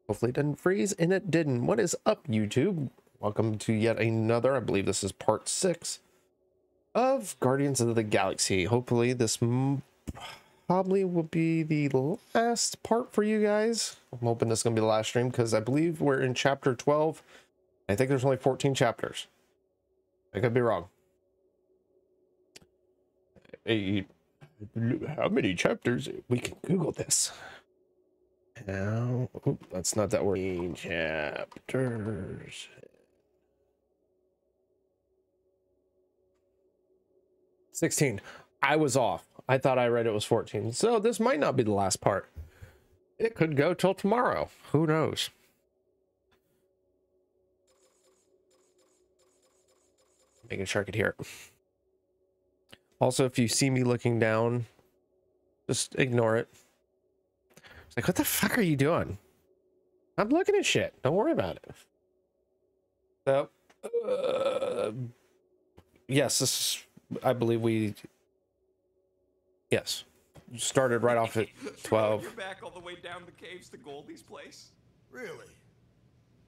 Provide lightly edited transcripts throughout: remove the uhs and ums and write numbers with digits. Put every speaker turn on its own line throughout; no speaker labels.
Hopefully it didn't freeze, and it didn't. What is up, YouTube? Welcome to yet another, I believe this is part 6 of Guardians of the Galaxy. Hopefully this probably will be the last part for you guys. I'm hoping this is going to be the last stream because I believe we're in chapter 12. I think there's only 14 chapters. I could be wrong. Hey, how many chapters? We can Google this. Now, that's not that word. Chapters. 16. I was off. I thought I read it was 14. So this might not be the last part. It could go till tomorrow. Who knows? Making sure I could hear it. Also, if you see me looking down, just ignore it. It's like, what the fuck are you doing? I'm looking at shit. Don't worry about it. So, yes, this is, I believe we, yes, started right off at 12.
You're back all the way down the caves to Goldie's place?
Really?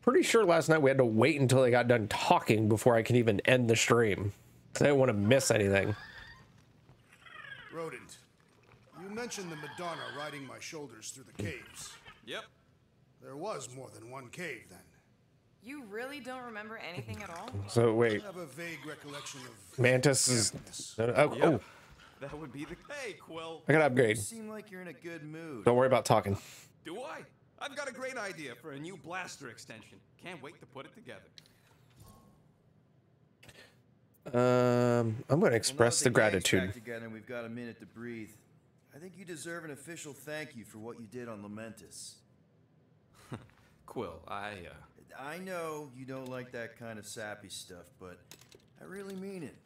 Pretty sure last night we had to wait until they got done talking before I could even end the stream. I didn't want to miss anything.
Rodent, you mentioned the Madonna riding my shoulders through the caves.
Yep.
There was more than one cave then.
You really don't remember anything at all?
So wait,
I have a vague recollection of
Mantis is, oh,
That would be the... Hey, Quill.
I gotta upgrade.
You seem like you're in a good mood.
Don't worry about talking.
Do I? I've got a great idea for a new blaster extension. Can't wait to put it together.
I'm going to express the gratitude.
Back together and we've got a minute to breathe. I think you deserve an official thank you for what you did on Lamentis.
Quill, I
know you don't like that kind of sappy stuff, but I really mean it.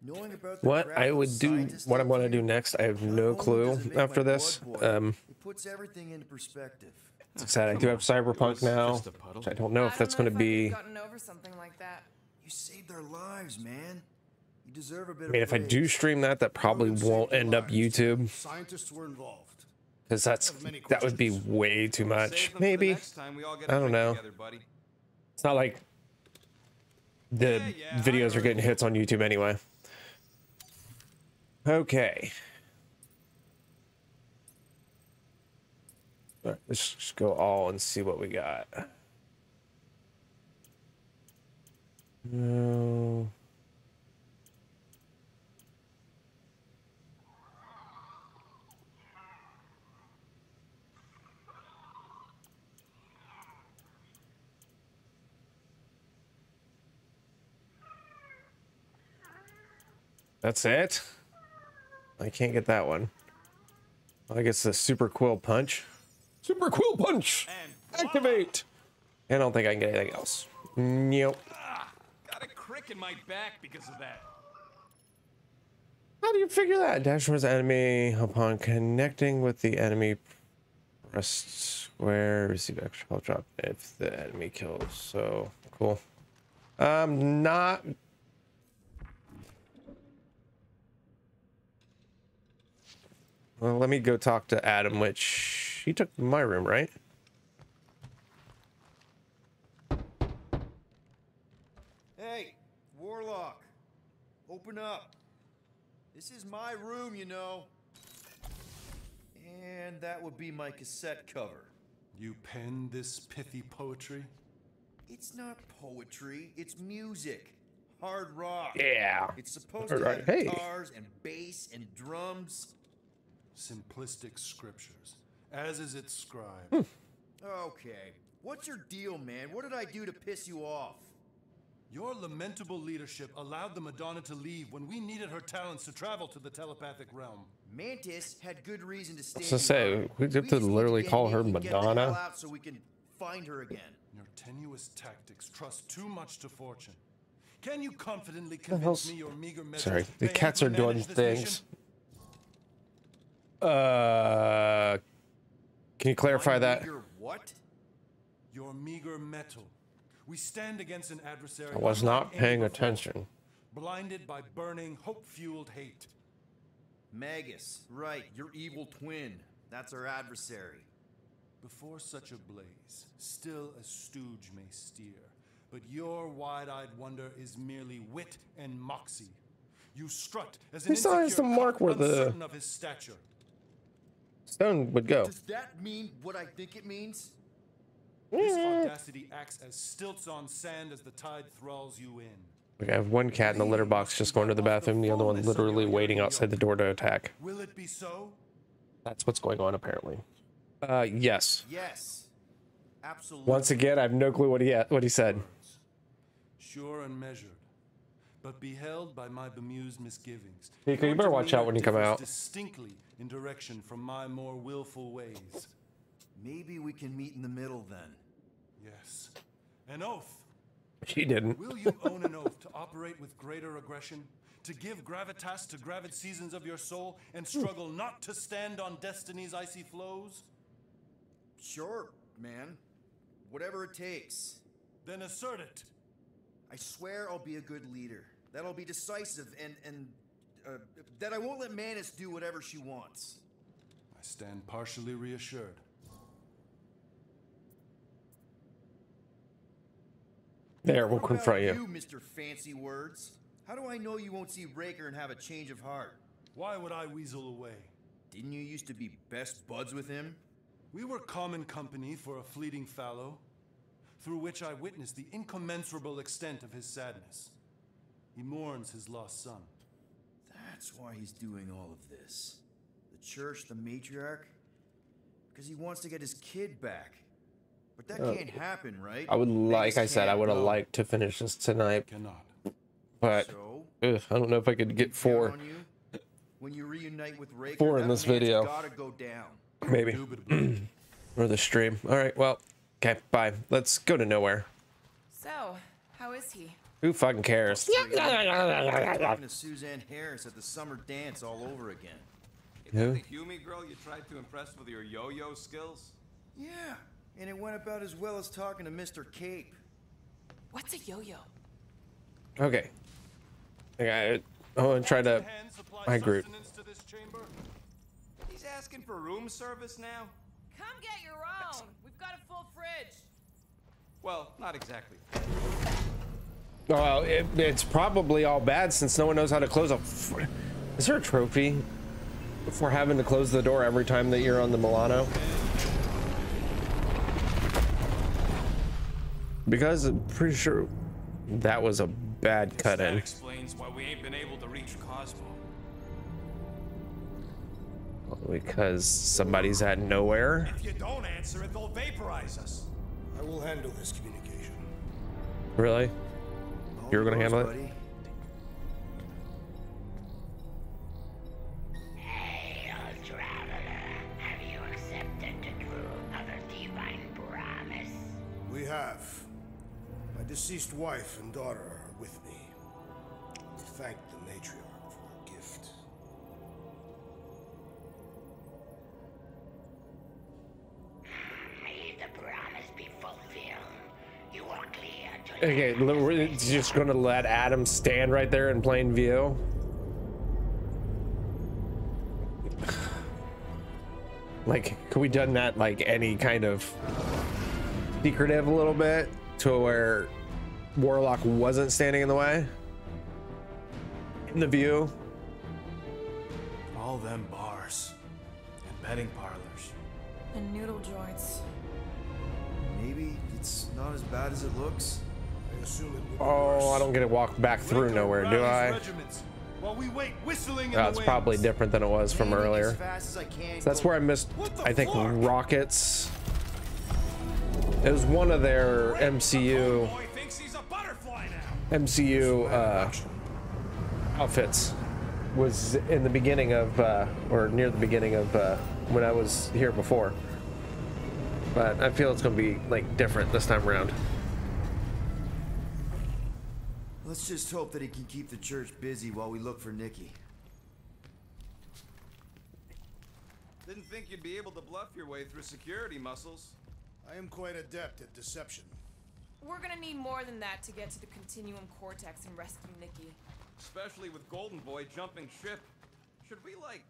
Knowing about the
What
crap
I
those
would do,
scientists
what I'm going to
did
do
here,
next, I have
not
no
only
clue
does it make
after
my
this.
blood boil, it puts everything into perspective.
It's exciting. I do have Cyberpunk now,
just a puddle.
which I don't know if that's going to be.
Gotten over something like that.
You saved their lives, man. You deserve a bit
I mean, if I do stream that, that probably won't end up YouTube,
Scientists were involved.
because that would be way too much. Maybe. I don't know. It's not like the videos are getting hits on YouTube anyway. Okay. All right, let's just go all and see what we got. No. That's it? I can't get that one. I guess the Super Quill Punch. Super Quill Punch! Activate! I don't think I can get anything else. Nope.
Got a crick in my back because of that.
How do you figure that? Dash towards the enemy upon connecting with the enemy. Press square, receive extra health drop if the enemy kills. So cool. Not. Well, let me go talk to Adam, which he took my room, right?
Hey, Warlock, open up. This is my room, you know. And that would be my cassette cover.
You penned this pithy poetry?
It's not poetry, it's music. Hard rock.
Yeah.
It's supposed
Hard
to
rock.
have
Hey.
guitars and bass and drums.
Simplistic scriptures, as is its scribe.
Okay, what's your deal, man? What did I do to piss you off?
Your lamentable leadership allowed the Madonna to leave when we needed her talents to travel to the telepathic realm.
Mantis had good reason to stay.
So say, we have to
just need
literally
get
call her
Nikki and get the hell
Madonna?
out so we can find her again.
Your tenuous tactics trust too much to fortune. Can you confidently
hell's-
convince me your meager measures
Sorry, the
may
cats are
amply
doing
manage this
things.
mission?
Can you clarify
My
that?
meager what?
Your meager metal. We stand against an adversary.
I was
unlike
not
any
paying
before,
attention.
Blinded by burning, hope-fueled hate.
Magus, right, your evil twin. That's our adversary.
Before such a blaze, still a stooge may steer, but your wide-eyed wonder is merely wit and moxie. You strut as an
He still has
insecure
to mark
cock
where the
uncertain of his stature.
stone would go.
Does that mean what I think it means?
This audacity acts as stilts on sand as the tide thralls you in.
Like I have one cat in the litter box just going to the bathroom, the other one literally waiting outside the door to attack.
Will it be so?
That's what's going on apparently. Yes.
Yes. Absolutely.
Once again, I have no clue what he said.
Sure and measured, but beheld by my bemused misgivings.
Nico, you better watch out when you come
Differs
out.
Distinctly in direction from my more willful ways.
Maybe we can meet in the middle then.
Yes. An oath.
She didn't.
Will you own an oath to operate with greater aggression? To give gravitas to gravid seasons of your soul and struggle not to stand on destiny's icy flows?
Sure, man. Whatever it takes.
Then assert it.
I swear I'll be a good leader. That I'll be decisive and that I won't let Manus do whatever she wants.
I stand partially reassured.
There, we'll
What
confront
about
you.
Mr. Fancy Words? How do I know you won't see Raker and have a change of heart?
Why would I weasel away?
Didn't you used to be best buds with him?
We were common company for a fleeting fallow, through which I witnessed the incommensurable extent of his sadness. He mourns his lost son.
That's why he's doing all of this. The church, the matriarch? Because he wants to get his kid back. But that can't happen, right?
I would like I said, I would have
No.
liked to finish this tonight,
Cannot.
but
So,
I don't know if I could get
count
4.
on you? When you reunite with Raker,
4 in
that
this
man's
video.
gotta go down.
Maybe.
Indubitably.
Or the stream. All right, well, okay, bye. Let's go to nowhere.
So, how is he?
Who fucking cares?
Talking to Suzanne Harris at the summer dance all over again.
Is that the Hume girl you tried to impress with your yo-yo skills?
Yeah, and it went about as well as talking to Mr. Cape.
What's a yo-yo?
Okay. I want to try to.
Hand supply
I agree.
sustenance to this chamber?
He's asking for room service now?
Come get your own. We've got a full fridge.
Well, not exactly.
Well, it's probably all bad since no one knows how to close a. Is there a trophy for having to close the door every time that you're on the Milano? Because I'm pretty sure that was a bad cut
That
in.
explains why we ain't been able to reach Cosmo.
Because somebody's at nowhere.
If you don't answer it, they'll vaporize us.
I will handle this communication.
Really? You're gonna handle it?
Buddy.
Hail, traveler. Have you accepted the true of a divine promise?
We have. My deceased wife and daughter are with me. Thank the matriarch for her gift.
May the promise be fulfilled. You are clear to
Okay, we're just gonna let Adam stand right there in plain view. Like, could we done that like any kind of secretive a little bit to where Warlock wasn't standing in the way? In the view?
All them bars and betting parlors.
And noodle joints.
Maybe it's not as bad as it looks.
I assume it would be
Oh, I
worse.
don't get to walk back through
Raker
nowhere, do I?
rallies regiments while we wait whistling in
Oh,
the
it's probably
wings.
different than it was from
Landing
earlier.
As fast as I can.
So that's
go-
where I missed,
What the
I think,
fuck?
rockets. It was one of their MCU
Boy thinks he's a butterfly now.
MCU outfits. Was in the beginning of or near the beginning of when I was here before. But I feel it's gonna be like different this time around.
Let's just hope that he can keep the church busy while we look for Nikki.
Didn't think you'd be able to bluff your way through security muscles.
I am quite adept at deception.
We're gonna need more than that to get to the Continuum Cortex and rescue Nikki.
Especially with Golden Boy jumping ship. Should we, like,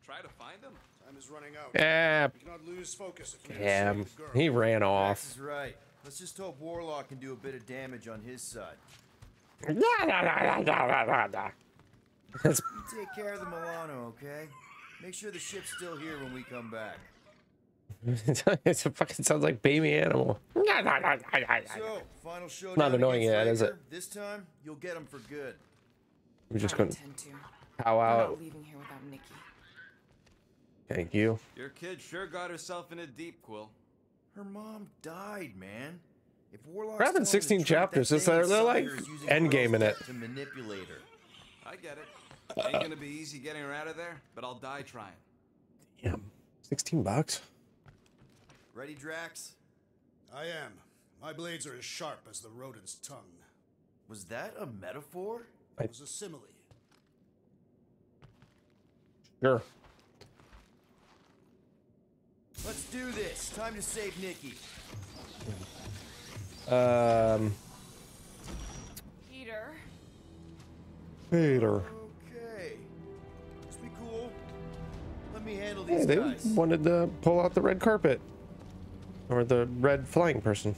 Try to find him.
Time is running out.
Yeah,
We cannot lose focus if we
yeah,
save the girl.
he ran
Max
off.
is right. Let's just hope Warlock can do a bit of damage on his side.
That's
You take care of the Milano, okay? Make sure the ship's still here when we come back.
it fucking sounds like baby animal.
So, final showdown.
Not annoying
against
yet, is it?
Raker. This time, you'll get him for good.
We just
I
couldn't
intend to.
pow
I'm
out.
not leaving here without Nikki.
Thank you.
Your kid sure got herself in a deep, Quill.
Her mom died, man. If Warlock's
We're having
telling
16
the truth,
chapters.
that
It's
thing
they're
inside
like
her is using
endgame in it.
Rosetta to manipulate her.
I get it. Ain't gonna be easy getting her out of there, but I'll die trying.
Damn, $16.
Ready, Drax?
I am. My blades are as sharp as the rodent's tongue.
Was that a metaphor?
It was a simile.
Sure.
Let's do this. Time to save Nikki.
Peter.
Peter.
Okay. Just be cool. Let me handle
Hey,
these
they
guys.
wanted to pull out the red carpet. Or the red flying person.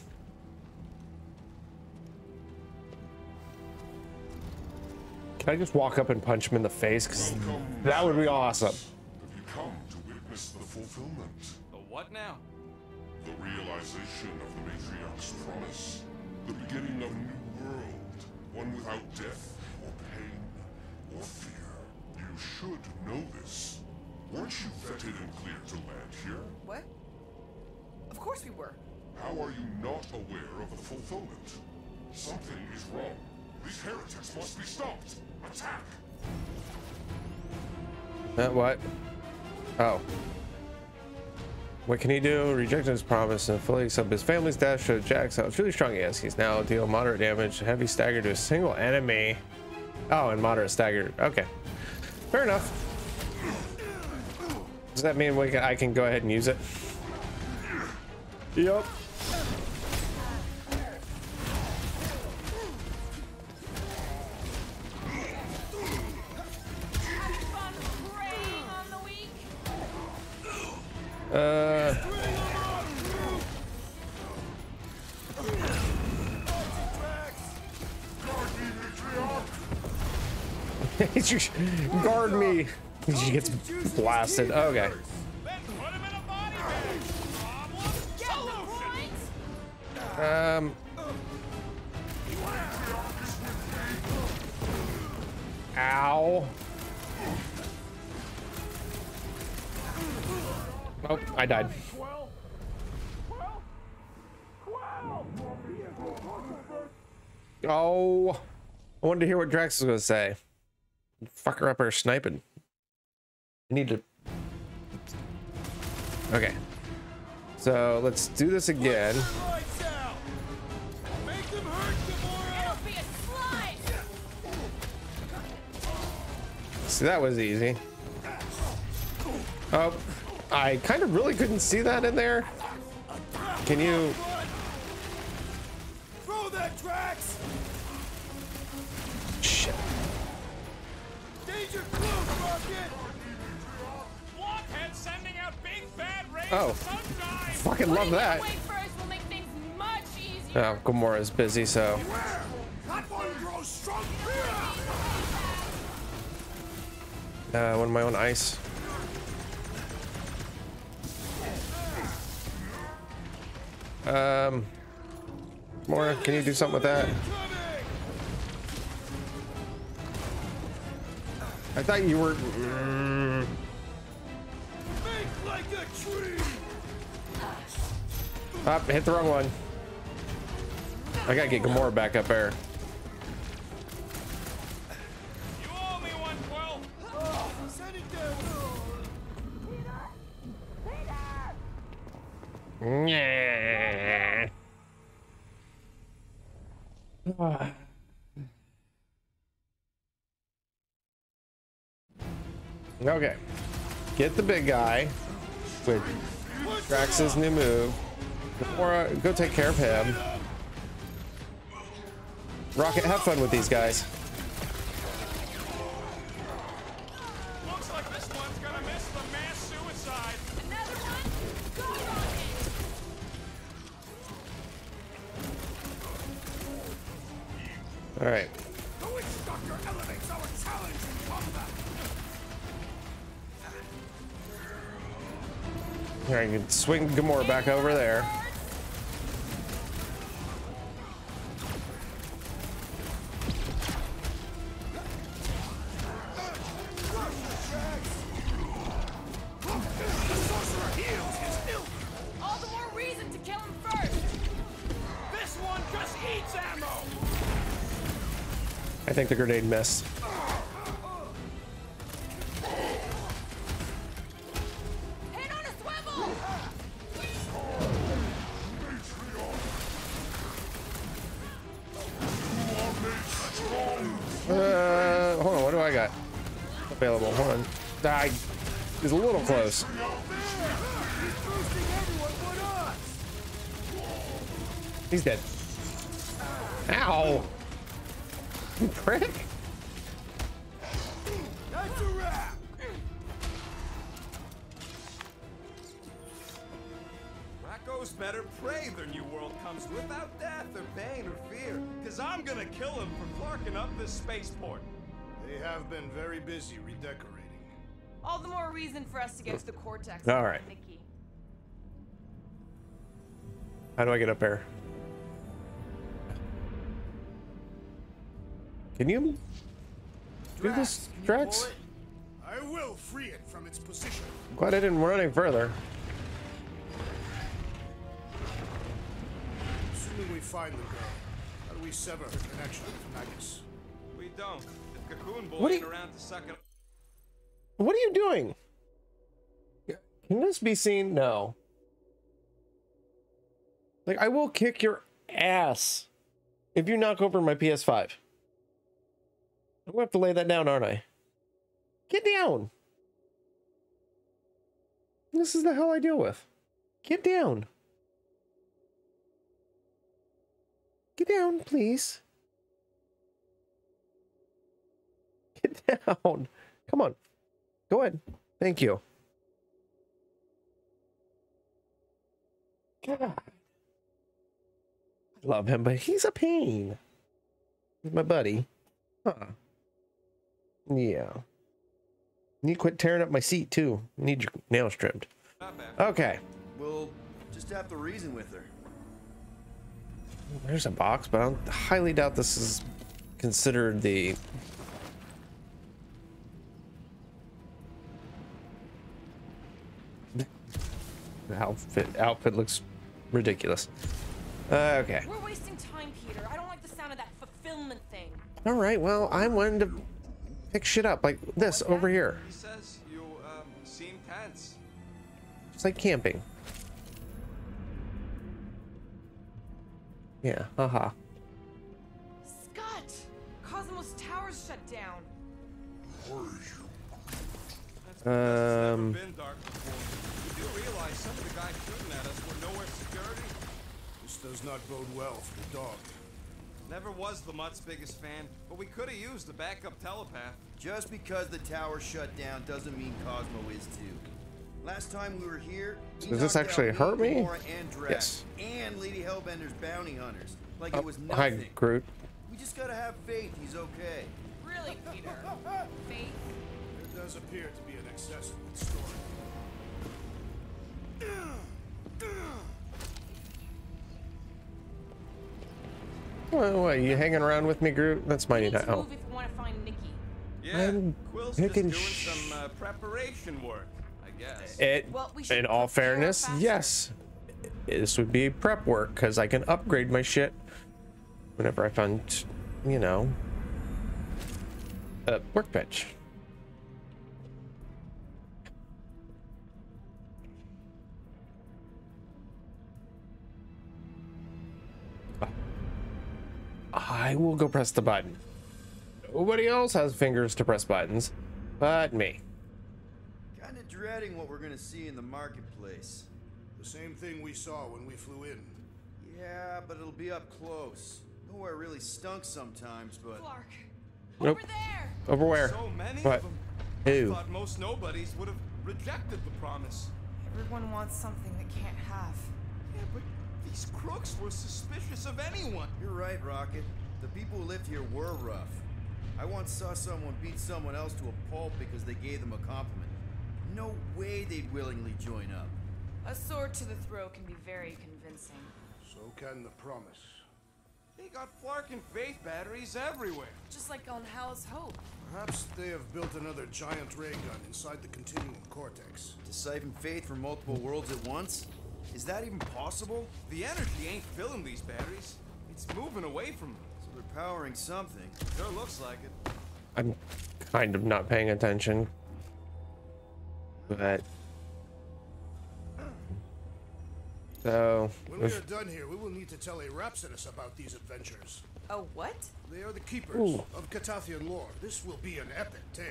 Can I just walk up and punch him in the face? Because that would be awesome.
Have you come to witness the fulfillment?
The what now?
The realization of the Matriarch's promise. The beginning of a new world. One without death, or pain, or fear. You should know this. Weren't you vetted and cleared to land here?
What? Of course we were.
How are you not aware of the fulfillment? Something is wrong. These heretics must be stopped. Attack!
What? Oh. What can he do? Reject his promise and fully accept his family's death showed Jax how truly strong he is. He's now deal moderate damage, heavy stagger to a single enemy. Oh, and moderate stagger. Okay. Fair enough. Does that mean I can go ahead and use it? Yep.
Fun preying on the weak.
Guard me. She gets blasted. Okay.
Get the point?
Ow. Oh, I died. Oh, I wanted to hear what Drax was gonna say. Fuck her up or sniping. I need to. Okay. So let's do this again.
It'll be a slide.
See, that was easy. Oh, I kind of really couldn't see that in there. Can you?
Throw that, Drax!
Shit.
Danger close, Rocket!
Blockhead sending out big bad rays
Oh.
of sunshine!
Fucking love that.
Wait first will make things much easier.
Oh, Gamora's busy, so.
That one grows strong.
One of my own ice. Gamora, can you do something with that? I thought you were.
Make like a tree!
Hit the wrong one. I gotta get Gamora back up there.
You owe me one, Quill!
Send it down!
Yeah. Okay. Get the big guy with Drax's new move. Gamora, go take care of him. Rocket, have fun with these guys.
Looks like this one's gonna miss the
All right.
The witch doctor elevates our challenge in combat.
All right, you can swing Gamora back over there.
All the more reason to kill him first.
This one just eats ammo!
I think the grenade missed.
Head on a swivel!
Hold on, what do I got available? Hold on. I is a little close. He's dead. Ow! You prick!
That's a wrap.
Racco's better pray their new world comes without death or pain or fear. Cause I'm gonna kill him for clarking up this spaceport.
They have been very busy redecorating.
All the more reason for us to get to the Cortex.
All right.
Nikki.
How do I get up there? Can you do this, Drax?
I will free it from its position.
I'm glad I didn't run any further.
Assuming we find the girl, how do we sever her connection with Magus?
We don't. If Cocoon Boy
What are
ain't
you-
around to suck it.
What are you doing? Can this be seen? No. Like, I will kick your ass if you knock over my PS5. I'm gonna have to lay that down, aren't I? Get down. This is the hell I deal with. Get down. Get down, please. Get down. Come on. Go ahead. Thank you. God. I love him, but he's a pain. He's my buddy. Huh. Yeah. You need to quit tearing up my seat, too. You need your nails trimmed.
Not bad.
Okay.
We'll just have to reason with her.
There's a box, but I highly doubt this is considered the... The outfit looks ridiculous. Okay.
We're wasting time, Peter. I don't like the sound of that fulfillment thing.
All right. Well, I wanted to pick shit up like this over here.
He says you seem tense.
It's like camping. Yeah. Haha.
Scott! Cosmos Tower's shut down.
That's never been dark before. You do realize some of the guys shooting at us were nowhere security?
This does not bode well for the dog.
Never was the Mutt's biggest fan, but we could have used a backup telepath.
Just because the tower shut down doesn't mean Cosmo is too. Last time we were here, he
Does this
knocked
actually
out
hurt
Lady
me?
Gamora and Drax,
Yes.
and Lady Hellbender's bounty hunters. Like
Oh,
it was
hi,
nothing.
Groot.
We just gotta have faith he's okay.
Really, Peter? Faith?
There does appear to be an excess of its story.
What, you hanging around with me, Groot? That's my
We
need.
need to
Oh.
move if we want to find Nikki.
Yeah,
I'm
Quill's just
picking
doing some preparation work, I guess.
Well, we should
In all
prepare
fairness,
faster.
yes. This would be prep work because I can upgrade my shit whenever I find, you know, a workbench. I will go press the button. Nobody else has fingers to press buttons but me.
Kinda dreading what we're gonna see in the marketplace.
The same thing we saw when we flew in.
Yeah, but it'll be up close. Nowhere really stunk sometimes, but
Clark.
Nope.
Over there.
Over where?
So many
What?
of them.
Who?
I thought most nobodies would have rejected the promise.
Everyone wants something they can't have.
Yeah, but these crooks were suspicious of anyone.
you're right, Rocket. The people who lived here were rough. I once saw someone beat someone else to a pulp because they gave them a compliment. No way they'd willingly join up.
A sword to the throat can be very convincing.
So can the promise.
They got Flarkin faith batteries everywhere.
Just like on Hal's Hope.
Perhaps they have built another giant ray gun inside the Continuum Cortex.
To siphon faith from multiple worlds at once? Is that even possible?
The energy ain't filling these batteries. It's moving away from them.
So they're powering something.
Sure looks like it.
I'm kind of not paying attention. But so
When we are done here, we will need to tell a Rhapsodus about these adventures.
Oh, what?
They are the keepers of Catathian lore. This will be an epic tale.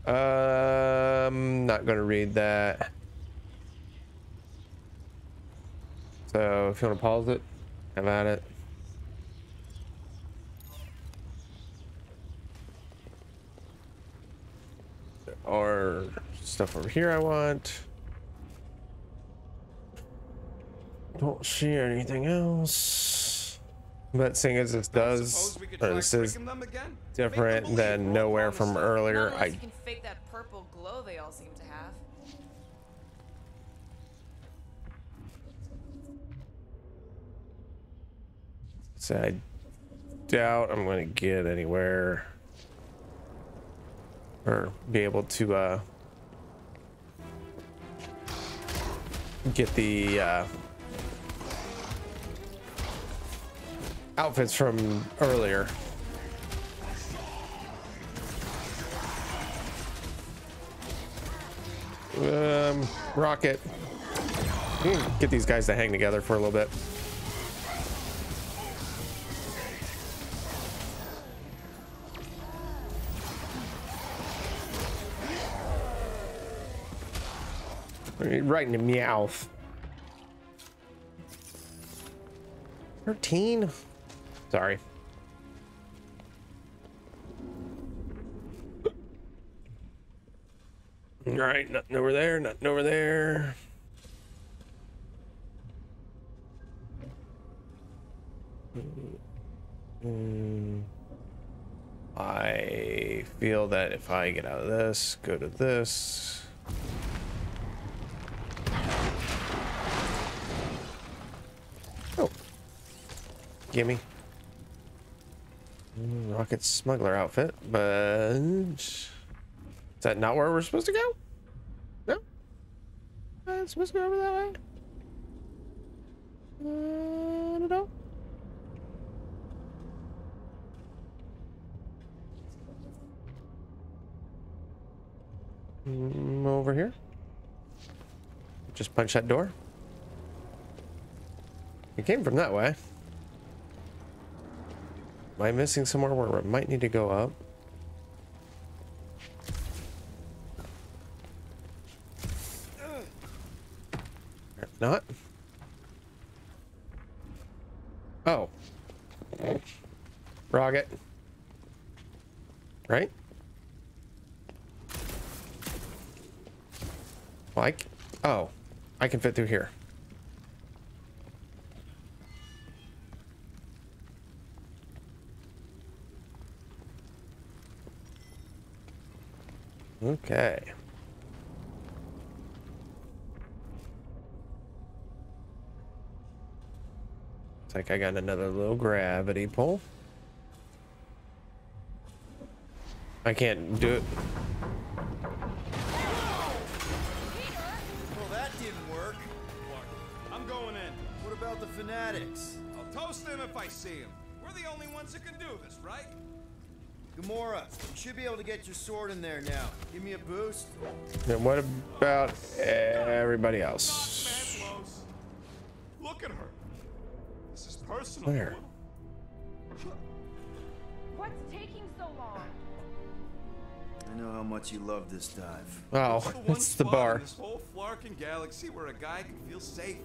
Not gonna read that. So if you want to pause it, have at it. Or stuff over here I want. Don't see anything else. But seeing as this does, or this is different than Nowhere from earlier,
Not unless you can fake that purple glow they all seem to have.
So I doubt I'm going to get anywhere or be able to get the outfits from earlier. Rocket. Get these guys to hang together for a little bit. Right in the meowth. 13? Sorry. All right, nothing over there, nothing over there. I feel that if I get out of this, go to this. Oh, gimme. Rocket smuggler outfit, but is that not where we're supposed to go? No, I'm supposed to go over that way. I don't know. Over here. Just punch that door. It came from that way. Am I missing somewhere where I might need to go up? If not. Oh. Rocket. Right? Like, oh, I can fit through here. Okay. It's like I got another little gravity pull. I can't do it.
The fanatics.
I'll toast them if I see them. We're the only ones that can do this, right?
Gamora, you should be able to get your sword in there now. Give me a boost.
And what about everybody else?
Look at her. This is personal.
Where?
What's taking so long?
I know how much you love this dive.
Oh, it's the bar.
In this whole Flarkin galaxy where a guy can feel safe.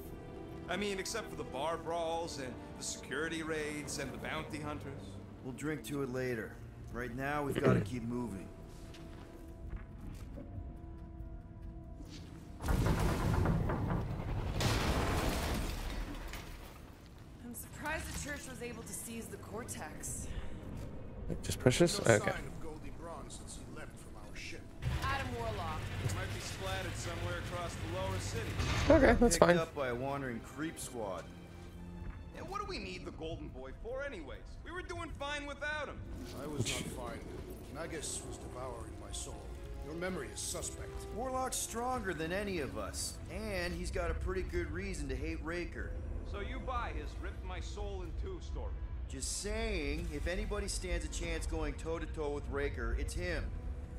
I mean, except for the bar brawls and the security raids and the bounty hunters.
We'll drink to it later. Right now, we've got to keep moving.
Church was able to seize the Cortex.
Just push this?
No
Okay.
sign of Goldie Braun since he left from our ship.
Adam Warlock.
Might be splattered somewhere across the lower city.
Okay, that's
Picked
fine.
up by a wandering creep squad.
And what do we need the Golden Boy for anyways? We were doing fine without him.
I was not fine. Magus was devouring my soul. Your memory is suspect.
Warlock's stronger than any of us, and he's got a pretty good reason to hate Raker.
So you buy his ripped my soul in two story.
Just saying, if anybody stands a chance going toe-to-toe with Raker, it's him.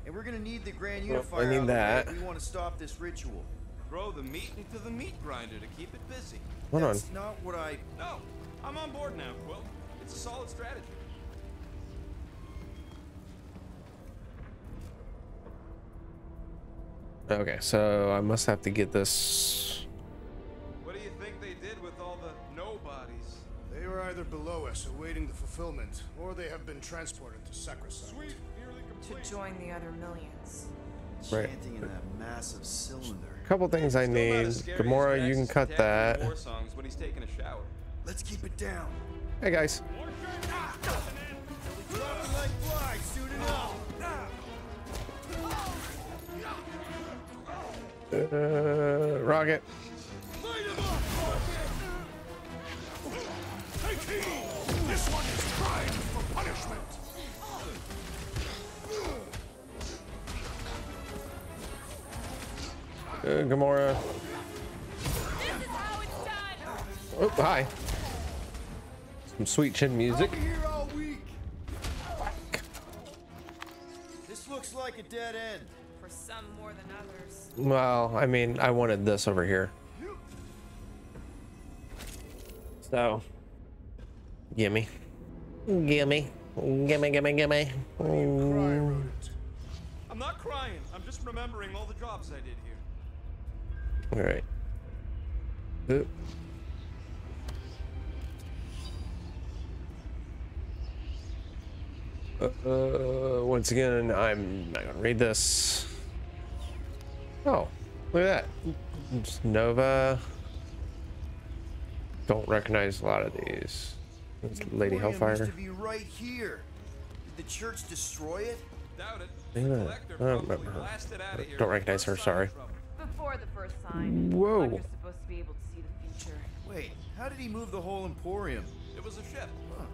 And we're gonna need the Grand
Well,
Unifier
I need
out of the way
that.
if we want to stop this ritual.
Throw the meat into the meat grinder to keep it busy.
Hold on.
That's not what I...
No, I'm on board now, Quill. It's a solid strategy.
Okay, so I must have to get this.
What do you think they did with all the nobodies?
They were either below us awaiting the fulfillment, or they have been transported to Sacrosanct.
To join the other millions.
Right.
Chanting in that massive cylinder.
Couple things I
Still not
need.
as scary as
Gamora, you can
Jax's
cut
attacking
that.
War songs when he's taking a shower.
Let's keep it down.
Hey guys.
Dropping like flies soon enough.
Rocket.
Take heed! This one is primed for punishment!
Gamora.
This is how it's done!
Oh, hi. Some sweet chin music.
I'll be here all week. This looks like a dead end.
For some more than others.
Well, I mean, I wanted this over here. So, gimme. Gimme. Gimme, gimme, gimme.
Cry, rodent.
I'm not crying. I'm just remembering all the jobs I did here.
Alright. Oop. Once again, I'm not gonna read this. Oh, look at that. It's Nova. Don't recognize a lot of these. It's Lady
Emporium
Hellfire.
used to be right here. Did the church destroy it?
Doubt it.
Yeah,
The collector
I don't
probably
remember her.
blasted out of here
Don't
with
recognize
the
her,
first sign
sorry.
of trouble.
Before the first sign.
Whoa.
You're supposed to be able to see the future.
Wait, how did he move the whole Emporium?
It was a ship.
Huh.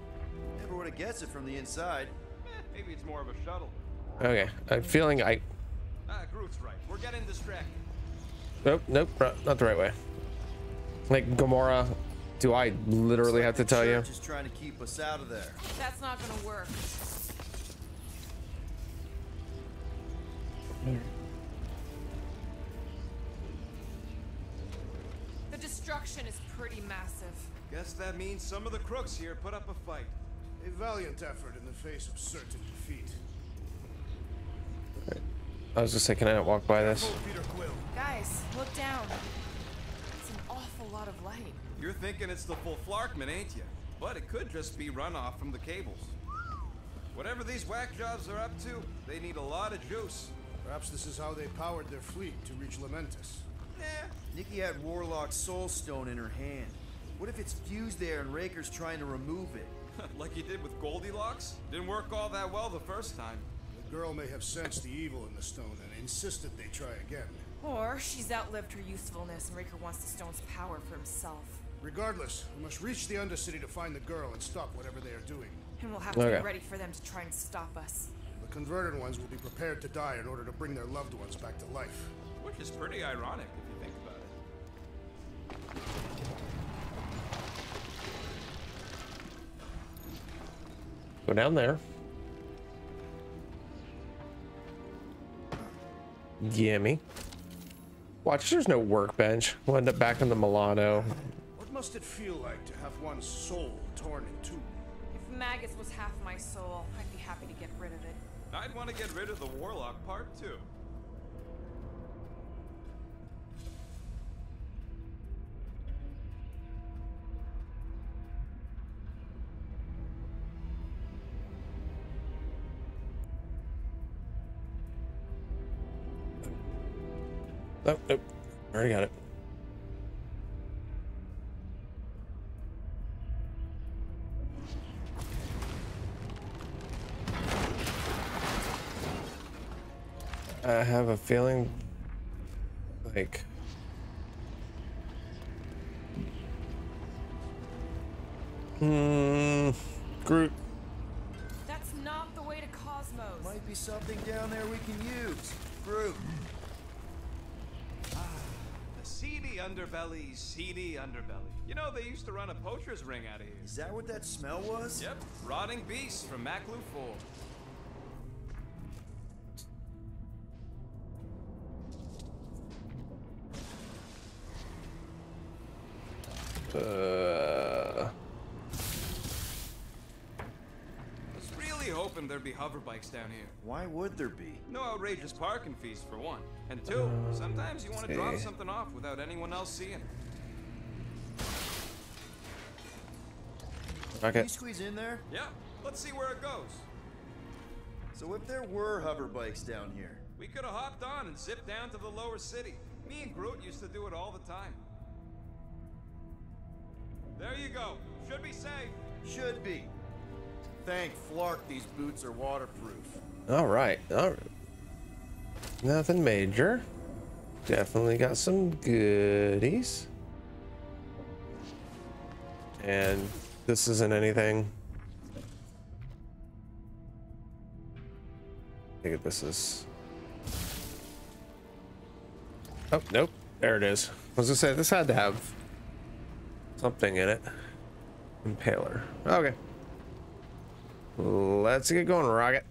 Never would have guessed it from the inside.
Maybe it's more of a shuttle.
Okay, I'm feeling
Groot's right. We're getting distracted.
Nope, not the right way. Like, Gamora, do I literally have to tell you?
Church is trying to keep us out of there.
That's not gonna work. The destruction is pretty massive.
Guess that means some of the crooks here put up a fight.
A valiant effort in the face of certain defeat.
I was just saying, can I not walk by this?
Peter Quill.
Guys, look down. It's an awful lot of light.
You're thinking it's the full Flarkman, ain't you? But it could just be runoff from the cables. Whatever these whack jobs are up to, they need a lot of juice.
Perhaps this is how they powered their fleet to reach Lamentus.
Eh,
Nikki had Warlock's soul stone in her hand. What if it's fused there and Raker's trying to remove it?
like you did with Goldilocks? Didn't work all that well the first time.
The girl may have sensed the evil in the stone and insisted they try again.
Or she's outlived her usefulness and Raker wants the stone's power for himself.
Regardless, we must reach the Undercity to find the girl and stop whatever they are doing.
And we'll have to
Okay.
be ready for them to try and stop us.
The converted ones will be prepared to die in order to bring their loved ones back to life.
Which is pretty ironic if you think about it.
Go down there. Gimme. Watch, there's no workbench. We'll end up back in the Milano.
What must it feel like to have one's soul torn in two?
If Magus was half my soul, I'd be happy to get rid of it.
I'd want to get rid of the Warlock part too.
Oh, nope. Already got it. I have a feeling like Groot.
That's not the way to Cosmos.
Might be something down there we can use. Fruit.
The seedy underbelly. You know, they used to run a poacher's ring out of here.
Is that what that smell was?
Yep, rotting beasts from Maklu 4. Hoping there'd be hover bikes down here.
Why would there be?
No outrageous parking fees for one. And two, sometimes you want to drop something off without anyone else seeing it.
Okay.
Can you squeeze in there?
Yeah, let's see where it goes.
So if there were hover bikes down here,
we could have hopped on and zipped down to the lower city. Me and Groot used to do it all the time. There you go. Should be safe.
Should be. Thank Flark these boots are waterproof.
All right. Nothing major. Definitely got some goodies. And this isn't anything. I think this is. Oh, nope. There it is. I was gonna say this had to have something in it. Impaler. Okay. Let's get going, Rocket.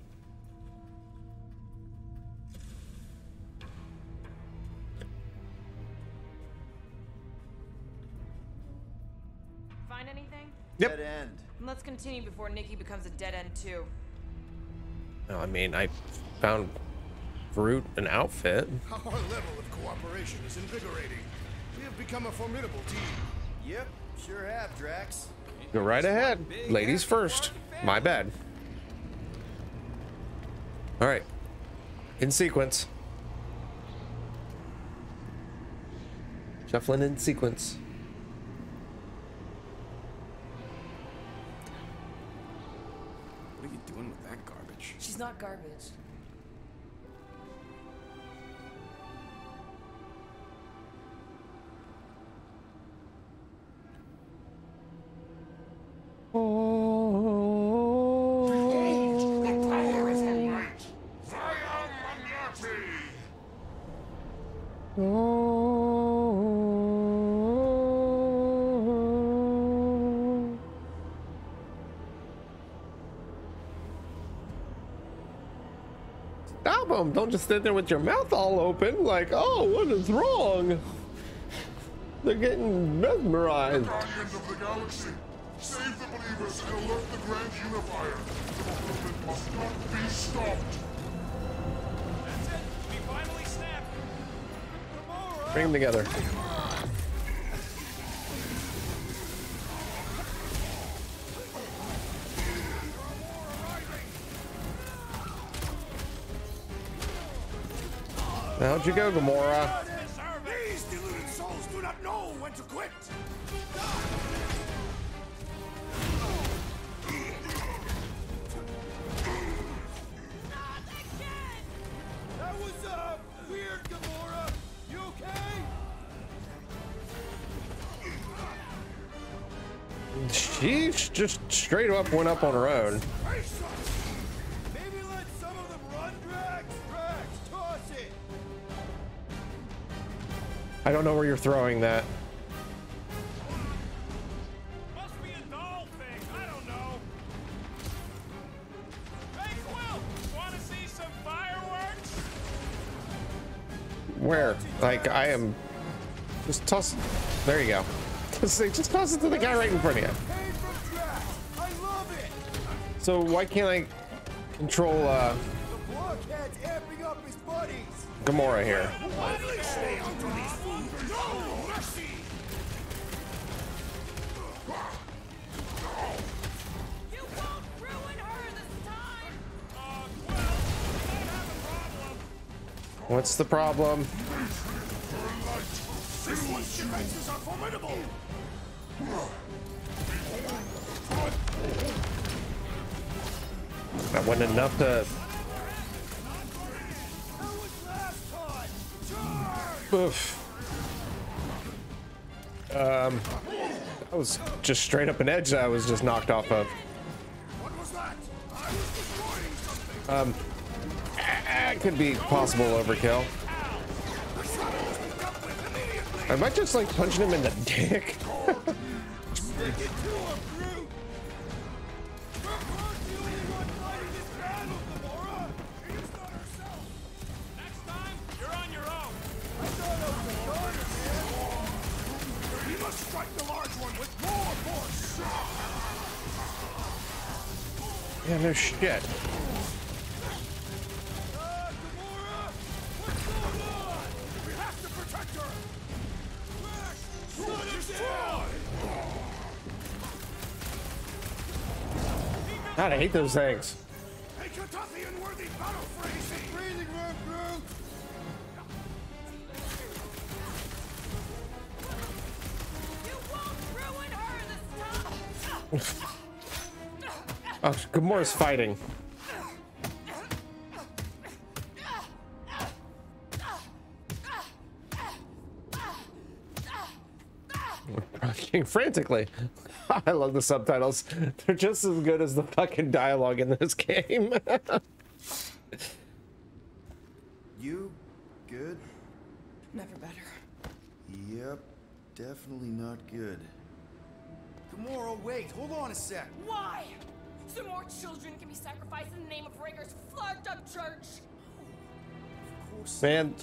Find anything?
Yep.
Dead end.
Let's continue before Nikki becomes a dead end too.
No, I mean, I found Groot an outfit.
Our level of cooperation is invigorating. We have become a formidable team.
Yep, sure have, Drax.
Go right ahead. Ladies first. My bad. All right. In sequence. Shuffling in sequence.
What are you doing with that garbage?
She's not garbage.
Stop them! Don't just sit there with your mouth all open like, oh, what is wrong? They're getting mesmerized.
Guardians of the Galaxy, save the believers and alert the Grand Unifier. The movement must not be stopped.
That's it. We finally snapped.
Bring them together. How'd you go, Gamora?
These deluded souls do not know when to quit.
That was weird, Gamora. You okay?
She just straight up went up on her own.
Maybe let some of them run, Drax. Drax, toss it.
I don't know where you're throwing that.
Must be a doll thing. I don't know. Hey, Quill, want to see some fireworks?
Where? Like, I am... Just toss... There you go. Just toss it to the guy right in front of you.
Hey, from Drax. I love it.
So why can't I control,
The blockhead's amping up his buddies.
Gamora here?
Stay out of these fools. No mercy.
You won't ruin her this time!
Quill, we might have a problem.
What's the problem?
This one's defenses are formidable.
That wasn't enough to...
Who was left?
Oof. That was just straight up an edge that I was just knocked off of.
What was that? I was destroying something.
It could be possible overkill. I might just like punching him in the dick. Yeah, no shit. God, I hate those things.
A Catathian-worthy battle phrase. Breathing room, Groot.
You won't ruin her this time!
Oh, Gamora's fighting. Fucking frantically. I love the subtitles. They're just as good as the fucking dialogue in this game.
You good?
Never better.
Yep, definitely not good. Gamora, wait, hold on a sec.
Why? So more children can be sacrificed in the name of Raker's flarked up church.
Man,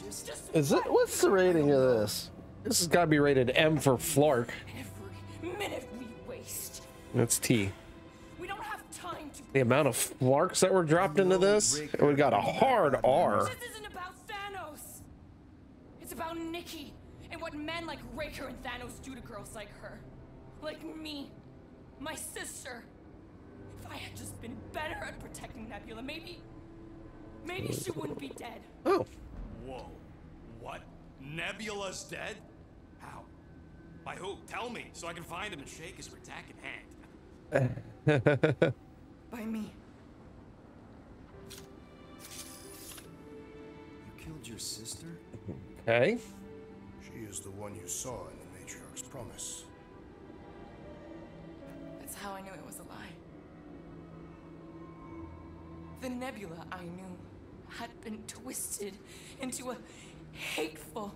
is it? What's the rating of this? This has got to be rated M for Flark.
Every minute we waste.
That's T.
We don't have time to.
The amount of Flarks that were dropped into this, we got a hard R.
This isn't about Thanos. It's about Nikki and what men like Raker and Thanos do to girls like her, like me, my sister. If I had just been better at protecting Nebula, maybe she wouldn't be dead.
Oh.
Whoa. What? Nebula's dead? How? By who? Tell me, so I can find him and shake his redacted hand.
By me.
You killed your sister?
Okay.
She is the one you saw in the Matriarch's promise.
That's how I knew it was a lie. The Nebula I knew had been twisted into a hateful,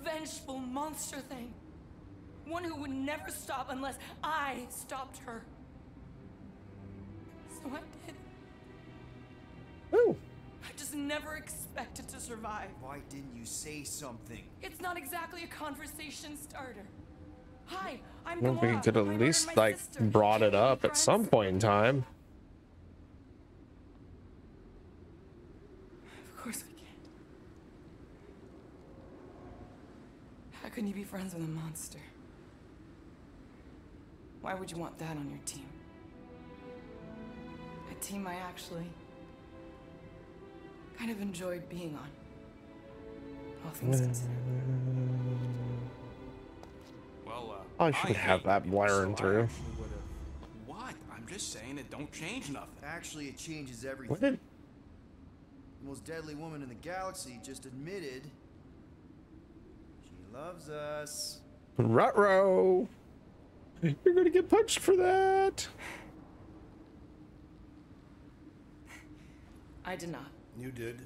vengeful monster thing. One who would never stop unless I stopped her. So I did.
Ooh.
I just never expected to survive.
Why didn't you say something?
It's not exactly a conversation starter. Hi, I'm
Well, we
Gamora.
could
I
at
murdered
least
my
like
sister.
brought it
Can we
up
be
at some
friends?
point in time.
Of course we can't. How can you be friends with a monster? Why would you want that on your team? A team I actually kind of enjoyed being on. All things considered.
Well,
I should have
hate
that
Nebula,
blaring
so I
through.
actually would've- What? I'm just saying it don't change nothing.
Actually, it changes everything.
What did?
The most deadly woman in the galaxy just admitted she loves us.
Ruh-roh. You're gonna get punched for that.
I did not.
You did.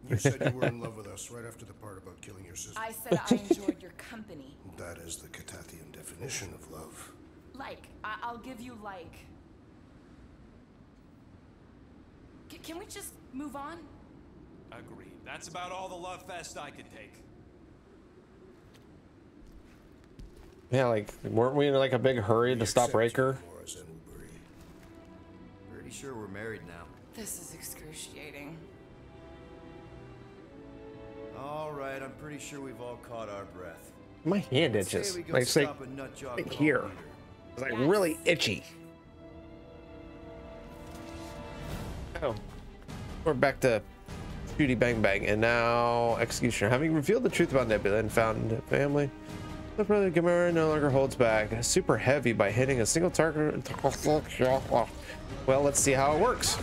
You said you were in love with us right after the part about killing your sister.
I said I enjoyed your company.
That is the Catathian definition of love.
Like, I'll give you like. Can we just move on?
Agreed. That's about all the love fest I could take.
Yeah, like, weren't we in like a big hurry to stop
Accept
Raker?
Gamora Zenuburi.
Pretty sure we're married now.
This is excruciating.
All right, I'm pretty sure we've all caught our breath.
My hand
Let's say
itches.
we go
Like, say,
stop a nut job
like
called
here.
Peter.
It's like really itchy. Oh, we're back to Shooty Bang Bang, and now Executioner. Having revealed the truth about Nebula and found a family, the brother Gamora no longer holds back. Super heavy by hitting a single target. Well, let's see how it works.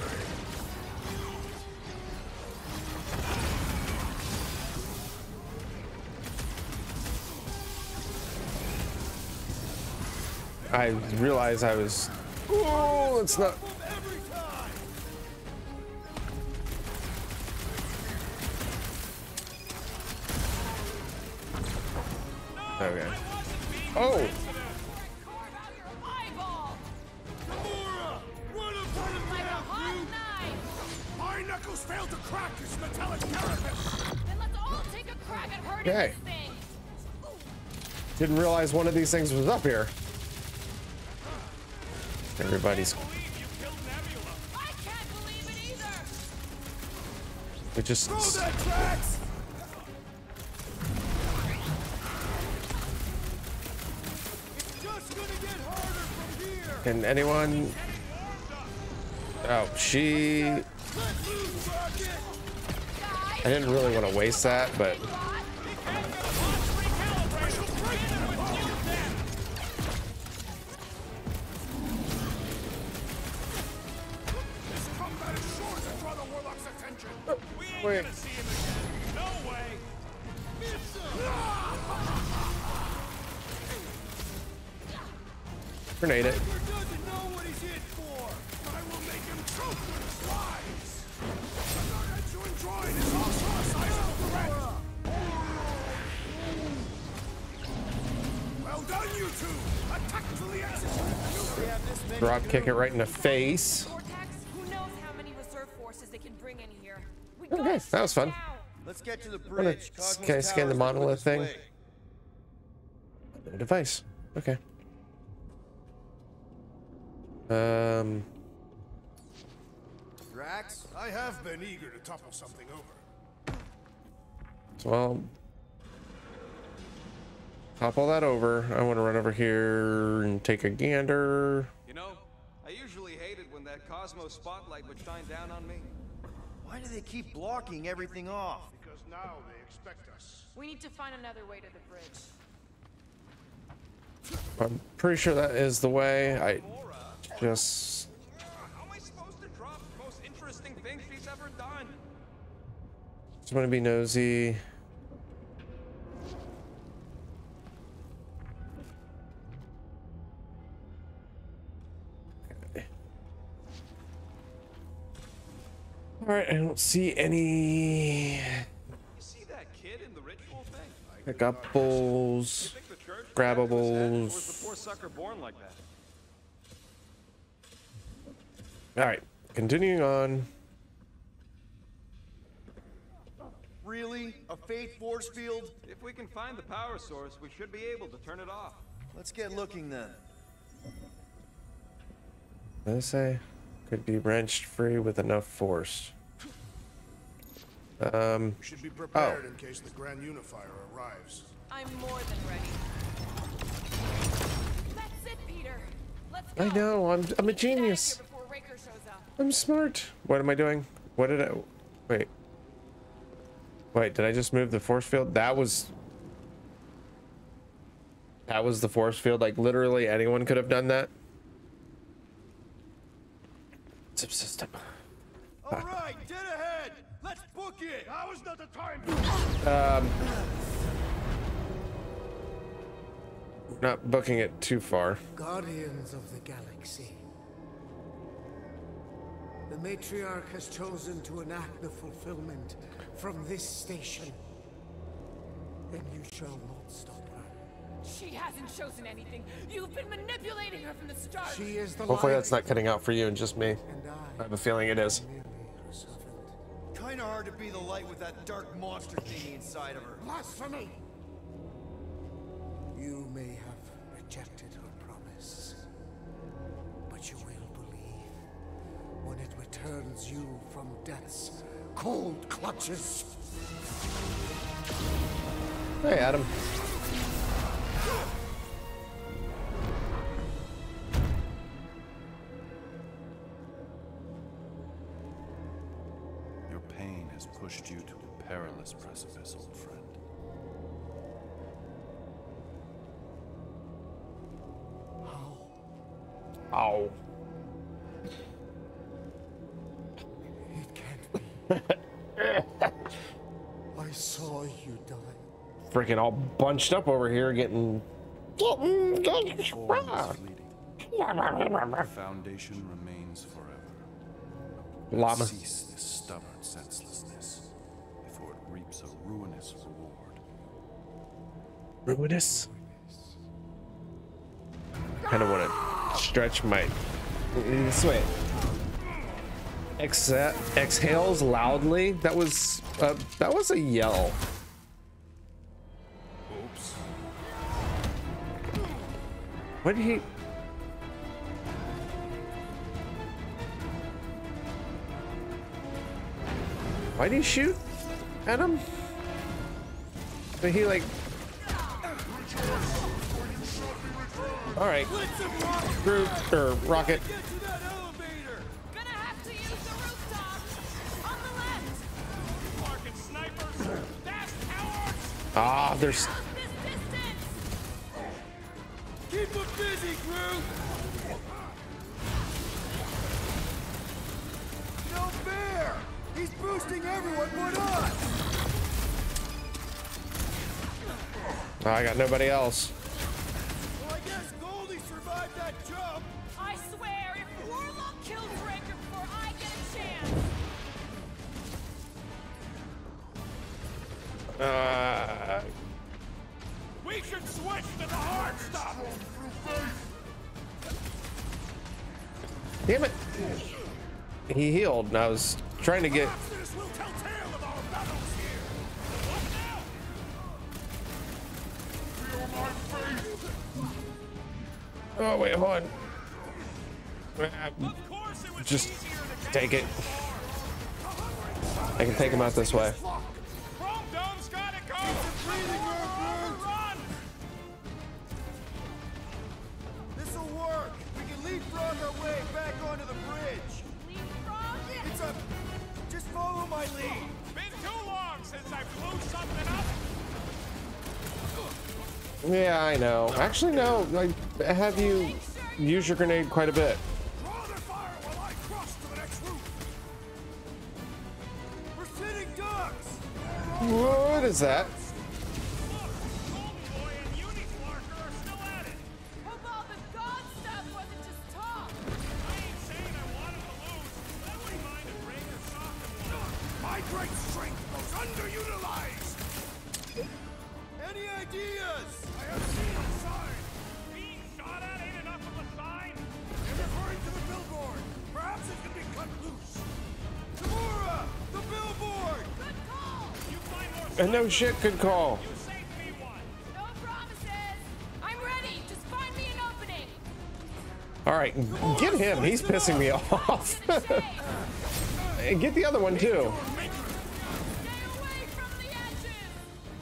I realized I was. Oh, it's not. Okay. Oh.
My knuckles failed to crack his metallic carapace.
Then let's all take a crack at hurting
Okay.
this thing.
Didn't realize one of these things was up here. Everybody's.
I can't believe it either.
We just. Can anyone? Oh, she. I didn't really want to waste that, but. Wait. Grenade it.
Well done, you two. Attack to the exit.
Drop kick it right in the face.
Vortex, who knows how many reserve forces they can bring in here. We
Okay, that was fun.
Let's get to the
I'm gonna
bridge. Cosmos
can I scan the
Tower's
monolith
this
thing?
way.
No device. Okay.
Drax,
I have been eager to topple something over.
So I'll pop all that over. I want to run over here and take a gander.
You know, I usually hated when that Cosmos spotlight would shine down on me.
why do they keep blocking everything off?
Because now they expect us.
We need to find another way to the bridge.
I'm pretty sure that is the way. I just.
How am I supposed to drop the most interesting thing she's ever done?
Just want to be nosy. Okay. All right, I don't see any
You see that kid in the ritual thing?
pickupables,
Think the church was
grabbables.
the poor sucker born like that?
All right, continuing on.
Really? A fate force field?
If we can find the power source, we should be able to turn it off.
Let's get looking then.
What did I say? Could be wrenched free with enough force.
We should be prepared in case the Grand Unifier arrives.
I'm more than ready. That's it, Peter. Let's go.
I know, I'm a
Get out of
genius.
here before Raker shows up.
I'm smart. What am I doing? What did I... Wait. Wait, did I just move the force field? That was the force field. Like, literally anyone could have done that. Subsystem.
All right, dead ahead. Let's book it.
Now is not the time.
Not booking it too far.
Guardians of the Galaxy. The Matriarch has chosen to enact the fulfillment from this station. And you shall not stop her.
She hasn't chosen anything. You've been manipulating her from the start.
She is the
Hopefully
light,
that's not cutting out for you and just me.
and
I have a feeling it is.
merely her servant.
Kinda hard to be the light with that dark monster thingy inside of her.
Blasphemy! You may have rejected her promise, but you will believe when it returns you from death's cold clutches.
Hey, Adam.
Your pain has pushed you to a perilous precipice, old friend.
Ow.
It can't be. I saw you die.
Freaking all bunched up over here getting.
All is fleeting.
The foundation remains forever.
Llama.
Cease this stubborn senselessness before it reaps a ruinous reward.
Ruinous? Kind of want to stretch my... This way. Exhales loudly. That was a yell.
Oops.
What did he... Why did he shoot at him? Did he like... All right, Groot or Rocket.
Gonna have to use the rooftop on the left.
Fucking snipers! That's cowards!
Ah, there's...
This distance.
Keep him busy, Groot! No fair! He's boosting everyone but us!
Oh, I got nobody else.
Well, I guess Goldie survived that jump!
I swear, if Warlock kills Raker before I get a chance.
We should switch to the hard stuff!
Damn it. He healed and I was trying to get...
This will tell tale of our battles here! What now?
Oh, wait, hold on.
Of course it was
Just
easier to
take it. I can take him out this way.
Chrome Dome's gotta go! Run!
This'll work! We can leapfrog our way back onto the bridge!
Leapfrog?
It's a... Just follow my lead!
Been too long since I blew something up!
Yeah, I know. Actually, no. I have you use your grenade quite a bit.
Draw their fire while I cross to the next route!
We're sitting ducks!
What is that?
Look! Golden Boy and Uniclarker are still at it!
Hope all the god stuff wasn't just talk.
I ain't saying I wanted to lose, but I wouldn't mind if Raker softened one.
My great strength goes underutilized!
Any ideas?
I have seen a sign! Being shot at ain't enough of a sign!
You're referring to the billboard! Perhaps it can be cut loose!
Tamura! The billboard!
Good call.
You find more
And no shit, good call.
You saved me one!
No promises. I'm ready. Just find me an opening.
All right, get him. He's pissing me off. And get the other one too.
Stay away from the edges.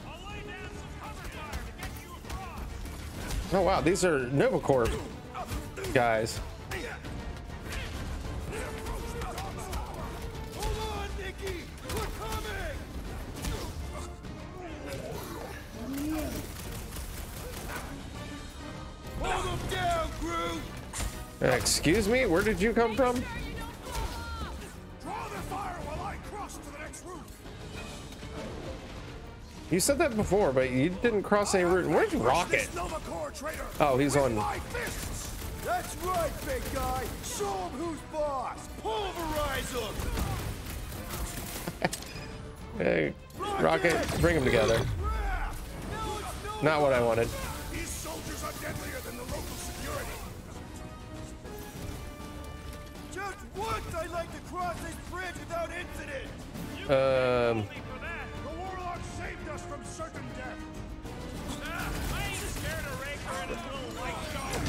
I'll lay down some cover fire to get you across!
Oh wow, these are Novacorp guys.
Hold on, Nikki! We're coming! Hold him down, Groot!
Excuse me, where did you come from?
Draw their fire while I cross to the next route!
You said that before, but you didn't cross any route. Where's Rocket?
Novacore traitor!
Oh, he's on.
My fists!
That's right, big guy! Show him who's boss! Pulverize him!
Hey, Rocket, bring them together. Not what I wanted.
These soldiers are deadlier than the local security!
Just once I'd like to cross this bridge without incident!
Only for that!
The Warlock saved us from certain death!
I ain't scared of Raker and his little white dog!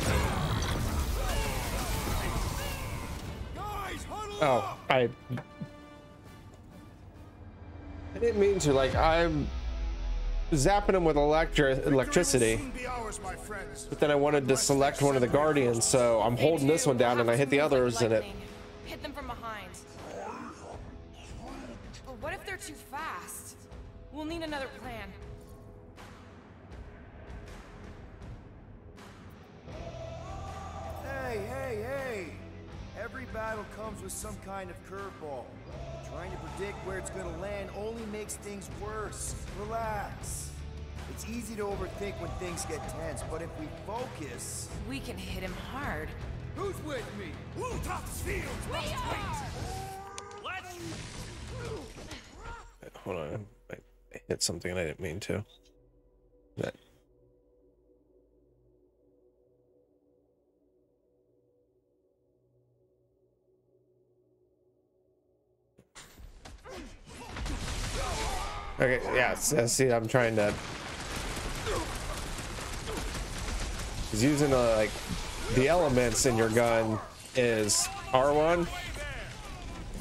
Guys, huddle
Oh,
up!
I didn't mean to. Like, I'm zapping him with electricity,
Soon be ours, my friends.
but then I wanted to select one of the Guardians, so I'm holding this one down and I hit the others and it...
Hit them from behind. But what if they're too fast? We'll need another plan.
Hey! Every battle comes with some kind of curveball. Trying to predict where it's gonna land only makes things worse. Relax. It's It's easy to overthink when things get tense, but if we focus...
We can hit him hard.
Who's with me?
Wultop's fields must wait! Let's...
Hold on. I hit something and I didn't mean to. That. Okay, yeah, see, I'm trying to... He's using like the elements in your gun is R1,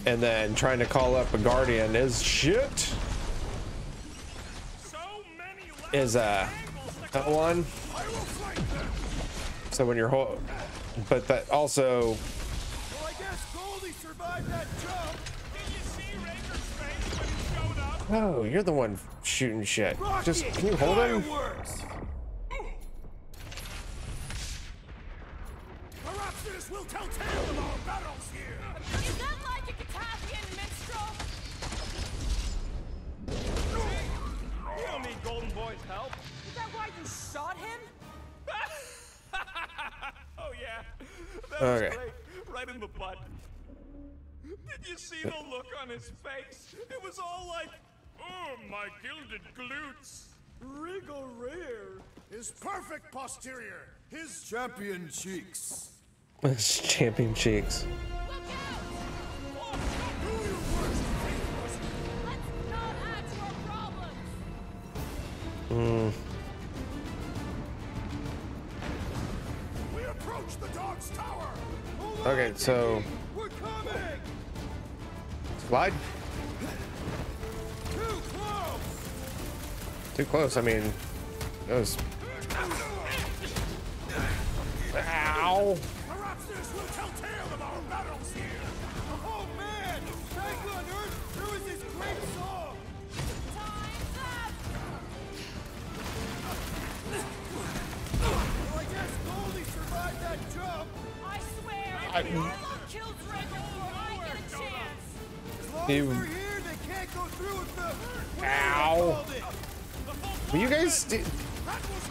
and then trying to call up a guardian is shit. Is L1. So when you're but that also.
Well, I guess Goldie survived that jump.
Did you see Raker's face when he showed up?
Oh, you're the one shooting shit.
Rocky,
Just can you hold him?
fireworks.
Perhaps this will tell tale of our battles here.
Is that like a Katavian minstrel?
You don't need Golden Boy's help.
Is that why you shot him?
Oh yeah, that was
Okay.
great. Right in the butt. Did you see the look on his face? It was all like, oh, my gilded glutes. Regal rear.
His perfect posterior. His
Champion cheeks.
Champion cheeks.
Look out! Let's not add to our problems.
We approach the dog's tower.
Okay, so
We're coming.
slide.
Too close.
Too close. I mean, that was. Ow!
Perhaps this will tell tale of our battles here.
Oh man! Tango on Earth, there was this great song.
Time's up!
Well, I guess Goldie survived that jump.
I swear, if Warlock kills Raker before I get a chance.
As long
You-
as they're here, they can't go through with the...
Ow.
Called it.
Will you guys
That was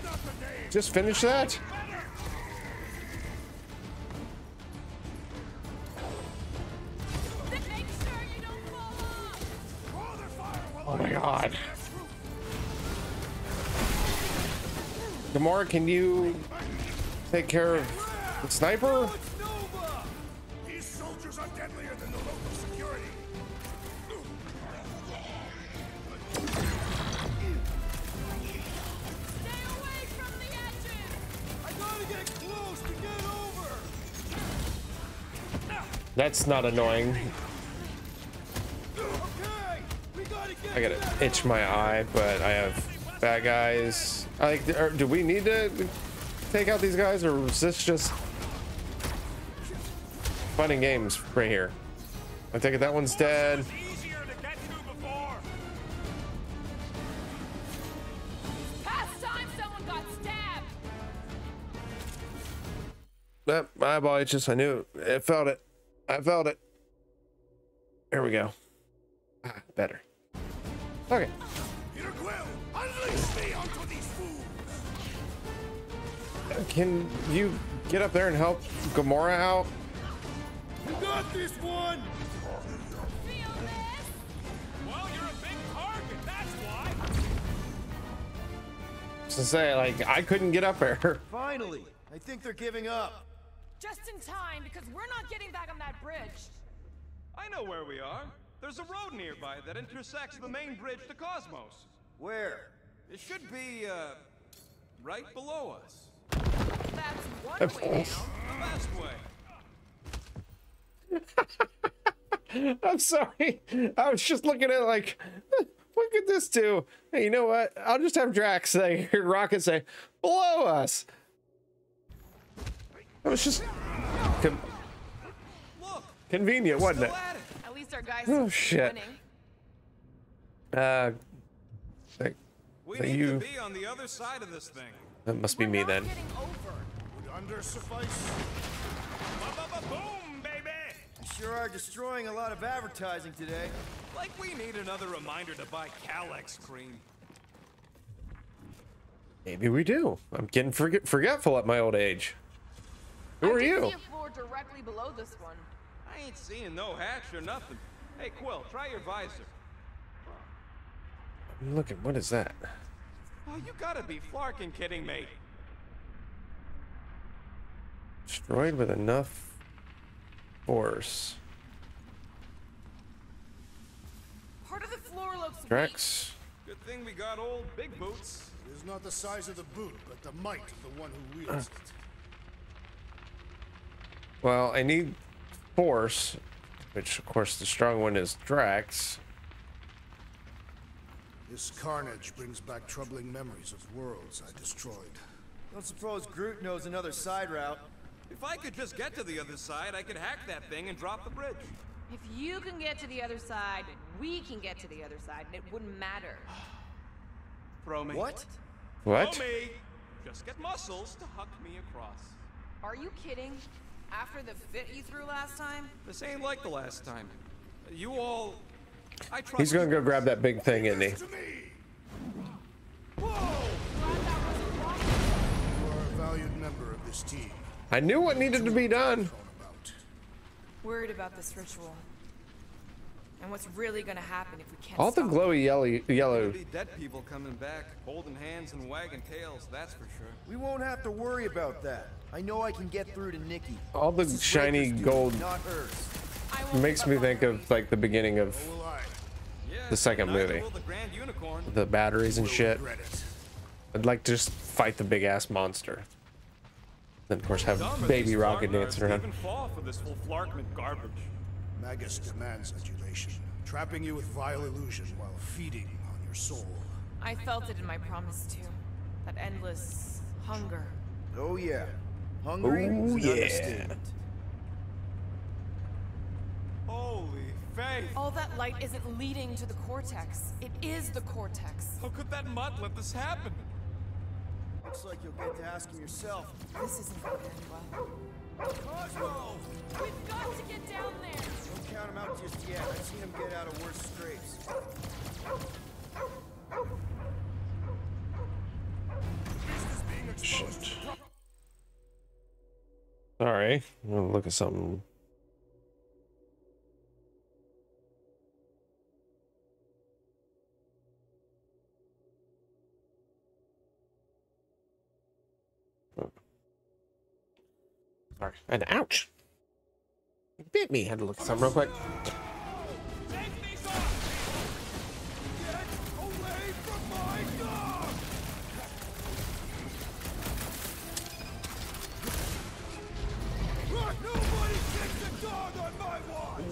not the name.
just finish that?
Then make sure you don't fall off.
Draw their fire while
Oh my
I
god.
their troops.
Gamora, can you take care of the sniper?
It's Nova.
These soldiers are deadlier than the local security.
Stay away from the edges.
I gotta get close to get over.
That's not annoying.
Okay, we gotta get
I gotta itch my eye, but I have bad guys. Do we need to take out these guys, or is this just fun and games right here? I take it that one's dead.
Easier to get to before.
Past time someone got stabbed.
That my eyeball itches. I knew it. I felt it. I felt it. There we go. Ah, better. Okay.
Peter Quill, unleash me onto these fools.
Can you get up there and help Gamora out?
You got this one.
Feel this?
Well, you're a big target, that's why.
To say, like, I couldn't get up there.
Finally, I think they're giving up.
Just in time, because we're not getting back on that bridge.
I know where we are. There's a road nearby that intersects the main bridge to Cosmos.
Where?
It should be, right below us.
That's one way down.
The best way.
I'm sorry. I was just looking at it like, what could this do? Hey, you know what? I'll just have Drax say, Rocket say, below us. That was just
Look,
convenient, wasn't it?
still at it.
At least our guys
Oh,
keep
shit.
winning.
Like,
We
So
need
you-
to be on the other side of this thing.
that must be
We're
me
not
then.
getting over.
Would under suffice?
Boom, baby!
You sure are destroying a lot of advertising today.
Like we need another reminder to buy Calex cream.
Maybe we do. I'm getting forgetful at my old age. Who are you?
See a floor directly below this one.
I ain't seeing no hatch or nothing. Hey, Quill, try your visor.
I'm looking. What is that?
Oh, you gotta be flarking kidding me.
Destroyed with enough force.
Part of the floor looks
Drex.
Good thing we got old Big Boots.
It is not the size of the boot, but the might of the one who wields it.
Well, I need force, which of course the strong one is Drax.
This carnage brings back troubling memories of worlds I destroyed.
Don't suppose Groot knows another side route.
If I could just get to the other side, I could hack that thing and drop the bridge.
If you can get to the other side, we can get to the other side, and it wouldn't matter.
Throw me.
What?
What?
Throw me. Just get muscles to huck me across.
Are you kidding? After the fit you threw last time?
This ain't like the last time. You all... I trust
He's gonna go grab that big thing, isn't he?
You are a valued member of this team.
I knew what needed to be done.
Worried about this ritual. And what's really gonna happen if we can't
All the
stop
glowy yellow.
There'll be dead people coming back, holding hands and wagging tails, that's for sure.
We won't have to worry about that. I know I can get through to Nikki.
All the
This is
shiny
Raker's duty,
gold
not hers.
I won't
makes
give
me
up
think
on
of like the beginning of
So will I.
Yeah,
the second
neither
movie.
will the Grand Unicorn.
The batteries and shit.
Regret it.
I'd like to just fight the big ass monster. Then of course have
Dumb as
baby
these
Rocket
Flarknards
dancing
to
around.
even fall for this full Flarkman garbage.
Magus demands adulation, trapping you with vile illusion while feeding on your soul.
I felt it in my promise too. That endless hunger.
Oh yeah. Hungry
Oh,
is an
yeah.
understatement.
Holy faith!
All that light isn't leading to the cortex. It is the cortex.
How could that mutt let this happen?
Looks like you'll get to ask him yourself.
This isn't going to end well.
Cosmo!
We've got to get down there!
Don't count him out just yet. I've seen him get out of worse scrapes.
Shit. Sorry, I'm gonna look at something. Sorry, and ouch! It bit me. Had to look at something real quick.
Take these off! Get away from my dog! Nobody takes a dog on my watch!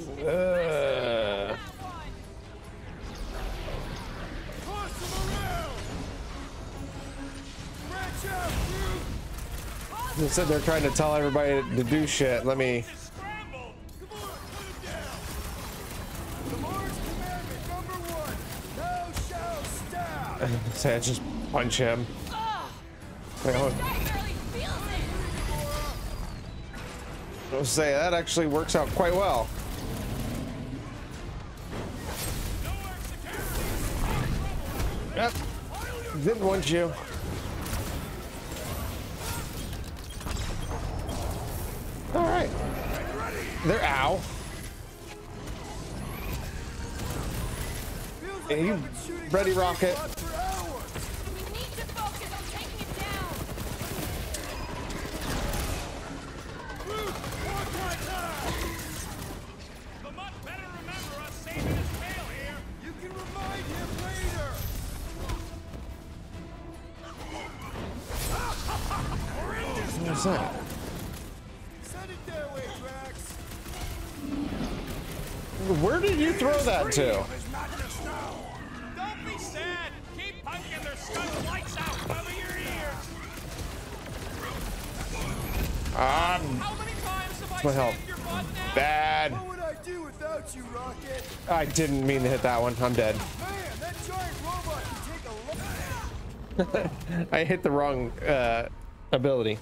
Toss him around! Branch out, Groot!
They said they're trying to tell everybody to do shit. Let me.
Scramble! Come on, cut him down! The Lord's commandment number 1, thou shalt stab!
Say I just punch him. Wait, hold on.
I barely feel it!
I'll say that actually works out quite well. Yep. Didn't want you. All right. They're ow. Are you ready, Rocket?
We need to focus on taking it down!
The mutt better remember us saving his tail here.
You can remind him later!
What's that?
Send it their way, Drax!
Where did you throw that to?
Don't be sad. Keep punking their skunk lights out. Cover your ears. How many times have I
my help.
saved your butt now?
Bad.
What would I do without you, Rocket?
I didn't mean to hit that one. I'm dead.
Man, that giant robot can take a look.
I hit the wrong ability.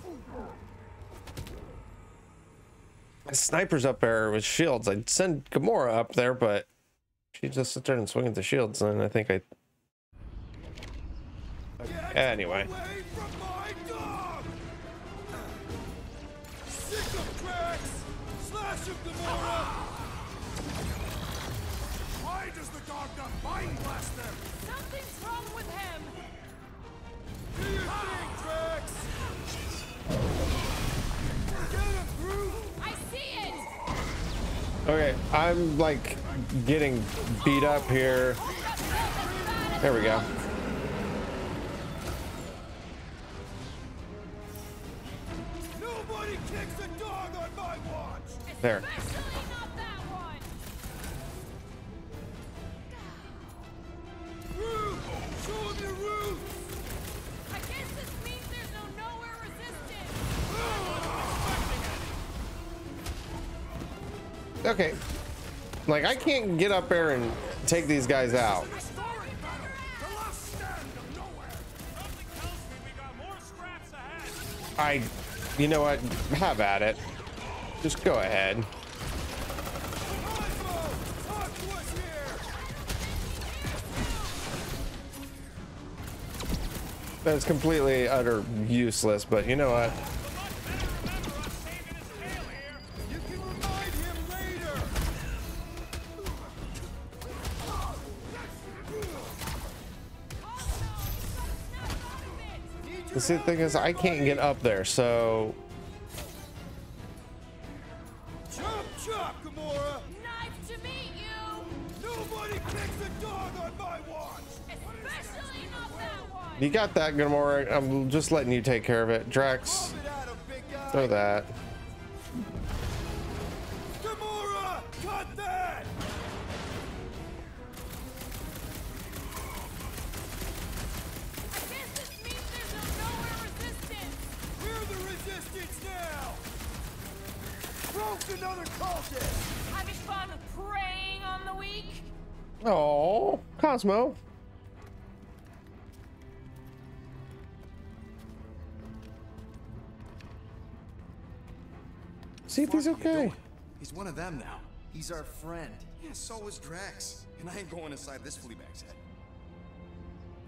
The sniper's up there with shields. I'd send Gamora up there, but she just sits there and swings the shields, and I think I Anyway.
Away from my dog! Sick of tracks! Slash him, Gamora!
Why does the dog not mind blast them?
Something's wrong with him.
Do your thing, Drax! Get him, Groot!
I see it.
Okay, I'm like getting beat up here. There we go.
Nobody kicks a dog on my watch!
There.
Especially not that one.
Groot! Show him your roots!
I guess this means there's no nowhere resistance.
Okay. Like, I can't get up there and take these guys out.
The last stand of nowhere. Something tells me we got more scraps ahead.
You know what? Have at it. Just go ahead.
Cosmo! Talk to us here!
That's completely utter useless, but you know what?
You can remind him later!
The see, thing is, I can't get up there, so
Chop chop, Gamora!
Nice to meet you.
Nobody kicks a dog on my watch!
Especially not that one.
you got that, Gamora. I'm just letting you take care of it. Drax,
Pump it at him, big guy!
throw that.
Gamora! Cut that!
I guess this means there's no nowhere resistance.
We're the resistance now! Broke another cultist!
Having fun preying on the weak.
Oh, Cosmo. See if he's okay.
He's one of them now. He's our friend.
Yeah, so is Drax. And I ain't going inside this fleabag's head.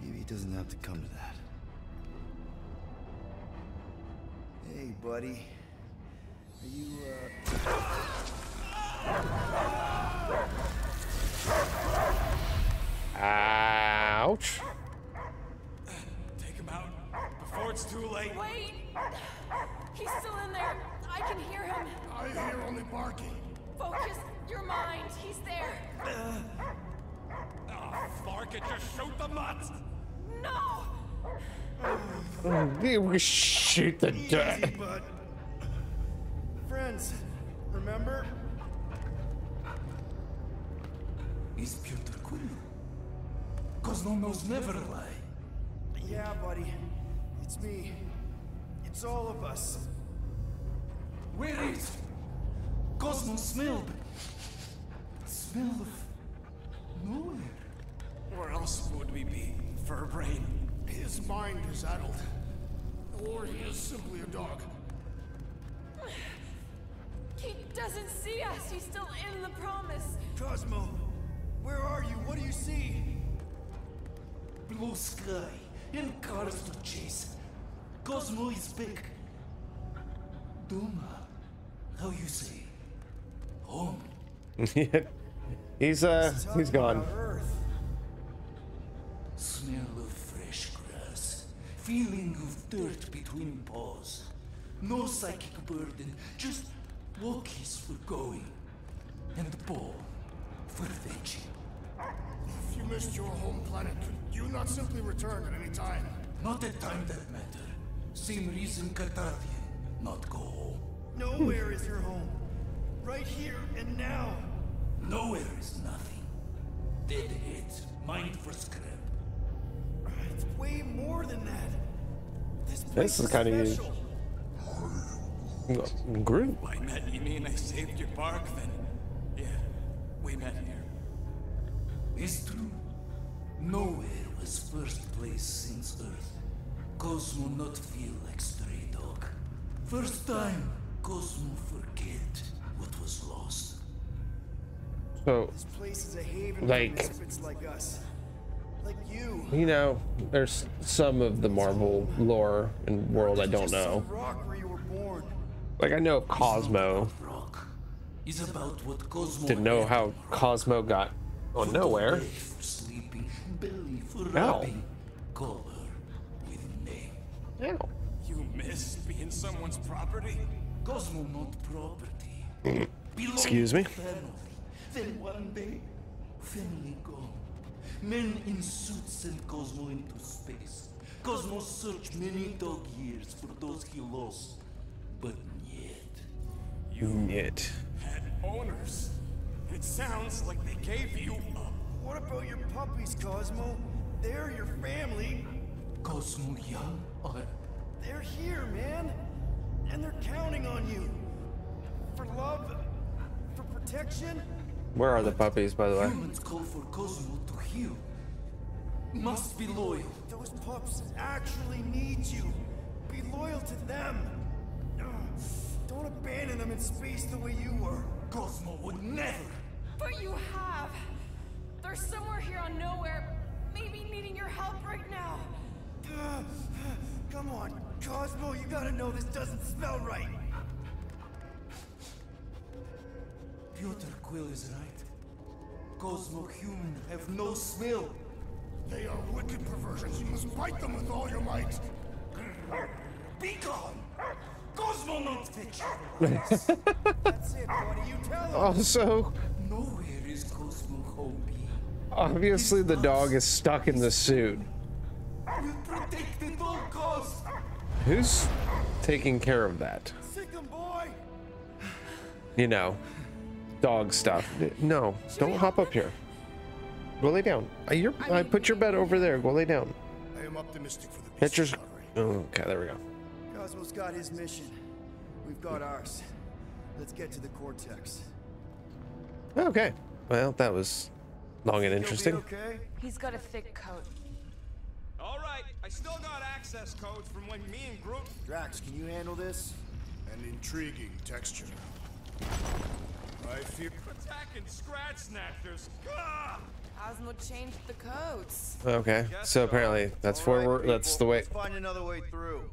Maybe it doesn't have to come to that. Hey, buddy. Are you,
Ouch.
Take him out before it's too late.
Wait. He's still in there. I can hear him.
I hear only barking.
Focus your mind. He's there.
Oh, Clark, it just shoot the nuts.
No.
We shoot the dead.
bud? Friends, remember?
He's Peter Quill. Cosmo knows never lie.
Yeah, buddy. It's me. It's all of us.
Where is Cosmo smelled? Smell of nowhere. Where else would we be? Furbrain.
His mind is addled. Or he is simply a dog.
He doesn't see us. He's still in the promise.
Cosmo, where are you? What do you see?
Blue sky and cars to chase. Cosmo is back. Duma, how you say? Home.
He's gone.
Earth.
Smell of fresh grass. Feeling of dirt between paws. No psychic burden, just walkies for going. And the ball for fetching.
If you missed your home planet, could you not simply return at any time?
Not a time that matter. Same reason Cardassian not go home.
Nowhere is your home. Right here and now.
Nowhere is nothing. Dead heads, mind for scrap.
It's way more than that.
This is kind of
special.
Groot.
By met, you mean I saved your bark then? Yeah, we met here. It's true. Nowhere was first place since Earth. Cosmo not feel like stray dog. First time, Cosmo forget what was lost.
So,
This place is a haven
like-
for misfits like us. Like you.
You know, there's some of the Marvel lore and world I don't know.
Rock where you were born.
Like I know Cosmo.
Is about what Cosmo
Didn't know how Cosmo got on Nowhere.
for sleeping, belly for
Ow.
rubbing, color with name.
Ow.
You miss being someone's property? Cosmo not property.
Excuse me?
Family. Then one day, family gone. Men in suits send Cosmo into space. Cosmo searched many dog years for those he lost, but yet.
Yet.
Had owners. It sounds like they gave you up.
What about your puppies, Cosmo? They're your family.
Cosmo young or
They're here, man. And they're counting on you. For love, for protection.
Where are the puppies, by the way?
humans call for Cosmo to heal. Must be loyal.
Those pups actually need you. Be loyal to them. Don't abandon them in space the way you were.
Cosmo would never.
But you have. They're somewhere here on Nowhere, maybe needing your help right now.
Come on, Cosmo, you gotta know this doesn't smell right.
Piotr Quill is right. Cosmo human have no smell.
They are wicked perversions. You must fight them with all your might.
Be gone! Cosmo not fiction.
That's it, buddy. You tell them.
Also,
Nowhere is Cosmo home.
obviously the dog is stuck in the suit.
Will protect at all costs.
Who's taking care of that?
Sick 'em, boy.
You know, dog stuff. No, don't hop up here. Go lay down. I put your bed over there. Go lay down.
I am optimistic for the
Hit
beast's
your.
recovery.
Oh, okay, there we go.
Cosmo's got his mission. We've got ours. Let's get to the Cortex.
Okay. Well, that was long and interesting.
Okay?
He's got a thick coat.
All right, I still got access codes from when me and Groot.
Drax, can you handle this?
An intriguing texture. I fear.
Attacking Scratch Snatchers. Ah!
Cosmo changed the codes.
Okay, so apparently that's
All
where
right,
we're.
people,
That's the way.
Let's find another way through.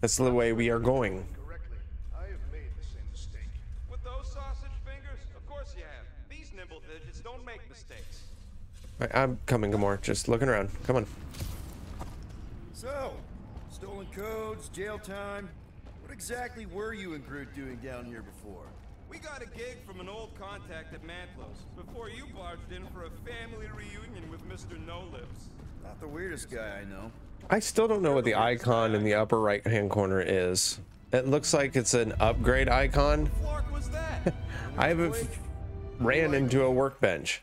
That's the way we are going.
Correctly. I have made the same mistake.
With those sausage fingers? Of course you have. These nimble digits don't make mistakes.
I'm coming, Gamora. Just looking around. Come on.
So, stolen codes, jail time. What exactly were you and Groot doing down here before?
We got a gig from an old contact at Mantlos before you barged in for a family reunion with Mr. No-Lips.
Not the weirdest guy I know.
I still don't know what the icon in the upper right-hand corner is. It looks like it's an upgrade icon.
Flark was that?
I haven't ran into a workbench.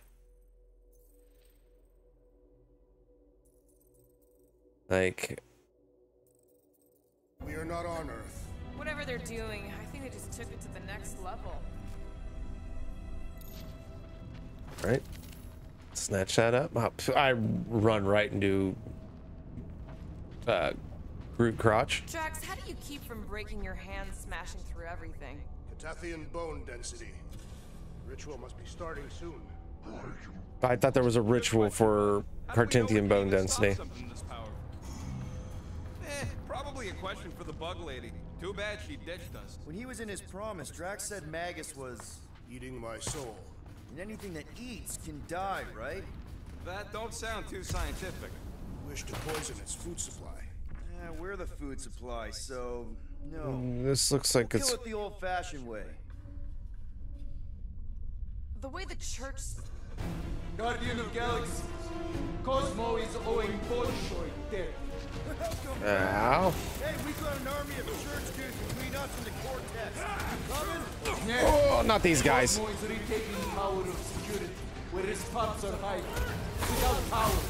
Like,
We are not on Earth.
Whatever they're doing, I think they just took it to the next level.
right? Snatch that up. I run right into Groot crotch.
Drax, how do you keep from breaking your hands smashing through everything?
Catathian bone density. Ritual must be starting soon.
I thought there was a ritual for Cartinthian bone density.
Probably a question for the bug lady. Too bad she ditched us.
When he was in his promise, Drax said Magus was
eating my soul.
And anything that eats can die, right?
That don't sound too scientific.
Wish to poison its food supply.
We're the food supply, so no.
This looks like
We'll
it's
kill it the old-fashioned way.
The way the church...
Guardian of Galaxies, Cosmo is owing Bolshoi death.
Ow.
Hey, we got an army of church dudes between us and the Cortex. Coming?
Oh, not these guys.
Cosmo is retaking power of security, where his pops are hiding. Without power,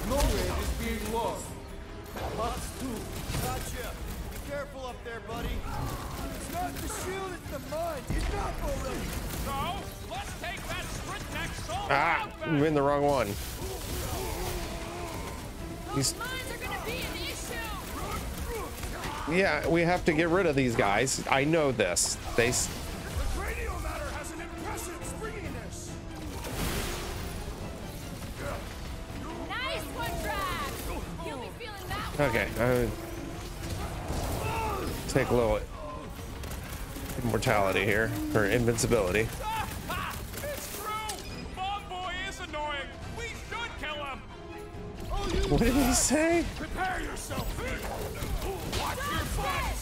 nowhere is being lost. Pops too.
Gotcha. Be careful up there, buddy. It's not the shield, it's the mind. Enough already.
So, let's take that sprint next soul.
Ah, I'm in the wrong one. He's...
Mines are gonna be an issue.
Yeah, we have to get rid of these guys. I know this. They...
The cranial matter has an impressive springiness.
Nice one,
Okay, take a little immortality here, or invincibility.
It's true! Bomb Boy is annoying! We should kill him!
What did he say?
Prepare yourself! Watch your fight!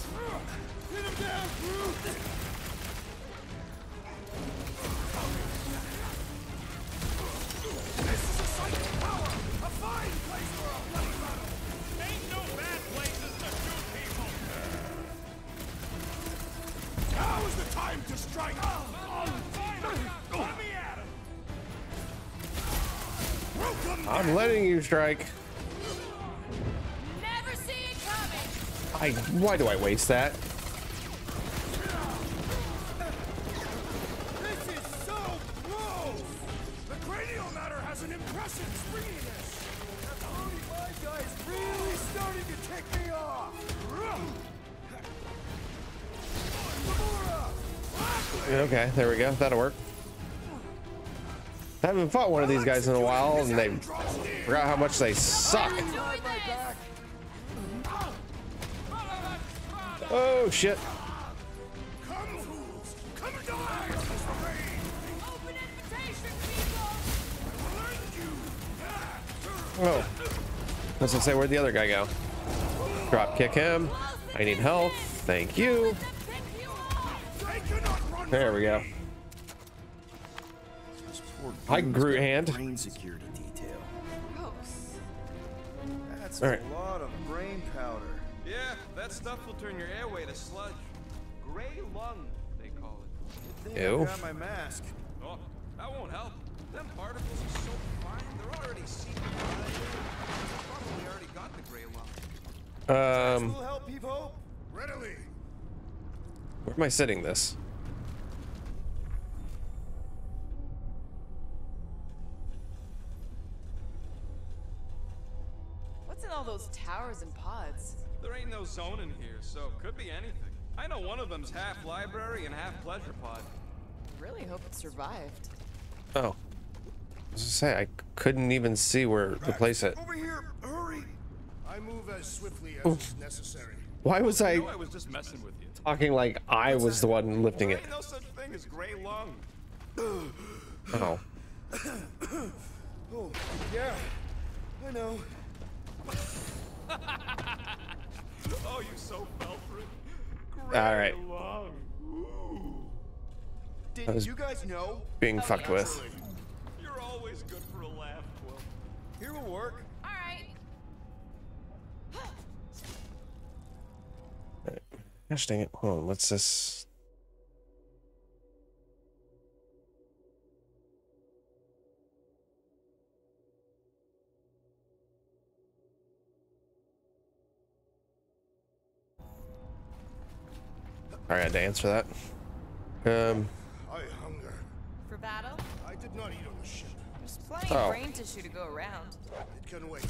Hit him down, Groot! This is a site of power! A fine place for a bloody battle! Ain't no bad places to shoot people! Now is the time to strike! Let me at him!
I'm letting you strike.
Never see it coming.
Why do I waste that?
This is so gross! The cranial matter has an impressive springiness! That Tony Five Guy is really starting to tick me off!
Okay, there we go. That'll work. I haven't fought one of these guys in a while, and they forgot how much they suck. Oh shit!
Come, fools! Come and die! Open invitation, people!
Oh, let's say where'd the other guy go? Drop kick him. I need health. Thank you. There we go. Hi, Groot hand.
Brain security detail.
Gross.
That's
All right.
a lot of brain powder.
Yeah, that stuff will turn your airway to sludge. Gray lung, they call it.
Ew.
I got my mask.
Oh, that won't help. Them particles are so fine, they're already seeping out. Probably already got the gray lung.
Will help Heave Hope.
Readily.
Where am I sitting this?
What's in all those towers and pods?
There ain't no zone in here, so could be anything. I know one of them's half library and half pleasure pod.
Really hope it survived.
Oh, I was gonna say I couldn't even see where to place it.
Over here, hurry! I move as swiftly as is necessary.
Why was I
I was just messing with you.
talking like I was the one lifting
There
it?
ain't no such thing as gray lung.
Oh.
Oh, yeah. I know.
Oh, you so fell for it.
All right.
Lung.
Did
I was
you guys know?
being fucked with.
You're always good for a laugh, Quill.
Here will work.
All right.
Gosh dang it. Hold on. What's this? All right, I had to answer that.
I hunger.
For battle?
I did not eat on the ship.
There's plenty of brain tissue to go around.
It can wait.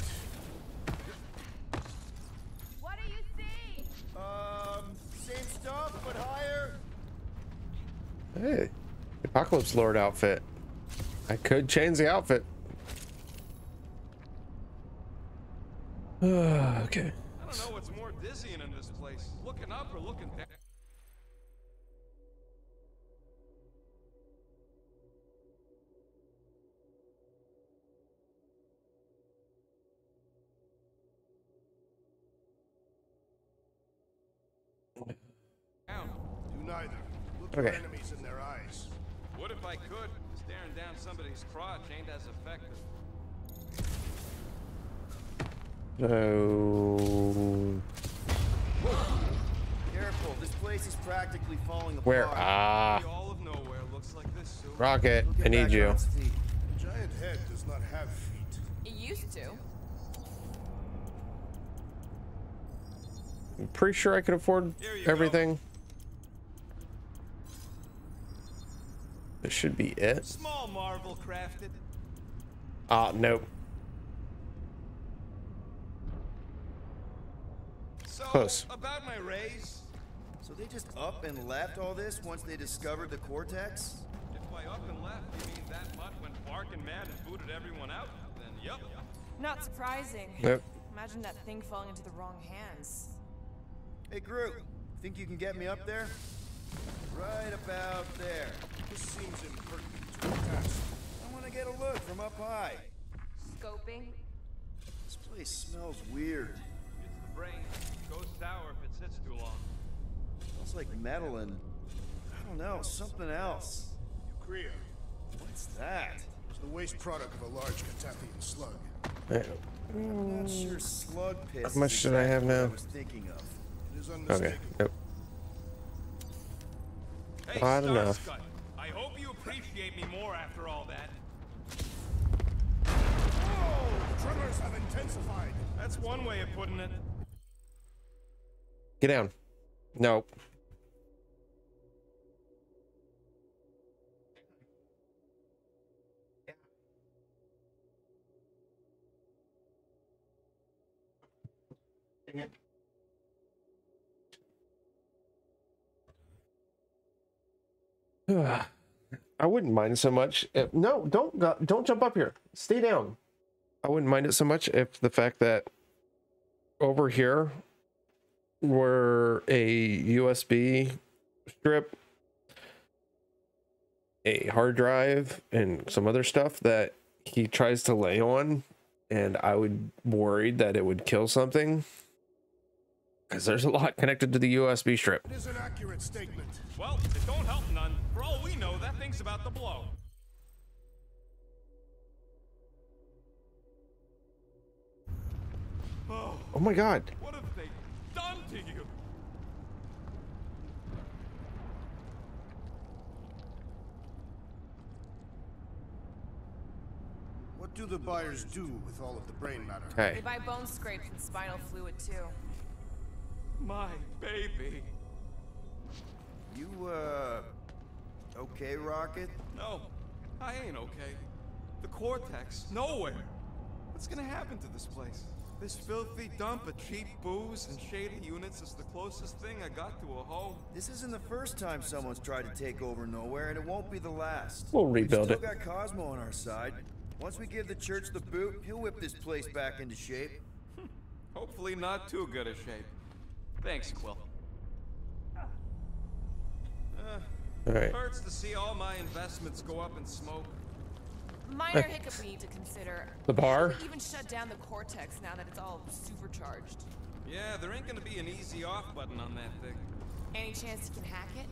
What do you see?
Same stuff, but higher.
Hey, Apocalypse Lord outfit. I could change the outfit. Okay.
I don't know what's more dizzying in this place. Looking up or looking down.
Do neither. Look
Okay.
your enemies in their eyes.
What if I could? Staring down somebody's crotch ain't as effective.
So
Careful, this place is practically falling apart.
where? Ah,
All of nowhere looks like this. So
Rocket,
He'll get
I need
back
you.
on his feet.
The giant head does not have feet.
It used to.
I'm pretty sure I could afford
Here you go.
everything. This should be it.
small marvel crafted.
Ah, nope.
So
Close.
about my raise.
So they just up and left all this once they discovered the Cortex?
If by up and left you mean that much when barking mad and booted everyone out, then yup.
Not surprising.
Yep.
Imagine that thing falling into the wrong hands.
Hey, Groot, think you can get me up there? Right about there.
This seems impertinent to a task.
I want to get a look from up high.
Scoping?
This place smells weird.
It's the brain. Goes sour if it sits too long.
Smells like metal and, I don't know, something else.
Eucrea.
What's that?
It's the waste product of a large Catathian slug.
I'm not sure slug piss.
How much should I have now?
I was thinking of.
It is
Okay.
unmistakable.
Nope.
Hey,
Not enough.
Starscut, I hope you appreciate me more after all that.
Oh, tremors have intensified.
That's one way of putting it.
Get down. Nope. I wouldn't mind it so much. No, don't jump up here. Stay down. I wouldn't mind it so much if the fact that over here were a USB strip, a hard drive, and some other stuff that he tries to lay on, and I would worried that it would kill something. Because there's a lot connected to the USB strip.
It is an accurate statement.
Well, it don't help none. For all we know, that thing's about to blow.
Oh my god.
What have they done to you?
What do the buyers do with all of the brain matter?
Hey.
They buy bone scrapes and spinal fluid too.
My baby.
You, okay, Rocket?
No, I ain't okay. The Cortex, nowhere. What's gonna happen to this place? This filthy dump of cheap booze and shady units is the closest thing I got to a home.
This isn't the first time someone's tried to take over Nowhere, and it won't be the last.
We'll rebuild
We've
it.
still got Cosmo on our side. Once we give the church the boot, he'll whip this place back into shape.
Hopefully not too good a shape. Thanks, Quill.
All right.
Hurts to see all my investments go up in smoke.
Minor hiccup we need to consider.
The bar?
How do we even shut down the Cortex now that it's all supercharged?
Yeah, there ain't gonna be an easy off button on that thing.
Any chance you can hack it?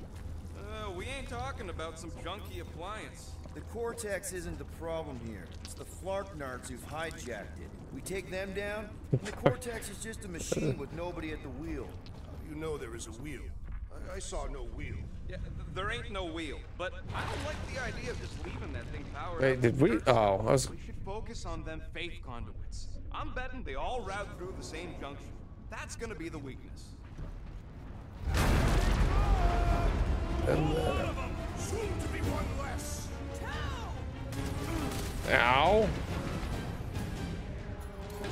We ain't talking about some junky appliance.
The Cortex isn't the problem here. It's the Flarknards who've hijacked it. We take them down, and the Cortex is just a machine with nobody at the wheel.
You know there is a wheel. I saw no wheel.
Yeah, there ain't no wheel, but I don't like the idea of just leaving that thing powered
Wait,
up.
did we? Oh, I was.
We should focus on them faith conduits. I'm betting they all route through the same junction. That's gonna be the weakness.
Soon to be one less.
Ow.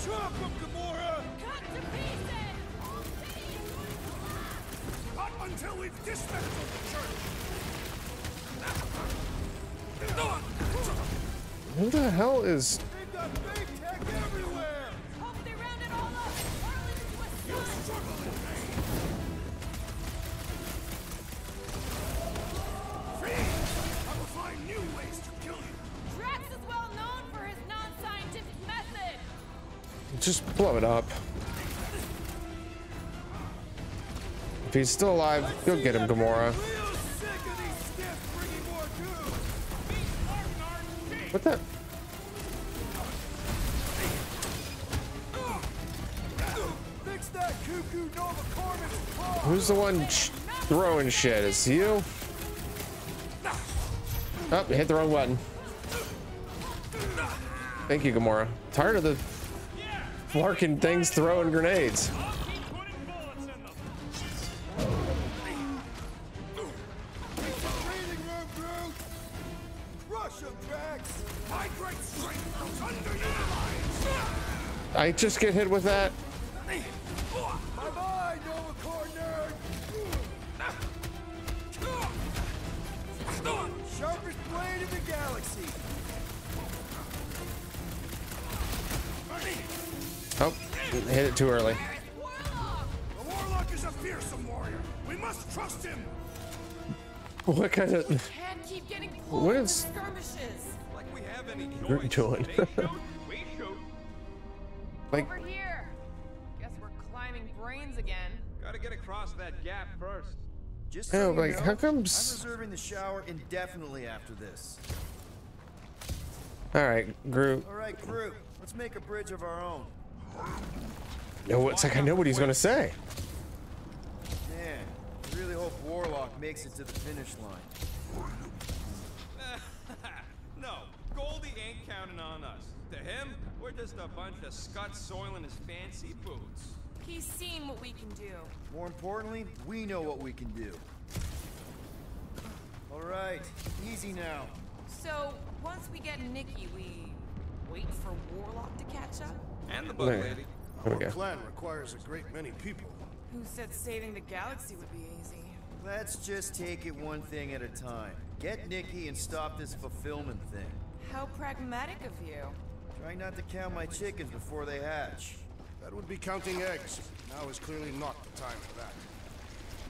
Chop him, Gamora!
Cut to pieces!
Not until we've dismantled the church!
Who the hell is?
They've got big tech everywhere!
Hope they round it all up! Hurl it into a
You
sun!
struggle in vain! Fiend! I will find new ways to kill you!
Drax is well known for his non-scientific method!
Just blow it up. If he's still alive, go get him, Gamora.
Real sick of these stiffs bringing more goo!
What the?
Fix that cuckoo Nova Corvin's claw!
Who's the one throwing shit? Is it you? Oh, you hit the wrong button. Thank you, Gamora. Tired of the Flarkin things throwing grenades.
Breathing room, Groot! Crush him, Drax! My great strength goes underutilized!
I just get hit with that.
Bye-bye, Nova Corps nerd! Sharpest blade in the galaxy!
Oh, hit it too early.
The Warlock is a fearsome warrior. We must trust him.
What kind of?
Can't keep getting pulled
What
into
is
skirmishes.
Like we have any
Groot doing?
They shoot, we shoot.
Like,
Over here. Guess we're climbing brains again.
Gotta get across that gap first.
Just
Yeah,
so you
like,
know,
how comes-
I'm reserving the shower indefinitely after this.
all right, Groot.
All right, Groot. Let's make a bridge of our own.
No, it's like I know what he's gonna say.
Man, I really hope Warlock makes it to the finish line.
No, Goldie ain't counting on us. To him, we're just a bunch of scuts soiling his fancy boots.
He's seen what we can do.
More importantly, we know what we can do. All right, easy now.
So, once we get Nikki, we wait for Warlock to catch up?
And the bug
There.
lady.
There
Our
we go.
plan requires a great many people.
Who said saving the galaxy would be easy?
Let's just take it one thing at a time. Get Nikki and stop this fulfillment thing.
How pragmatic of you.
Try not to count my chickens before they hatch.
That would be counting eggs. Now is clearly not the time for that.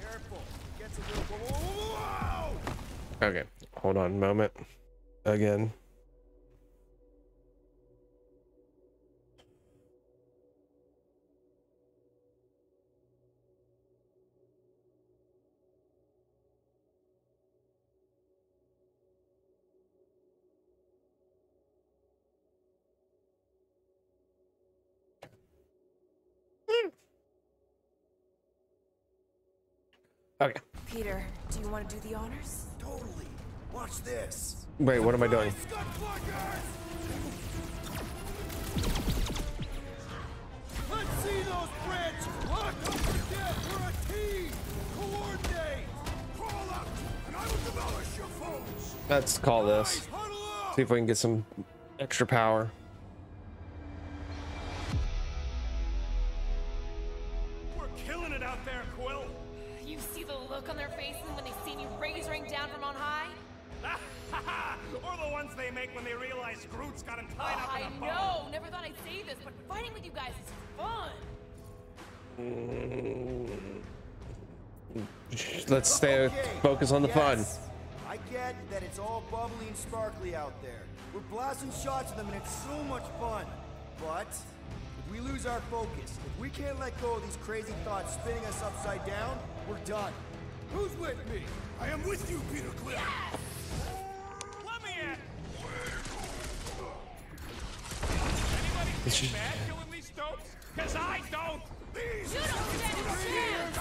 Careful. Gets a little... Whoa!
Okay, hold on a moment. Again. Okay.
Peter, do you want to do the honors?
Totally. Watch this.
Wait, what am I doing?
Let's see those branches. Lock up together. We're a team. Coordinate. Crawl out, and I will demolish your foes.
Let's call this.
Huddle up.
See if we can get some extra power.
We're killing it out there, Quill.
You see the look on their faces when they see me rain down from on high?
Or the ones they make when they realize Groot's got him tied up
I
in a bow.
know, never thought I'd say this, but fighting with you guys is fun.
Let's stay focus on the fun.
Yes. I get that it's all bubbly and sparkly out there. We're blasting shots at them and it's so much fun. But if we lose our focus, if we can't let go of these crazy thoughts spinning us upside down, we're done.
Who's with me? I am with you, Peter Quill.
Yes!
Let me in.
It's
Anybody
just-
feel bad killing these dopes? Cause I don't. These
You don't stand a chance!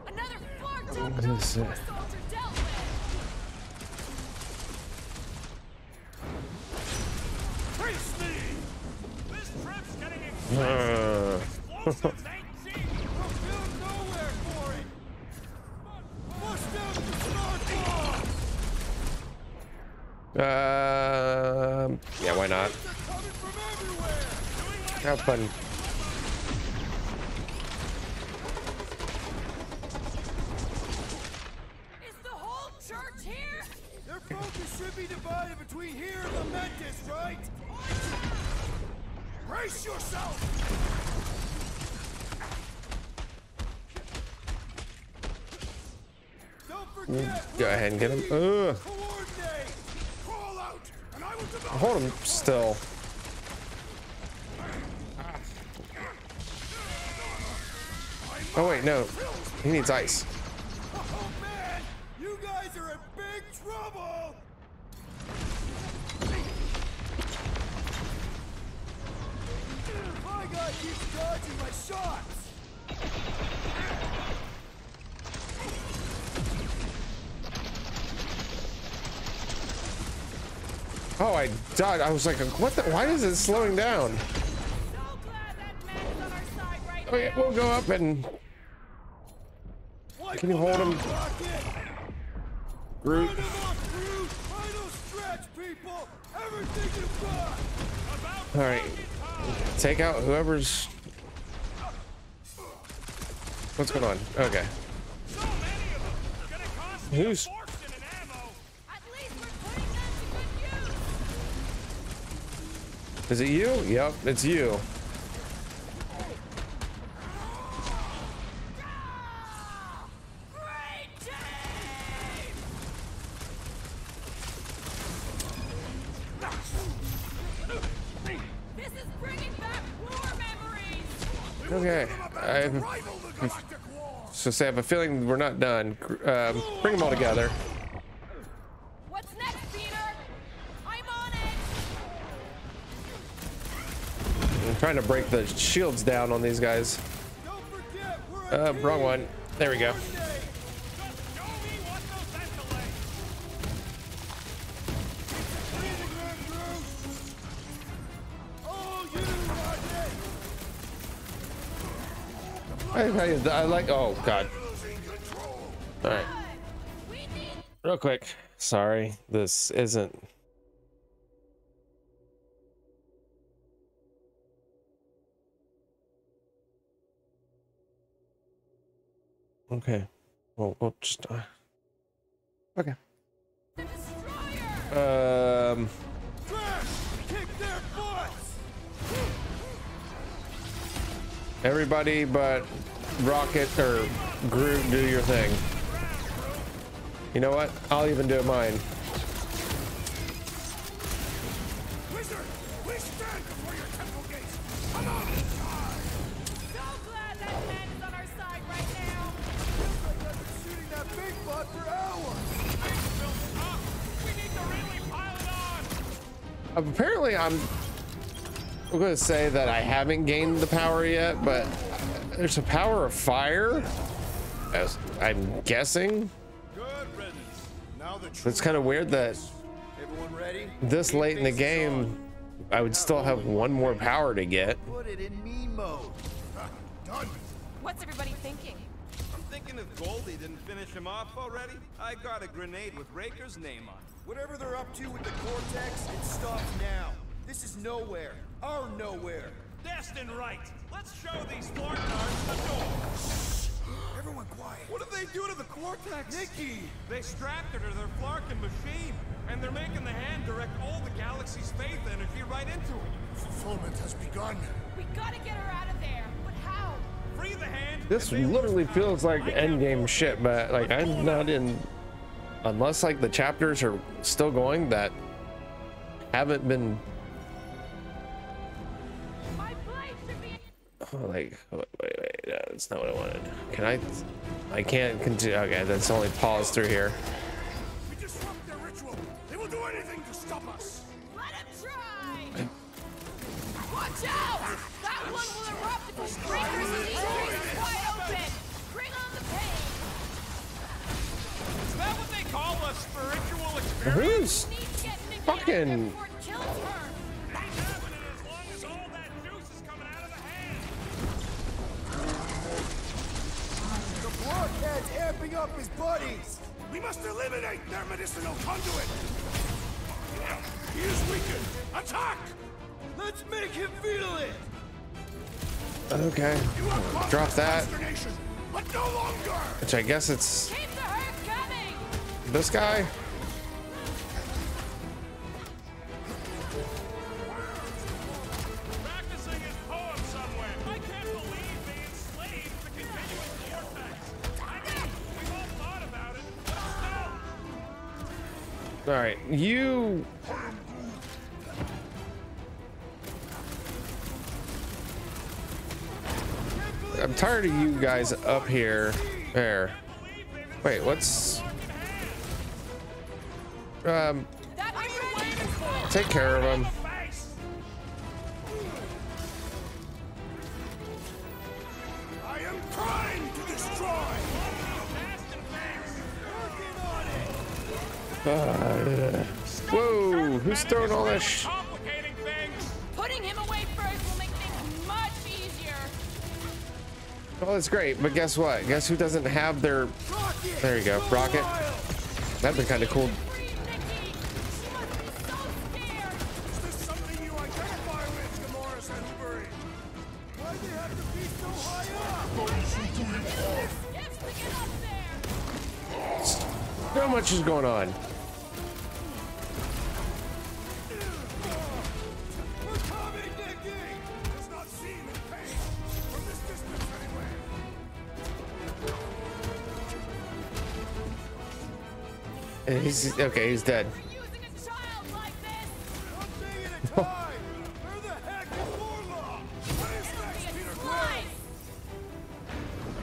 Another far top
What is it?
soldier dealt with!
Face me! This trip's getting explosives ain't cheap! We'll build nowhere for it! Push down the smart bomb!
Yeah, why not?
They're coming from everywhere! Doing my
Have fun.
Is the whole church here?
Their focus should be divided between here and the Mentis, right? Brace yourself! Don't forget,
Go ahead and get him. Ugh.
coordinate! Crawl out, and I will develop.
Hold him still. Oh wait, no. He needs ice.
Oh man, you guys are in big trouble! My guy keeps dodging my shots!
Oh, I died. I was like, what the? Why is it slowing down?
So glad that man is on our side right
Oh yeah, we'll go up and. Can you hold him? Groot.
Find him off, Groot! Final stretch, people! Everything you've got! About
All right. Take out whoever's. What's going on? Okay.
so many of them! Gonna cost me
Who's?
a fortune in ammo!
At least we're putting them to good use!
Is it you? Yep, it's you.
This is bringing back war memories.
Okay, I have a feeling we're not done. Bring them all together.
What's next, Peter? I'm on it.
I'm trying to break the shields down on these guys. Wrong one. There we go. I like. Oh God. All right. Real quick. Sorry, this isn't. Okay. Well, we'll just. Okay. Everybody but Rocket or Groot, do your thing. You know what? I'll even do mine.
Wizard, we stand before your temple gates. Come on!
So glad that man is on our side right now.
Feels like I've been shooting that big bot for hours.
We need to really pile it on.
Apparently, I'm going to say that I haven't gained the power yet, but there's a power of fire, as I'm guessing. It's kind of weird that this late in the game, I would still have one more power to get.
Put it in me mode.
Done.
What's everybody thinking?
I'm thinking if Goldie didn't finish him off already, I got a grenade with Raker's name on it.
Whatever they're up to with the Cortex, it stops now. This is nowhere. Our nowhere.
Destin right. Let's show these Flarknards the door.
Everyone quiet.
What did they do to the Cortex?
Nikki!
They strapped her to their Flarkin machine, and they're making the hand direct all the galaxy's faith energy right into it.
Fulfillment has begun.
We gotta get her out of there. But how?
Free the hand.
This literally feels like endgame shit, but like I'm not in, unless like the chapters are still going that haven't been. Oh, like wait, no, that's not what I wanted. Can I can't continue. Okay, that's only pause through here.
We disrupt their ritual. They will do anything to stop us.
Let him try. Watch out! That one will erupt if his breakers and these trees wide open. Bring on the pain.
Is that what they call a spiritual experience?
Who's fucking?
Blockhead's amping up his buddies!
We must eliminate their medicinal conduit! He is weakened! Attack!
Let's make him feel it!
Okay, drop that.
But no longer!
Which I guess it's
Keep the herd coming!
this guy.
Practicing his poem somewhere! I can't believe they enslaved the continuous vortex! I mean, we've all thought about it, but still!
All right, you. I'm tired of you guys up here. There. Wait, what's? Take care of him.
I am primed to destroy!
Whoa! Who's throwing all that?
Complicating things!
Putting him away first will make things much easier.
Oh, that's great, but guess what? Guess who doesn't have their? There you go, Rocket. That'd be kind of cool.
Is this something you identify with, Gamora Sainsbury?
Why'd they have to be so high up?
So much is going on.
We're
He's okay. He's dead.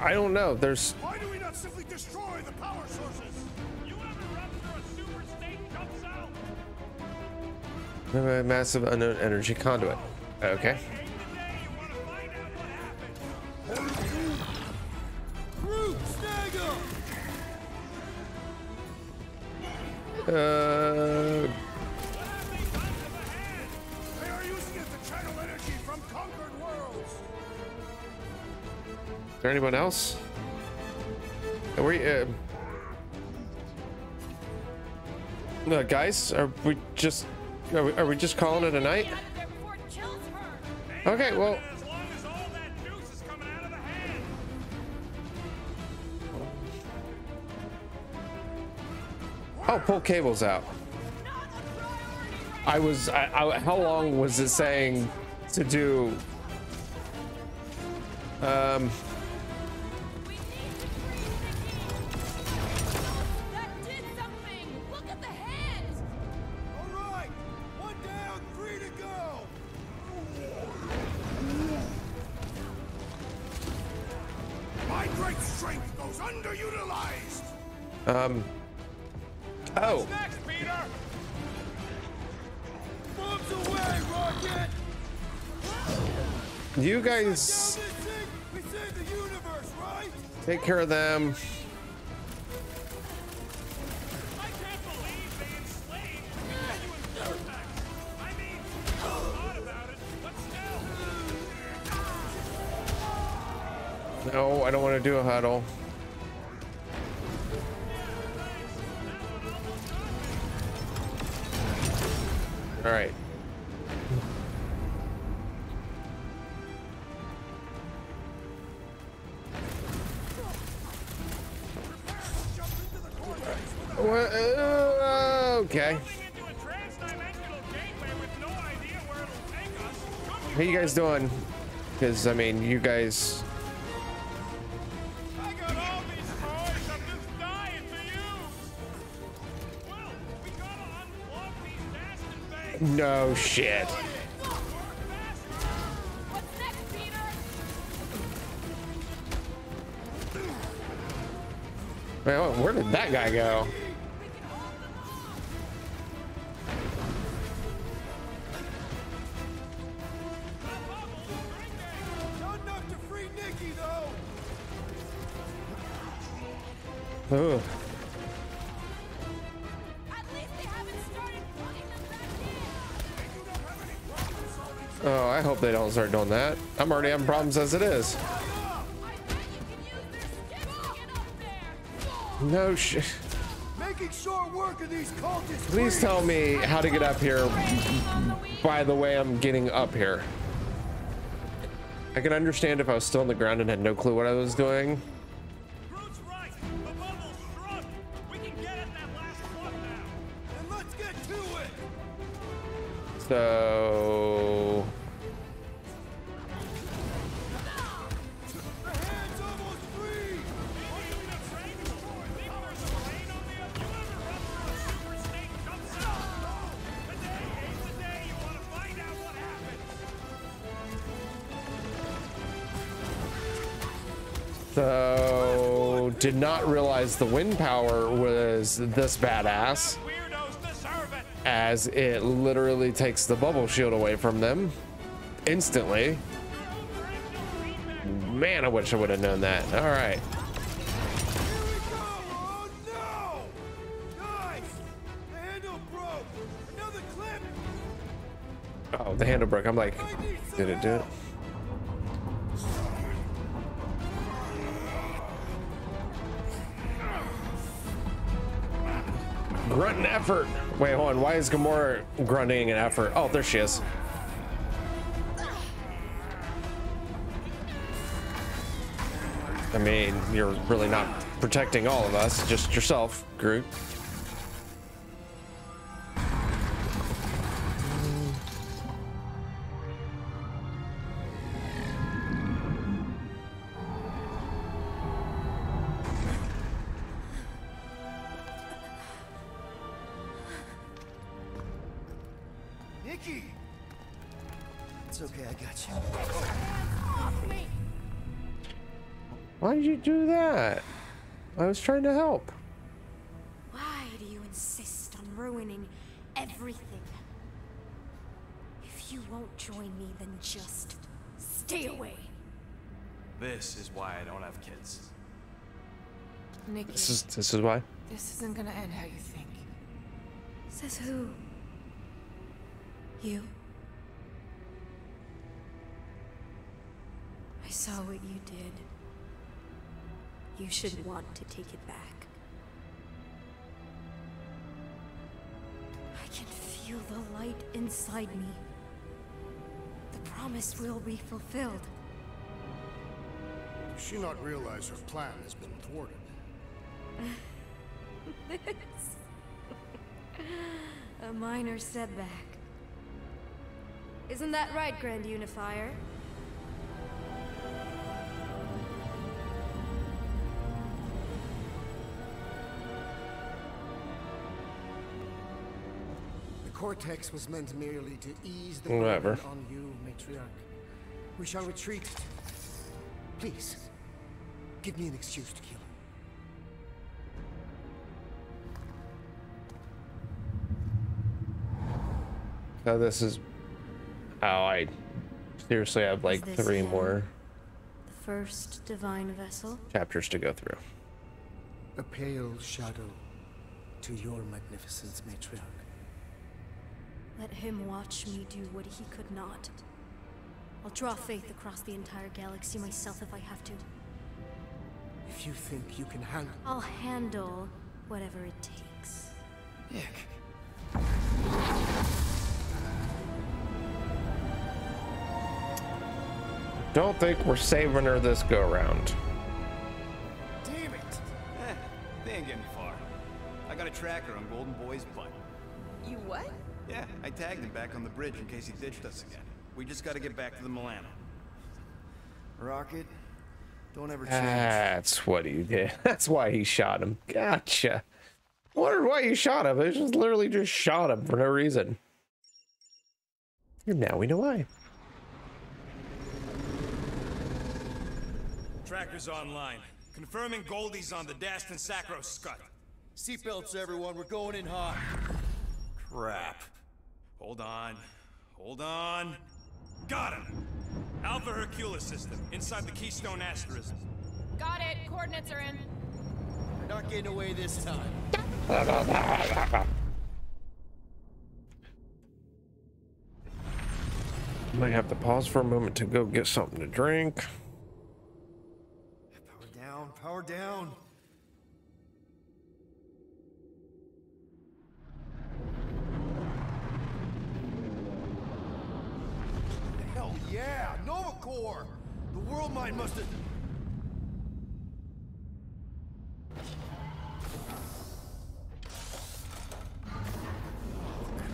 I don't know. There's.
Why do we not simply destroy the power sources?
You ever rupture a super state jump cell?
A massive unknown energy conduit. Okay.
They are using it to channel energy from conquered worlds.
Is there anyone else? Are we, guys, are we just calling it a night? Okay, well.
As long as all that juice is coming out of the hand.
Oh, pull cables out. How long was it saying to do?
That did something! Look at the head!
Alright! One down, 3 to go!
My great strength goes underutilized.
Oh.
Next, Peter.
Bombs away, Rocket!
You guys
We saved the universe, right?
take care of them.
I can't believe they enslaved genuine Vortex. I mean, I thought about it, but still.
No, I don't want to do a huddle. All right. What? Okay. How you guys doing? Because I mean, you guys.
I got all these toys. I'm just dying to use. Well, we gotta unplug these Dastan things.
No shit.
What's next, Peter?
Man, where did that guy go?
Not enough to free Nikki, though!
Ugh.
At least they haven't started plugging them back in.
Oh, I hope they don't start doing that. I'm already having problems as it is. No shit.
Making short work of these cultists.
Please tell me how to get up here. By the way, I'm getting up here. I can understand if I was still on the ground and had no clue what I was doing.
Groot's right. The bubble's shrunk. We can get at that last plug now.
And let's get to it.
So.
The hand's almost free.
So, did not realize the wind power was this badass, as it literally takes the bubble shield away from them instantly. Man, I wish I would have known that. All right.
Oh no! Guys, the handle broke. Another clip.
Oh, the handle broke. I'm like, did it do it? Grunt and effort. Wait, hold on. Why is Gamora grunting an effort? Oh, there she is. I mean, you're really not protecting all of us, just yourself, Groot.
Nikki! It's okay, I got you.
Off me!
Why did you do that? I was trying to help.
Why do you insist on ruining everything? If you won't join me, then just stay away.
This is why I don't have kids.
Nikki,
This is why.
this isn't gonna end how you think.
Says who? You? I saw what you did. You should want to take it back. I can feel the light inside me. The promise will be fulfilled.
Does she not realize her plan has been thwarted?
A minor setback. Isn't that right, Grand Unifier?
The Cortex was meant merely to ease the
Whatever.
burden on you, Matriarch. We shall retreat. Please, give me an excuse to kill him.
So this is. Oh, I seriously have like
Is this
3
him?
more
The first divine vessel?
chapters to go through.
A pale shadow to your magnificence, Matriarch.
Let him watch me do what he could not. I'll draw faith across the entire galaxy myself if I have to.
If you think you can handle...
I'll handle whatever it takes.
Nick.
Don't think we're saving her this go round.
Damn it!
They ain't getting far. I got a tracker on Golden Boy's butt.
You what?
Yeah, I tagged him back on the bridge in case he ditched us again. We just gotta get back to the Milano.
Rocket, don't ever change.
That's what he did. That's why he shot him. Gotcha. I wondered why you shot him. It just literally just shot him for no reason. And now we know why.
Tracker's online. Confirming Goldie's on the Dastan Sacro Scut.
Seatbelts, everyone. We're going in hot.
Crap. Hold on. Hold on. Got him. Alpha Hercules system, inside the Keystone Asterism.
Got it. Coordinates are in.
We're not getting away this time.
Might have to pause for a moment to go get something to drink.
Power down, power down. Hell yeah, Nova Corps! The World Mind must have...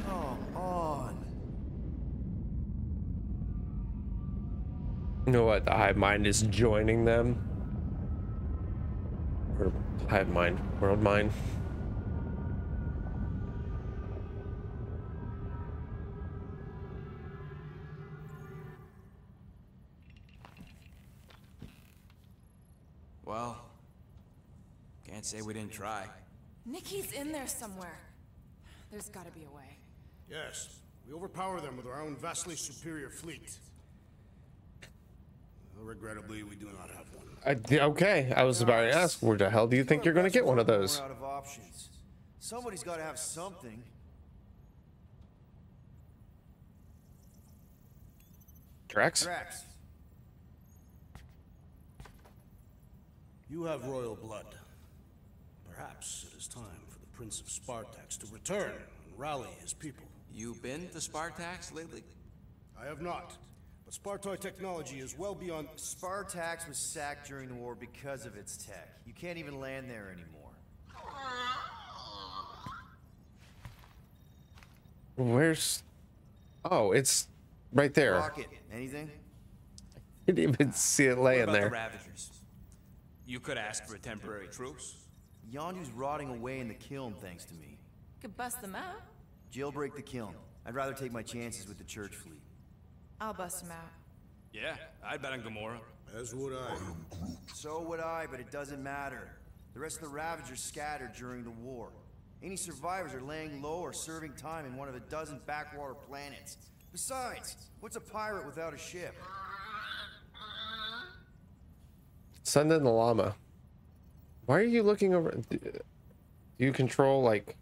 Come on.
You know what? The hive mind is joining them. Or hive mind, world mind.
Well, can't say we didn't try.
Nikki's in there somewhere. There's gotta be a way.
Yes, we overpower them with our own vastly superior fleet. Well, regrettably, we do not have one.
Okay, I was about to ask, where the hell do you think you're going to get one of those?
We're out of options. Somebody's got to have something.
Drax?
Drax.
You have royal blood. Perhaps it is time for the Prince of Spartax to return and rally his people.
You been to Spartax lately?
I have not. But Spartoid technology is well beyond...
Spartax was sacked during the war because of its tech. You can't even land there anymore.
Where's... Oh, it's right there.
Rocket, anything?
I didn't even see it laying
What about
there.
the Ravagers? You could ask for a temporary truce.
Yondu's rotting away in the kiln thanks to me.
Could bust them out.
Jailbreak the kiln. I'd rather take my chances with the church fleet.
I'll bust him out.
Yeah, I'd bet on Gamora.
As would I.
So would I, but it doesn't matter. The rest of the Ravagers scattered during the war. Any survivors are laying low or serving time in one of a dozen backwater planets. Besides, what's a pirate without a ship?
Send in the llama. Why are you looking over? Do you control, like...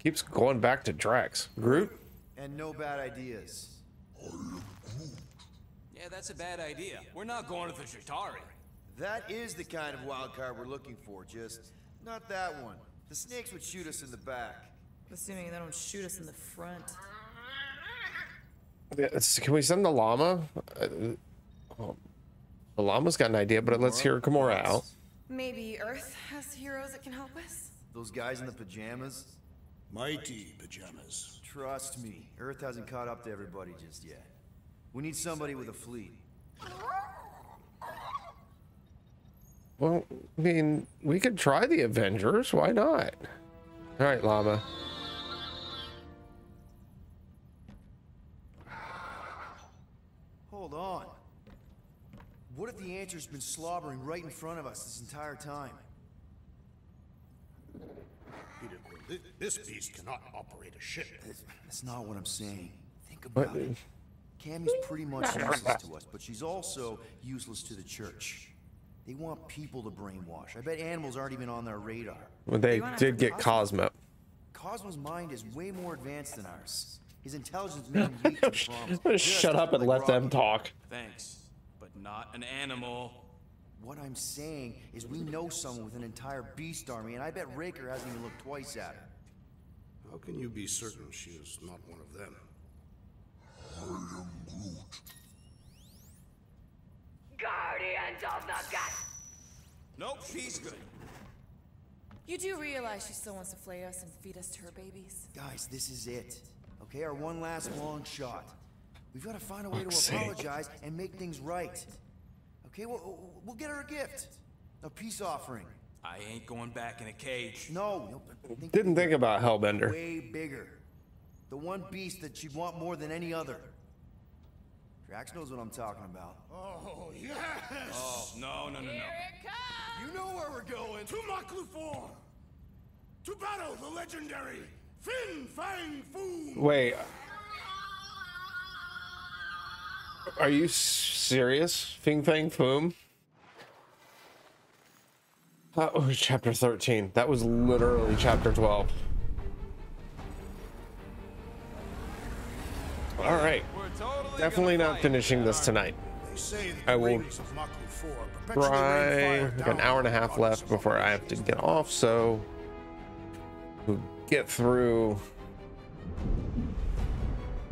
Keeps going back to Drax. Groot?
And no bad ideas.
Yeah, that's a bad idea. We're not going to the Chitauri.
That is the kind of wild card we're looking for, just not that one. The snakes would shoot us in the back.
Assuming they don't shoot us in the front.
Can we send the llama? The llama's got an idea, but let's hear Gamora out.
Maybe Earth has heroes that can help us?
Those guys in the pajamas?
Mighty pajamas.
Trust me, Earth hasn't caught up to everybody just yet. We need somebody with a fleet.
Well, I mean, we could try the Avengers. Why not? All right, llama.
Hold on. What if the Answer's been slobbering right in front of us this entire time?
Peter, this beast cannot operate a ship.
That's not what I'm saying. Think about it. Cammy's pretty much useless to us, but she's also useless to the church. They want people to brainwash. I bet animals aren't even on their radar.
Well, they did get Cosmo.
Cosmo's mind is way more advanced than ours. His intelligence made him weak to the promise.
Shut up and let them talk.
Thanks, but not an animal.
What I'm saying is we know someone with an entire beast army, and I bet Raker hasn't even looked twice at her.
How can you be certain she is not one of them?
I am Groot.
Guardians of the Galaxy.
Nope, she's good.
You do realize she still wants to flay us and feed us to her babies?
Guys, this is it. Okay, our one last long shot. We've got to find a way to apologize and make things right. Okay, we'll get her a gift. A peace offering.
I ain't going back in a cage.
No.
Didn't think about Hellbender.
Way bigger. The one beast that she'd want more than any other. Drax knows what I'm talking about.
Oh, yes!
Oh, no.
Here it comes!
You know where we're going. To Maklu4! To battle the legendary Fin Fang Foom!
Wait. Are you serious? Fin Fang Foom? That was chapter 13. That was literally chapter 12. All right. Definitely not finishing this tonight. I will try. Like an hour and a half left before I have to get off, so we'll get through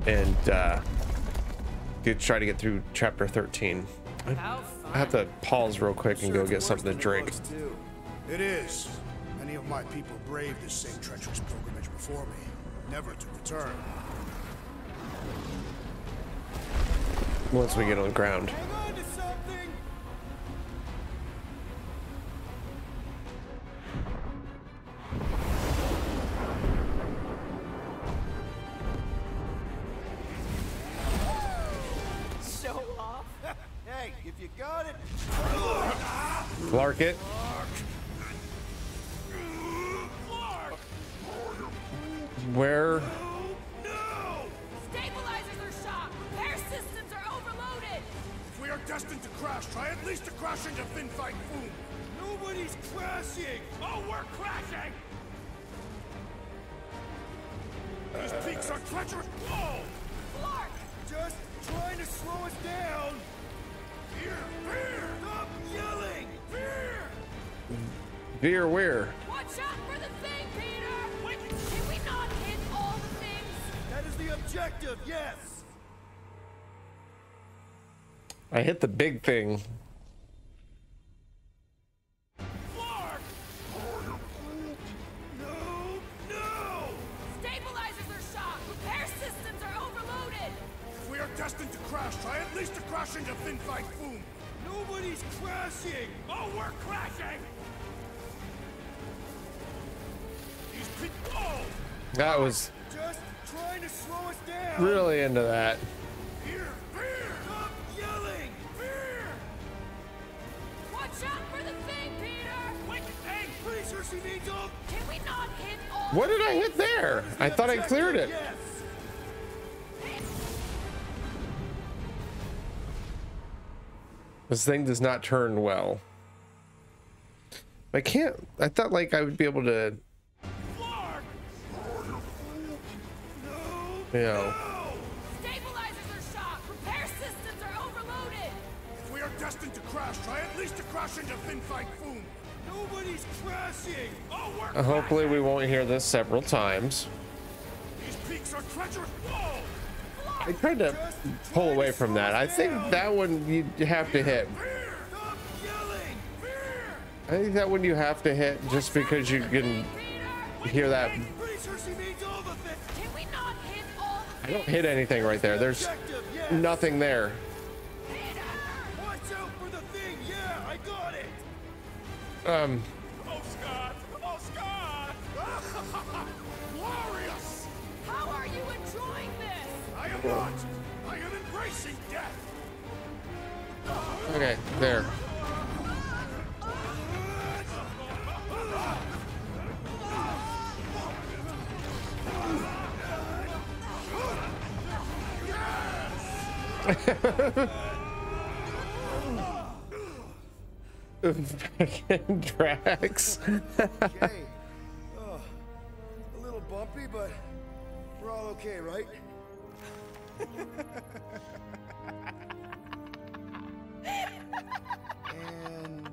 and try to get through chapter 13. I have to pause real quick and go get something to drink.
It is. Many of my people braved this same treacherous pilgrimage before me, never to return.
Once we get on the ground.
Hang on to something!
Show off.
Hey, if you got it.
Clark it. Where?
Stabilizers are shot. Repair systems are overloaded.
If we are destined to crash, try at least to crash into Fin Fang Foom.
Nobody's crashing!
Oh, we're crashing! These peaks are treacherous. Whoa!
Clark!
Just trying to slow us down!
Fear!
Stop yelling!
Veer where?
Watch out for the thing, Peter! Wait, can we not hit all the things?
That is the objective, yes!
I hit the big thing.
Clark! No!
Stabilizers are shot. Repair systems are overloaded.
If we are destined to crash, try at least to crash into Fin Fang Foom.
Nobody's crashing!
Oh, we're crashing! These peaks. Whoa!
That was
just trying to slow us down.
Really into that.
Stop yelling.
Watch out for the thing, Peter!
Wait, hey, pretty sure she needs all.
Can we not hit all?
What did I hit there? I thought I cleared it.
Yes.
This thing does not turn well. I can't. I thought like I would be able to. You know.
Stabilizers are shot. Repair systems are overloaded.
If we are destined to crash, try at least to crash into Fin Fang Foom.
Nobody's crashing. Oh,
Hopefully we won't hear this several times.
These peaks are treacherous. Whoa!
I tried to pull away from that. I think that one you have to hit.
Stop yelling.
I think that one you have to hit just because you can hear that.
Pretty sure she needs all the things.
Can we not hit all the
I don't hit anything right there. There's nothing there.
Watch out for the thing. Yeah, I got it.
Oh, Scott! Oh, Scott!
Glorious!
How are you enjoying this?
I am not. I am embracing death.
Okay, there. Fucking Drax.
Okay. Oh, a little bumpy, but we're all okay, right? And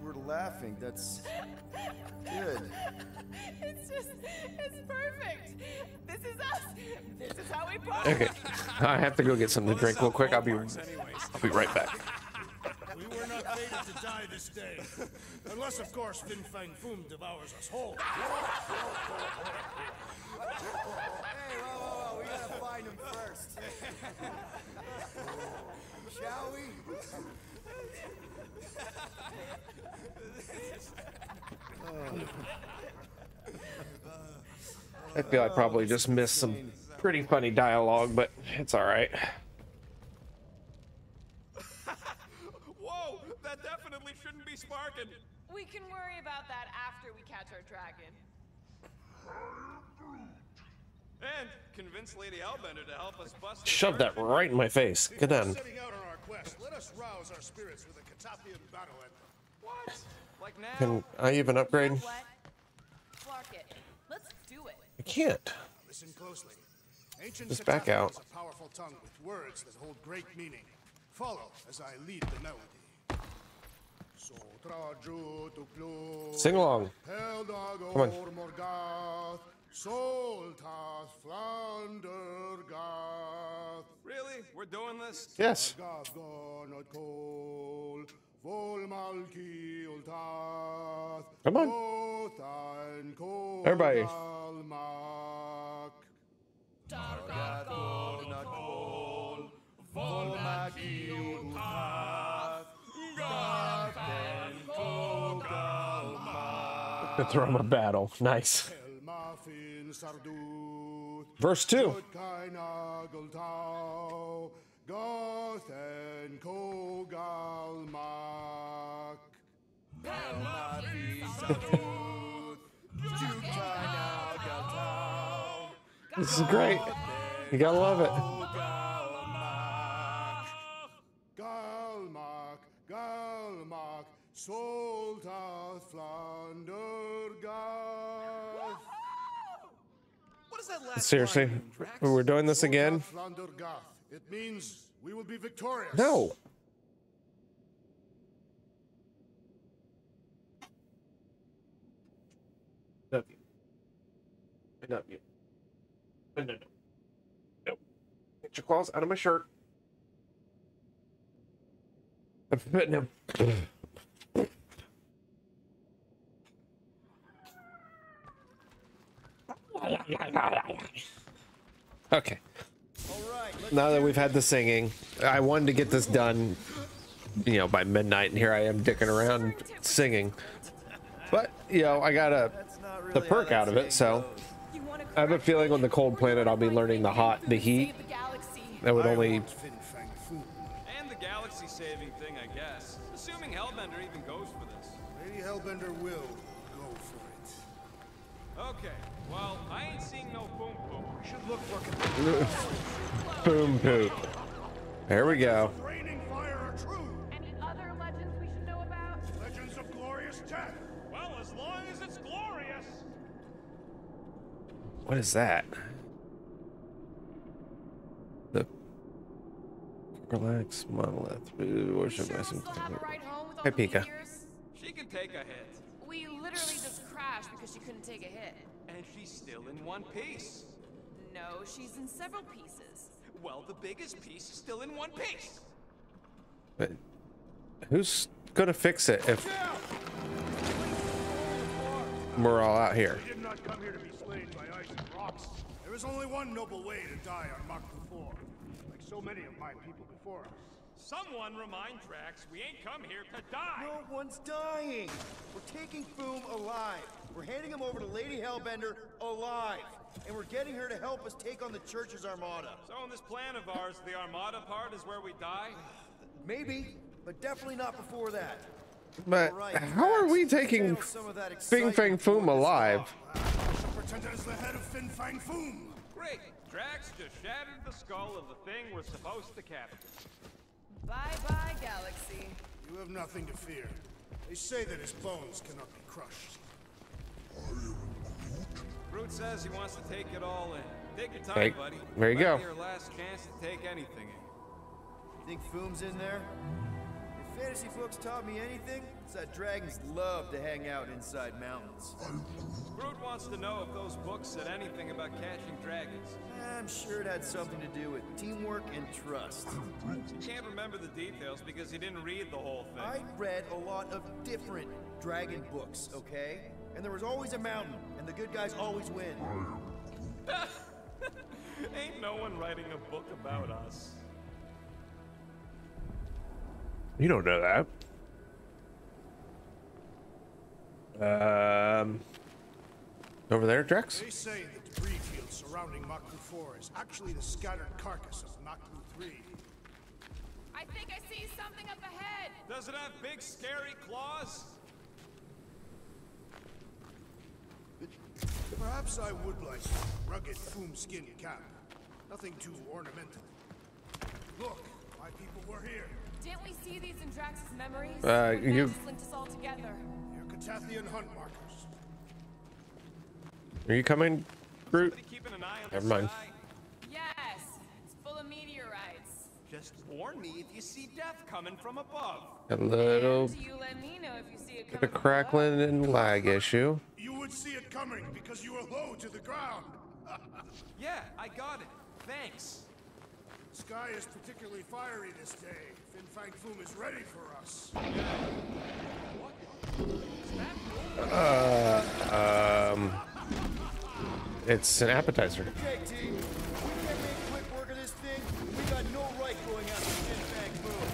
we're laughing. That's good.
It's perfect. This is us. This is how we party.
Okay, I have to go get something to drink real quick. I'll be right back.
We were not fated to die this day. Unless, of course, Fin Fang Foom devours us whole.
Hey, whoa. We gotta find him first. Shall we?
I feel I probably just missed some pretty funny dialogue, but it's all right.
Whoa! That definitely shouldn't be sparking.
We can worry about that after we catch our dragon.
And convince Lady Hellbender to help us bust.
Shove that right in my face. Get on.
Setting out on our quest, let us rouse our spirits with a Katapian battle anthem.
What? Like now?
Can I even upgrade?
What? Clark it. Let's do it.
I can't.
Listen closely. Ancient
Just back
Katapian
out.
is a powerful tongue with words that hold great meaning. Follow as I lead the melody.
Sing along. Come on.
Really? We're doing this?
Yes. Come on. Everybody. Throw him a battle. Nice. Verse 2. This is great. You gotta love it.
Galmak, Soltath, Flandergath.
What is that last
Seriously,
line, Drax?
we're doing this again?
Flandergath. It means we will be victorious.
No. Love you. I love you. No. Nope. Get your claws out of my shirt. No. Okay. Now that we've had the singing, I wanted to get this done, you know, by midnight, and here I am dicking around singing. But, you know, I got the perk out of it, so.
You want to
I have a feeling on the cold planet I'll be learning the heat. That would only.
And the galaxy-saving thing, I guess. Assuming Hellbender even goes for this.
Maybe Hellbender will go for it.
Okay, well, I ain't seeing no boom boom. We should look for
Boom poop. There we go.
Raining fire are true.
Any other legends we should know about?
Legends of glorious death.
Well, as long as it's glorious.
What is that? The relax monolith. Worship myself. Hey, Pika.
She can take a hit.
We literally just crashed because she couldn't take a hit.
And she's still in one piece.
No, she's in several pieces.
Well, the biggest piece is still in one piece.
But who's gonna fix it if we're all out here?
We did not come here to be slain by ice and rocks. There is only one noble way to die on Makku 4, like so many of my people before us.
Someone remind Drax we ain't come here to die.
No one's dying. We're taking Foom alive. We're handing him over to Lady Hellbender alive. And we're getting her to help us take on the Church's armada.
So in this plan of ours, the armada part is where we die?
Maybe, but definitely not before that.
But how are we taking Fin Fang Foom alive?
I shall pretend as the head of Fin Fang Foom.
Great. Drax just shattered the skull of the thing we're supposed to capture.
Bye-bye, Galaxy.
You have nothing to fear. They say that his bones cannot be crushed.
Groot says he wants to take it all in. Take your time,
Hey,
buddy.
there you go.
Might be your last chance to take anything in.
Think Foom's in there? If fantasy books taught me anything, it's that dragons love to hang out inside mountains.
Groot wants to know if those books said anything about catching dragons.
I'm sure it had something to do with teamwork and trust.
He can't remember the details because he didn't read the whole thing.
I read a lot of different dragon books, okay? And there was always a mountain, and the good guys always win.
Ain't no one writing a book about us.
You don't know that. Over there, Drax?
They say the debris field surrounding Makku 4 is actually the scattered carcass of Makku 3.
I think I see something up ahead.
Does it have big, scary claws?
Perhaps I would like a rugged Foom skin cap. Nothing too ornamental. Look, my people were here.
Didn't we see these in Drax's memories?
You
Just linked us all together.
They're Catathian hunt markers.
Are you coming, Groot?
Keeping an eye on
Never
the
mind.
sky.
Yes, it's full of meteorites.
Just warn me if you see death coming from above.
A little
And you let me know if you see it
bit
coming
of crackling and lag issue.
You would see it coming because you are low to the ground.
Yeah, I got it. Thanks.
The sky is particularly fiery this day. Fin Fang Foom is ready for us.
It's an appetizer.
Okay, team. We can't make quick work of this thing. We got no right going out to Fin Fang Foom.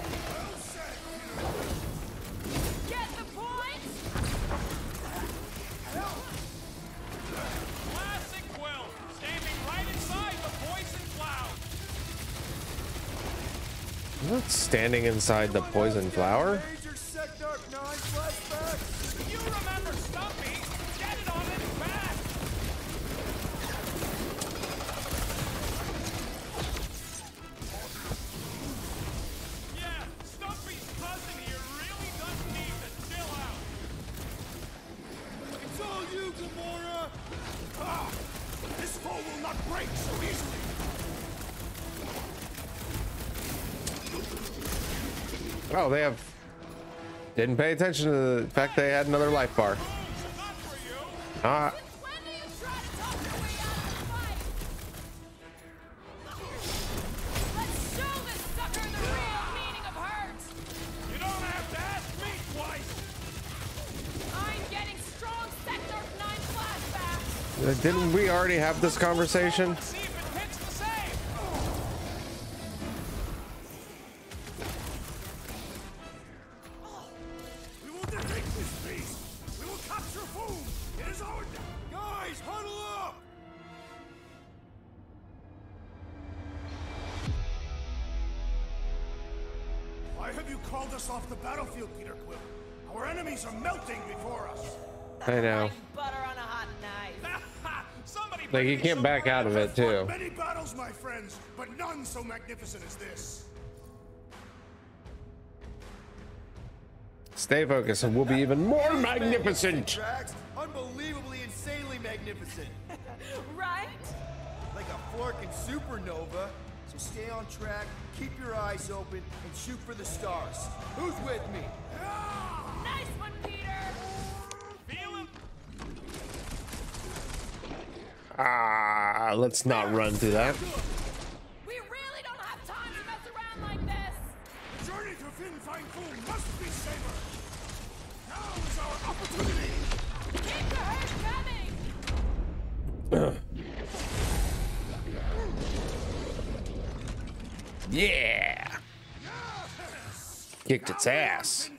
Get the point?
Classic Quill, standing right inside the poison cloud.
What's standing inside the poison flower?
Major Sector 9 flashback.
You remember Stumpy? Get it on his back. Yeah, Stumpy's cousin here really does need to chill out.
It's all you, Gamora! Ah! This foe will not break so easily!
Oh, they have. Didn't pay attention to the fact they had another life bar. Ah.
When do you try to talk your way out of the fight? Let's show this sucker the real meaning of hurt.
You don't have to ask me twice.
I'm getting strong Sector 9 flashbacks.
Didn't we already have this conversation?
See if it hits the same.
We will defeat this beast! We will capture Foom! It is our... Guys, huddle up! have you called us off the battlefield, Peter Quill? Our enemies are melting before us.
I know.
Like butter on a hot knife.
Like you can't back out of it too.
Many battles, my friends, but none so magnificent as this.
Stay focused and we'll be even more magnificent.
Drax, unbelievably, insanely magnificent.
Right?
Like a flirking supernova. So stay on track, keep your eyes open, and shoot for the stars. Who's with me?
Nice one, Peter!
Feel him?
Ah, let's not run through that.
We really don't have time to mess around like this!
The journey to Fin Fang Foom must be savored. Now is our opportunity.
Keep the herd coming!
Yeah. Kicked its ass.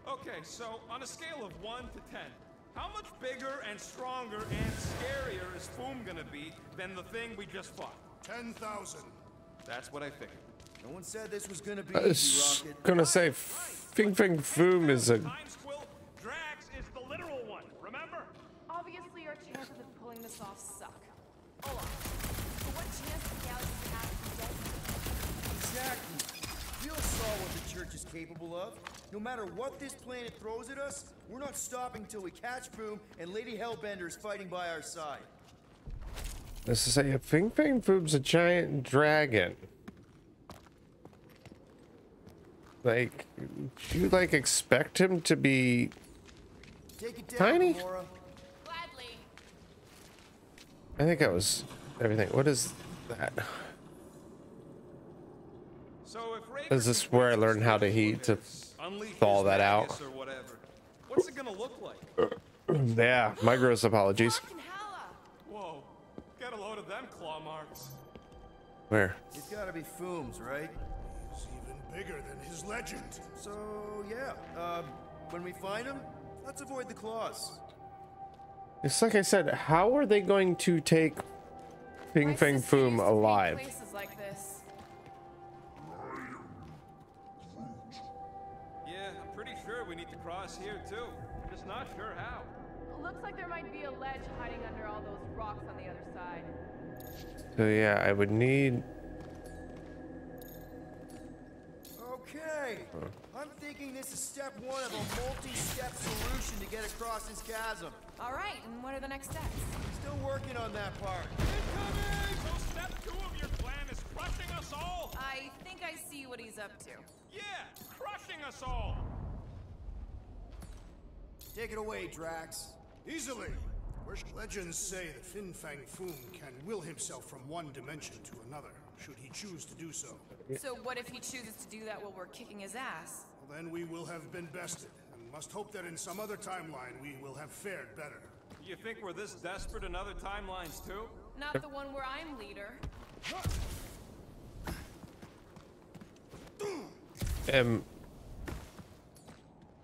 Okay, so on a scale of 1 to 10, how much bigger and stronger and scarier is Foom gonna be than the thing we just fought?
10,000.
That's what I figured.
No one said this was gonna be
I
easy,
was
Rocket.
gonna say Fin Fang Foom is a
Times Quill, Drax is the literal one, remember?
Obviously, our chances of pulling this off suck. Hold on. But what chance does the galaxy have of death?
Exactly. We all saw what the Church is capable of. No matter what this planet throws at us, we're not stopping till we catch Boom and Lady Hellbender is fighting by our side.
Let's just say Fin Fang Foom's a giant dragon. Like, do you like expect him to be
Take it down,
tiny?
Gamora.
Gladly.
I think that was everything. What is that?
So if Raker
Is this where I learned how to heat to
unleash
thaw
his
that out?
Magus or whatever, what's it gonna look like?
Yeah, my gross apologies.
Whoa, get a load of them claw marks.
Where?
It's gotta be Foom's, right?
He's even bigger than his legend.
So, yeah. When we find him, let's avoid the claws.
It's like I said, how are they going to take Fin Fang Foom alive?
Places like this.
Yeah, I'm pretty sure we need to cross here too. Just not sure how.
Looks like there might be a ledge hiding under all those rocks on the other side.
So yeah, I would need.
Okay. I'm thinking this is step one of a multi-step solution to get across this chasm.
All right, and what are the next steps?
Still working on that part.
So step 2 of your plan is crushing us all?
I think I see what he's up to.
Yeah, crushing us all.
Take it away, Drax.
Easily. Legends say that Fin Fang Foom can will himself from one dimension to another, should he choose to do so.
So what if he chooses to do that while we're kicking his ass?
Well, then we will have been bested, and must hope that in some other timeline we will have fared better.
You think we're this desperate in other timelines too?
Not the one where I'm leader.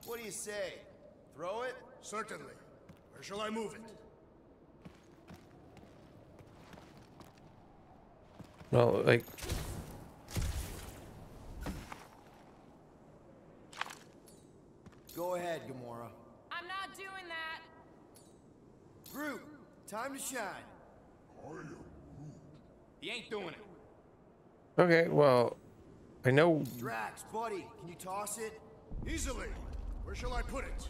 What do you say? Throw it?
Certainly. Where shall I move it?
Well, like,
Go ahead, Gamora.
I'm not doing that.
Groot, time to shine.
He ain't doing it.
okay, well, I know.
Drax, buddy, can you toss it?
Easily. Where shall I put it?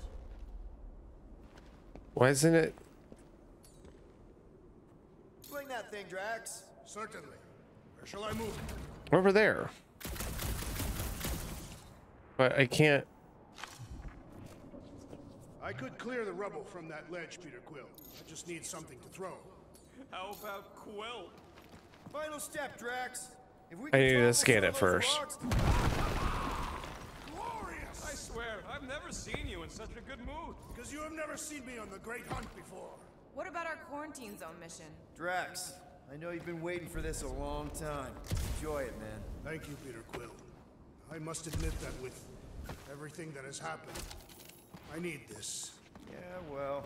Why isn't it?
Swing that thing, Drax.
Certainly. Where shall I move it?
Over there. But I can't.
I could clear the rubble from that ledge, Peter Quill. I just need something to throw.
How about Quill?
Final step, Drax. If we
I
can
need to
topple
scan
some
it
of those
first.
rocks-
Glorious!
I swear, I've never seen you in such a good mood.
Because you have never seen me on the Great Hunt before.
What about our quarantine zone mission?
Drax, I know you've been waiting for this a long time. Enjoy it, man.
Thank you, Peter Quill. I must admit that with everything that has happened, I need this.
Yeah, well,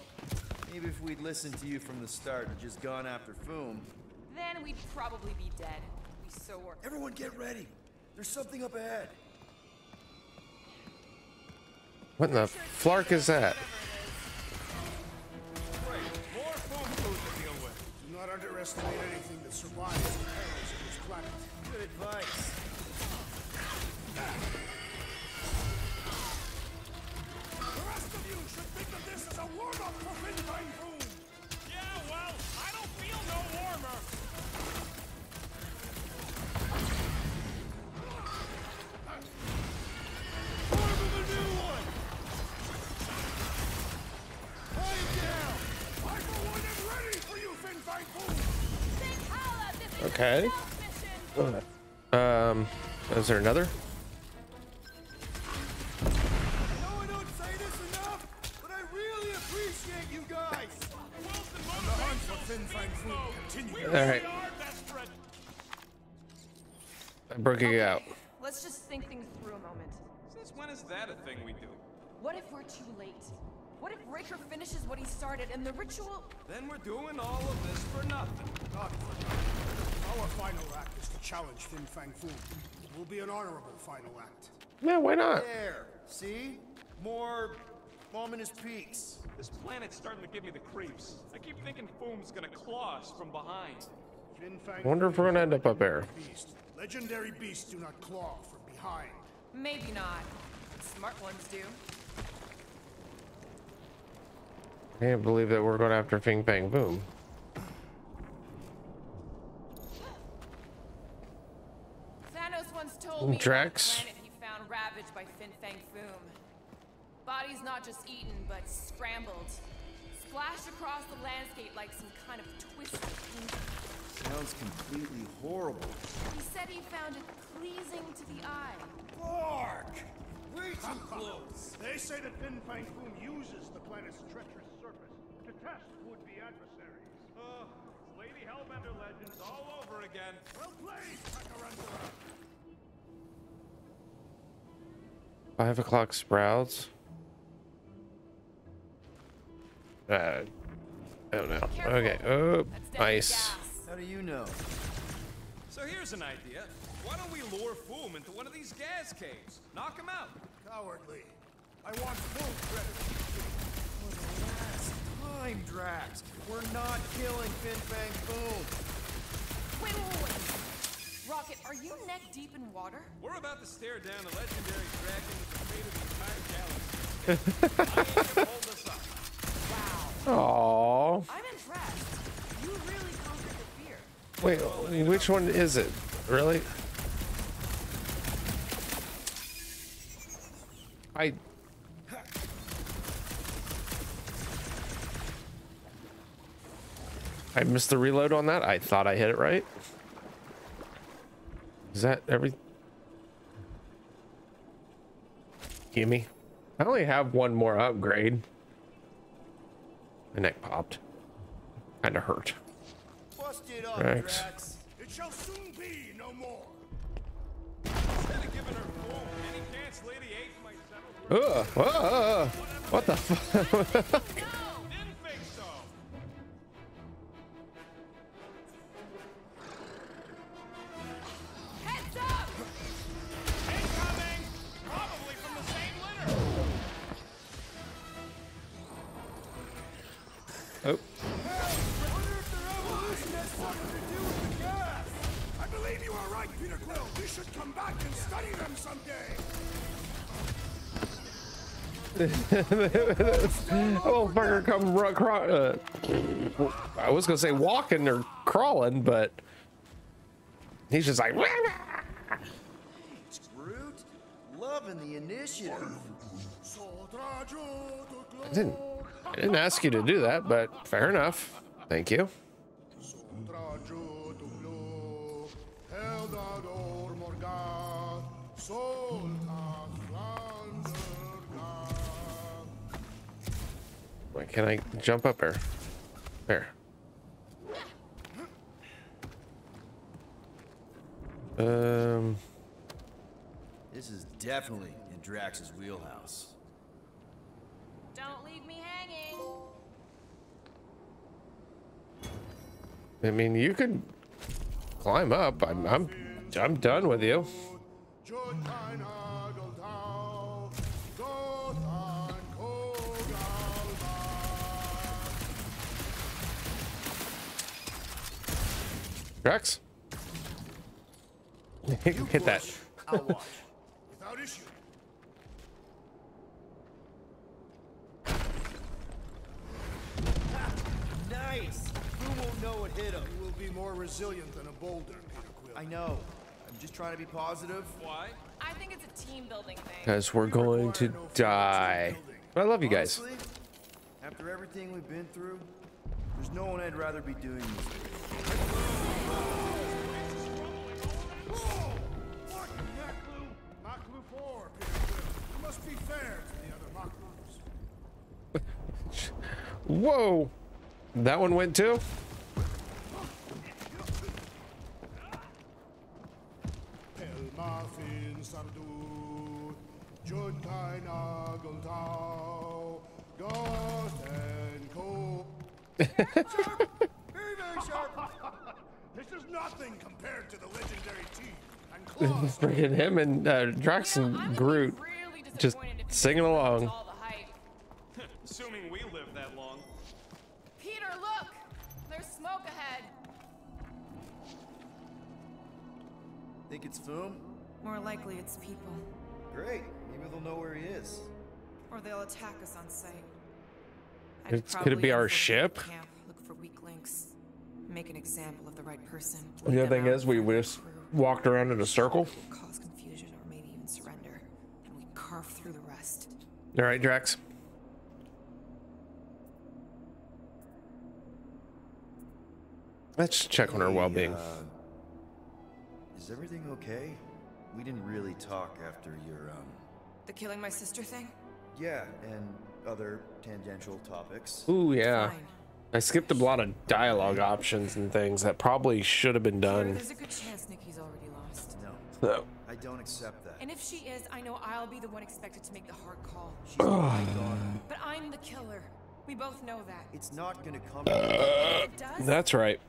maybe if we'd listened to you from the start and just gone after Foom.
Then we'd probably be dead. We so worked.
Everyone get ready. There's something up ahead.
What in the flark is that?
Great. More food to deal with.
Do not underestimate anything that survives the perils of this planet.
Good advice.
The rest of you should think of this as a warm-up for Fin Fang Foom. Yeah, well, I don't feel no warmer. Form of a new one. Quiet down. I, for one, am ready for you, Fin Fang Foom.
Okay. Is there another?
I know I don't say this enough, but I really appreciate you guys.
On the hunt for Fin Fang Foom continues.
All right. I'm breaking out.
Let's just think things through a moment.
Since when is that a thing we do?
What if we're too late? What if Raker finishes what he started and the ritual...
Then we're doing all of this for nothing.
Not for nothing. Our final act is to challenge Fin Fang Foom. It will be an honorable final act.
Yeah, why not?
There. See? More ominous peaks.
This planet's starting to give me the creeps. I keep thinking Foom's gonna claw us from behind.
Fin Fang
I wonder if we're gonna end up there.
Beast. Legendary beasts do not claw from behind.
Maybe not. Smart ones do.
I can't believe that we're going after Fin Fang Foom.
Thanos once told me
Drax.
about the planet he found ravaged by Fin Fang Foom. Bodies not just eaten, but scrambled. Splashed across the landscape like some kind of twisted painting.
Sounds completely horrible.
He said he found it pleasing to the eye.
Bark!
Way too close.
They say that Fin Fang Foom uses the planet's treacherous surface to test would-be adversaries.
Lady Hellbender legends all over again.
Well played, Takarantara.
5 o'clock sprouts. I don't know. Okay. Oh, nice.
How do you know?
So here's an idea. Why don't we lure Foom into one of these gas caves? Knock him out.
Cowardly. I want Foom credit.
For the last time, Drax. We're not killing Fin Fang Foom.
Wait. Rocket, are you neck deep in water?
We're about to stare down a legendary dragon with the fate of the entire galaxy. I ain't gonna hold us up.
Aww.
I'm impressed. You really conquered the fear.
Wait, which one is it? Really? I missed the reload on that. I thought I hit it right. Is that every? Gimme. I only have one more upgrade. My neck popped. Kinda hurt.
Bust it up,
Thanks.
Drax.
It shall soon be no more.
Instead of giving her Foom any chance Lady 8 might settle for
What the fuck?
Didn't think so.
Heads up!
Incoming! Probably from the same litter.
Oh.
I believe you are right, Peter Quill. We should come back and study them someday.
Oh, fucker, come I was gonna say walking or crawling, but he's just like.
Groot, loving the initiative.
I didn't ask you to do that, but fair enough. Thank you. Wait, can I jump up there? There.
This is definitely in Drax's wheelhouse.
Don't leave me hanging.
I mean, you could climb up. I'm done with you. Drax? Hit that.
I'll watch. Without issue.
Nice! Who won't know what hit him?
You will be more resilient than a boulder, Peter Quill.
I know. I'm just trying to be positive.
Why?
I think it's a team building thing.
Guys, we're going to die. But I love you guys.
Honestly, after everything we've been through, there's no one I'd rather be doing this with.
Maklu 4, Peter Quill. You must be fair to the other Maklus.
Whoa! That one went too?
Pelmafin Sardu, Juntai Nageltau, Gosten Ko. Very, very sharp. This is nothing compared to the legendary teeth and claws.
Freaking him and Drax and Groot just singing along.
Assuming we live that long.
Peter, look! There's smoke ahead.
Think it's Foom?
More likely it's people.
Great. Maybe they'll know where he is.
Or they'll attack us on sight.
Could it be our ship?
Camp, look for weak links. Make an example of the right person.
The other thing is, we just walked around in a circle.
Cause confusion or maybe even surrender. And we carve through the rest.
All right, Drax. Let's check on our well-being.
Is everything okay? We didn't really talk after your,
The killing my sister thing?
Yeah, and other tangential topics.
Ooh, yeah.
Fine.
I skipped a lot of dialogue options and things that probably should have been done.
There's a good chance Nikki's already lost.
No,
So,
I don't accept that.
And if she is, I know I'll be the one expected to make the hard call.
She's not my daughter.
But I'm the killer. We both know that.
It's not gonna come.
If it does,
that's right.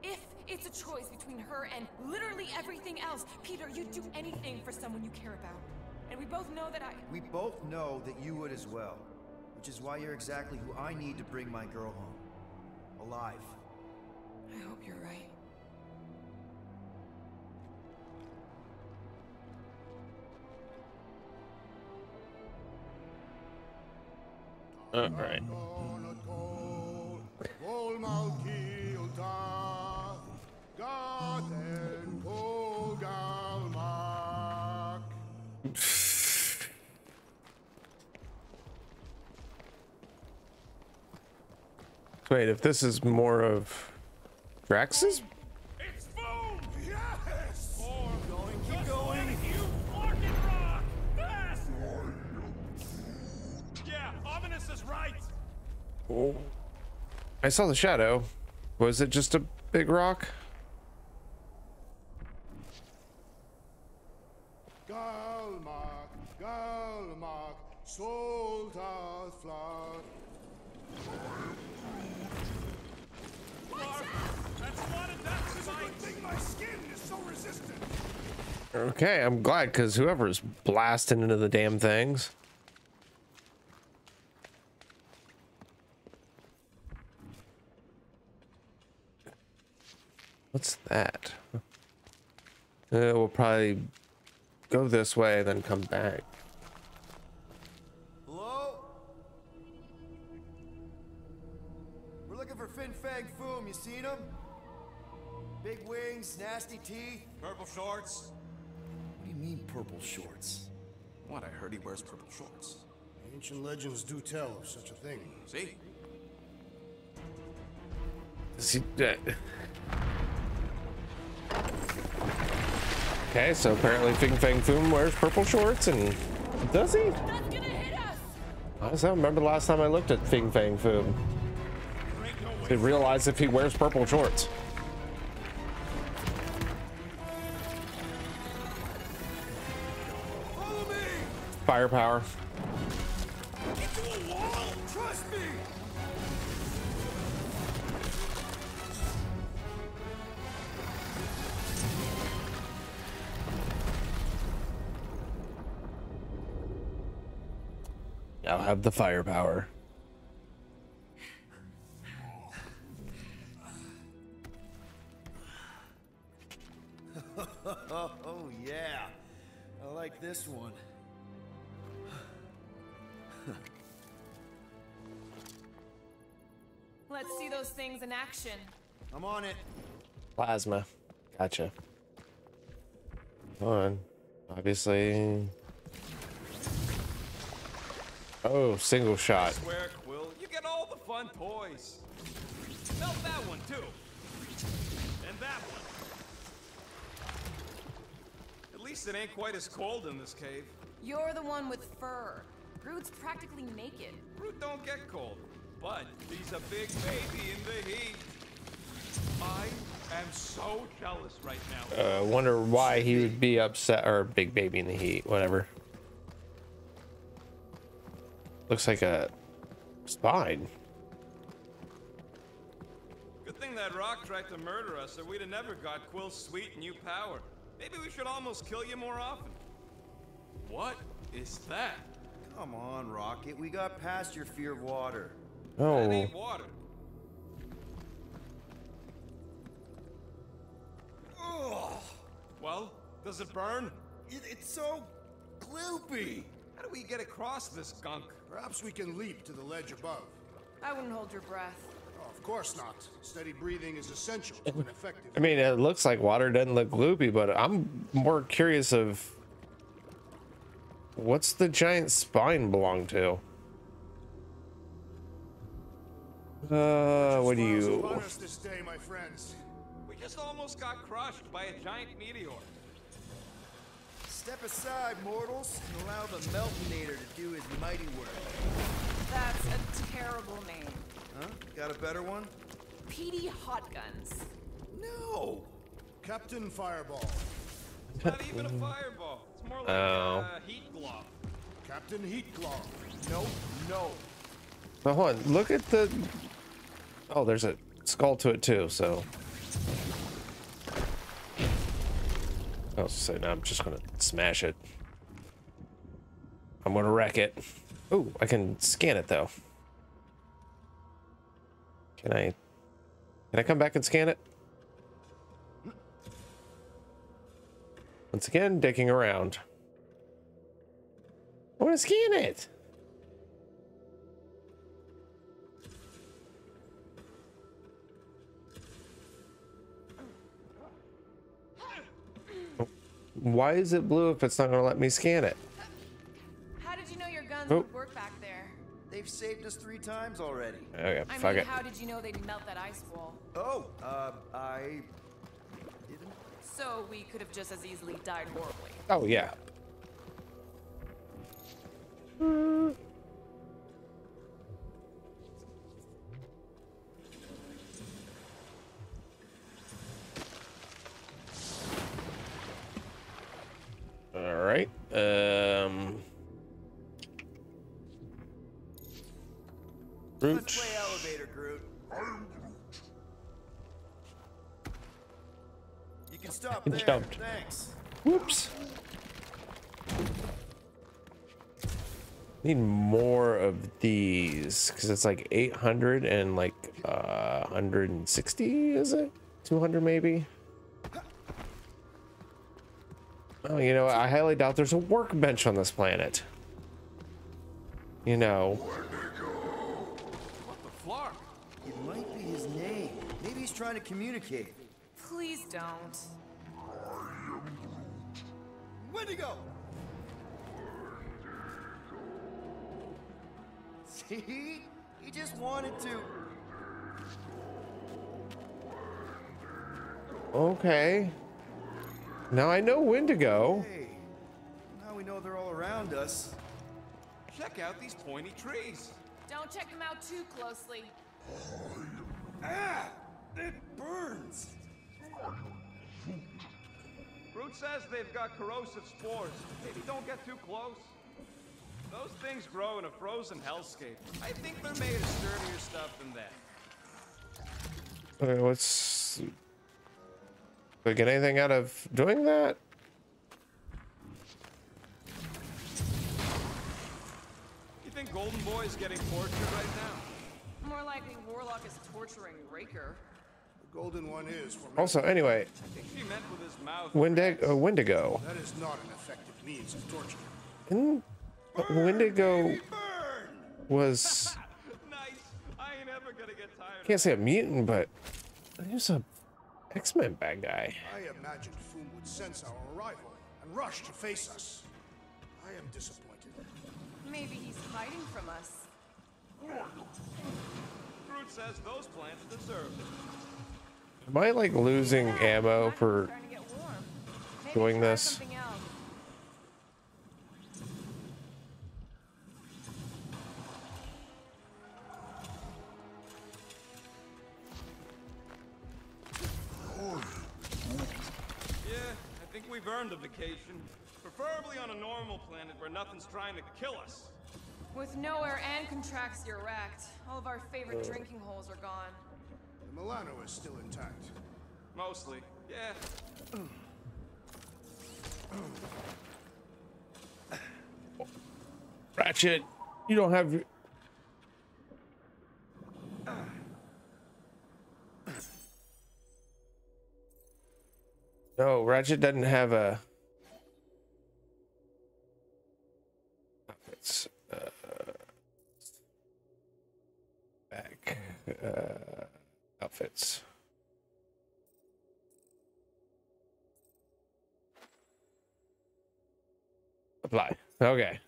if it's a choice between her and literally everything else, Peter, you'd do anything for someone you care about. And we both know that
We both know that you would as well. Which is why you're exactly who I need to bring my girl home. Alive.
I hope you're right.
All right. Wait, if this is more of Drax's?
It's Foom!
Yes!
Keep going! You fucking rock! Fast! Yeah, Ominous is right!
Oh. I saw the shadow. Was it just a big rock?
Galmak, Galmak, Soldat Flat.
That's one and that's
It's a good thing my skin is so resistant.
Okay, I'm glad, because whoever's blasting into the damn things. What's that? We'll probably go this way, then come back.
Hello? We're looking for Fin Fang Foom. You seen him? Big wings, nasty teeth.
Purple shorts?
What do you mean, purple shorts?
What? I heard he wears purple shorts.
Ancient legends do tell of such a thing.
See?
Okay, so apparently Fin Fang Foom wears purple shorts, and does he?
That's gonna hit us!
I don't remember the last time I looked at Fin Fang Foom. I realize if he wears purple shorts.
Follow me!
Firepower.
Into a wall! Trust me!
I'll have the firepower.
Oh yeah, I like this one.
Let's see those things in action.
I'm on it.
Plasma. Gotcha. Hold on. Obviously. Oh, single shot.
I swear, Quill, you get all the fun toys. Melt that one too. And that one. At least it ain't quite as cold in this cave.
You're the one with fur. Groot's practically naked.
Groot don't get cold, but he's a big baby in the heat. I am so jealous right now.
Wonder why he would be upset, or big baby in the heat, whatever. Looks like a spine.
Good thing that rock tried to murder us, or we'd have never got Quill's sweet new power. Maybe we should almost kill you more often. What is that?
Come on, Rocket. We got past your fear of water.
Oh.
That ain't water.
Ugh.
Well, does it burn?
It's so gloopy.
How do we get across this gunk?
Perhaps we can leap to the ledge above.
I wouldn't hold your breath.
Oh, of course not. Steady breathing is essential to an effective.
I mean, it looks like water, doesn't look gloopy, but I'm more curious of what's the giant spine belong to? What do you?
Upon us this day, my friends.
We just almost got crushed by a giant meteor.
Step aside, mortals, and allow the Meltonator to do his mighty work.
That's a terrible name.
Huh? Got a better one?
Petey Hotguns.
No!
Captain Fireball.
It's not even a fireball. It's more like
Oh.
a heat glove.
Captain Heatclaw.
No, no.
But hold on, look at the. Oh, there's a skull to it too. So. Oh, so now I'm just gonna smash it. I'm gonna wreck it. Oh, I can scan it though. Can I come back and scan it? Once again, digging around. I want to scan it. Why is it blue if it's not going to let me scan it?
How did you know your guns
Oh.
would work back there?
They've saved us 3 times already.
Okay,
I
fuck
mean,
it.
how did you know they'd melt that ice wall?
Oh, I didn't.
So we could have just as easily died horribly.
Oh, yeah. All right. Groot.
Let's play elevator, Groot. You can stop there.
Jumped.
Thanks.
Whoops. Need more of these because it's like 800 and like 160, is it? 200 maybe? Oh, you know, I highly doubt there's a workbench on this planet. You know.
What the flark?
It might be his name. Maybe he's trying to communicate.
Please don't.
Wendigo! See? He just wanted to.
Okay. Now I know when to go.
Hey, now we know they're all around us.
Check out these pointy trees.
Don't check them out too closely.
Ah! It burns!
Groot says they've got corrosive spores. Maybe don't get too close. Those things grow in a frozen hellscape. I think they're made of sturdier stuff than that.
Okay, what's... Do I get anything out of doing that?
You think Golden Boy is getting tortured right now.
More likely Warlock is torturing Raker.
The Golden One is. For
Also, anyway,
I think she meant with his mouth.
Wendigo.
that is not an effective means of torture.
Wendigo was,
Nice. I ain't ever gonna get tired.
can't say a mutant, but he was a X-Men bad guy.
I imagined Foom would sense our arrival and rush to face us. I am disappointed.
Maybe he's hiding from us.
Fruit says those plants deserved it.
Am I like losing ammo for
Starting to get warm. Maybe
doing
try
this?
something else.
Yeah, I think we've earned a vacation. Preferably on a normal planet where nothing's trying to kill us.
With nowhere and Contraxia wrecked, all of our favorite drinking holes are gone.
The Milano is still intact.
Mostly, yeah.
Ratchet? You don't have. No, Ratchet doesn't have a. It's back outfits. Apply. Okay.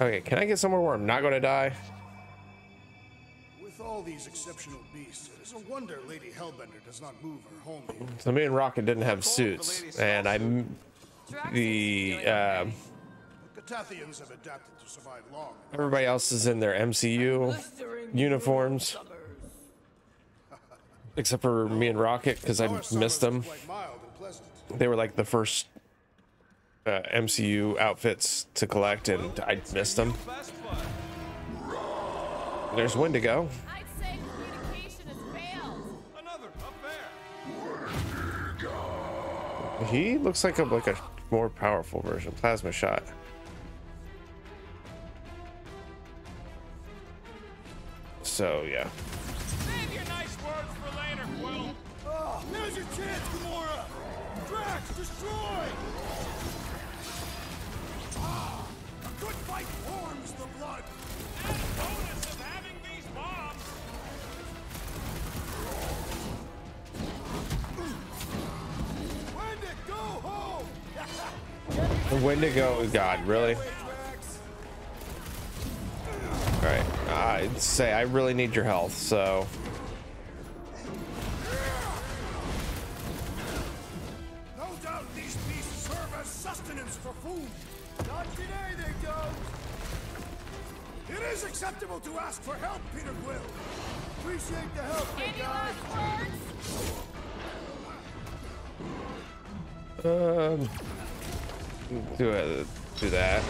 Okay, can I get somewhere where I'm not going to die?
With all these exceptional beasts, it is a wonder Lady Hellbender does not move her home here.
So me and Rocket didn't have suits, and the
Catathians have adapted to survive long.
everybody else is in their MCU uniforms, except for me and Rocket, because I missed them. They were like the first MCU outfits to collect, and I missed them. There's Wendigo.
I'd say communication has failed.
Another up there.
He looks like a more powerful version. Plasma shot. So yeah.
Save your nice words for later, Quill.
Oh, now's your chance, Gamora! Drax, destroy!
Ah, a good fight warms the blood.
Added bonus of having these bombs.
Wendigo, go home!
Wendigo, God, really? Alright, I'd say I really need your health, so.
No doubt these beasts serve as sustenance for food.
Not today, they don't!
It is acceptable to ask for help, Peter Quill.
Appreciate the help, big guy!
Do that.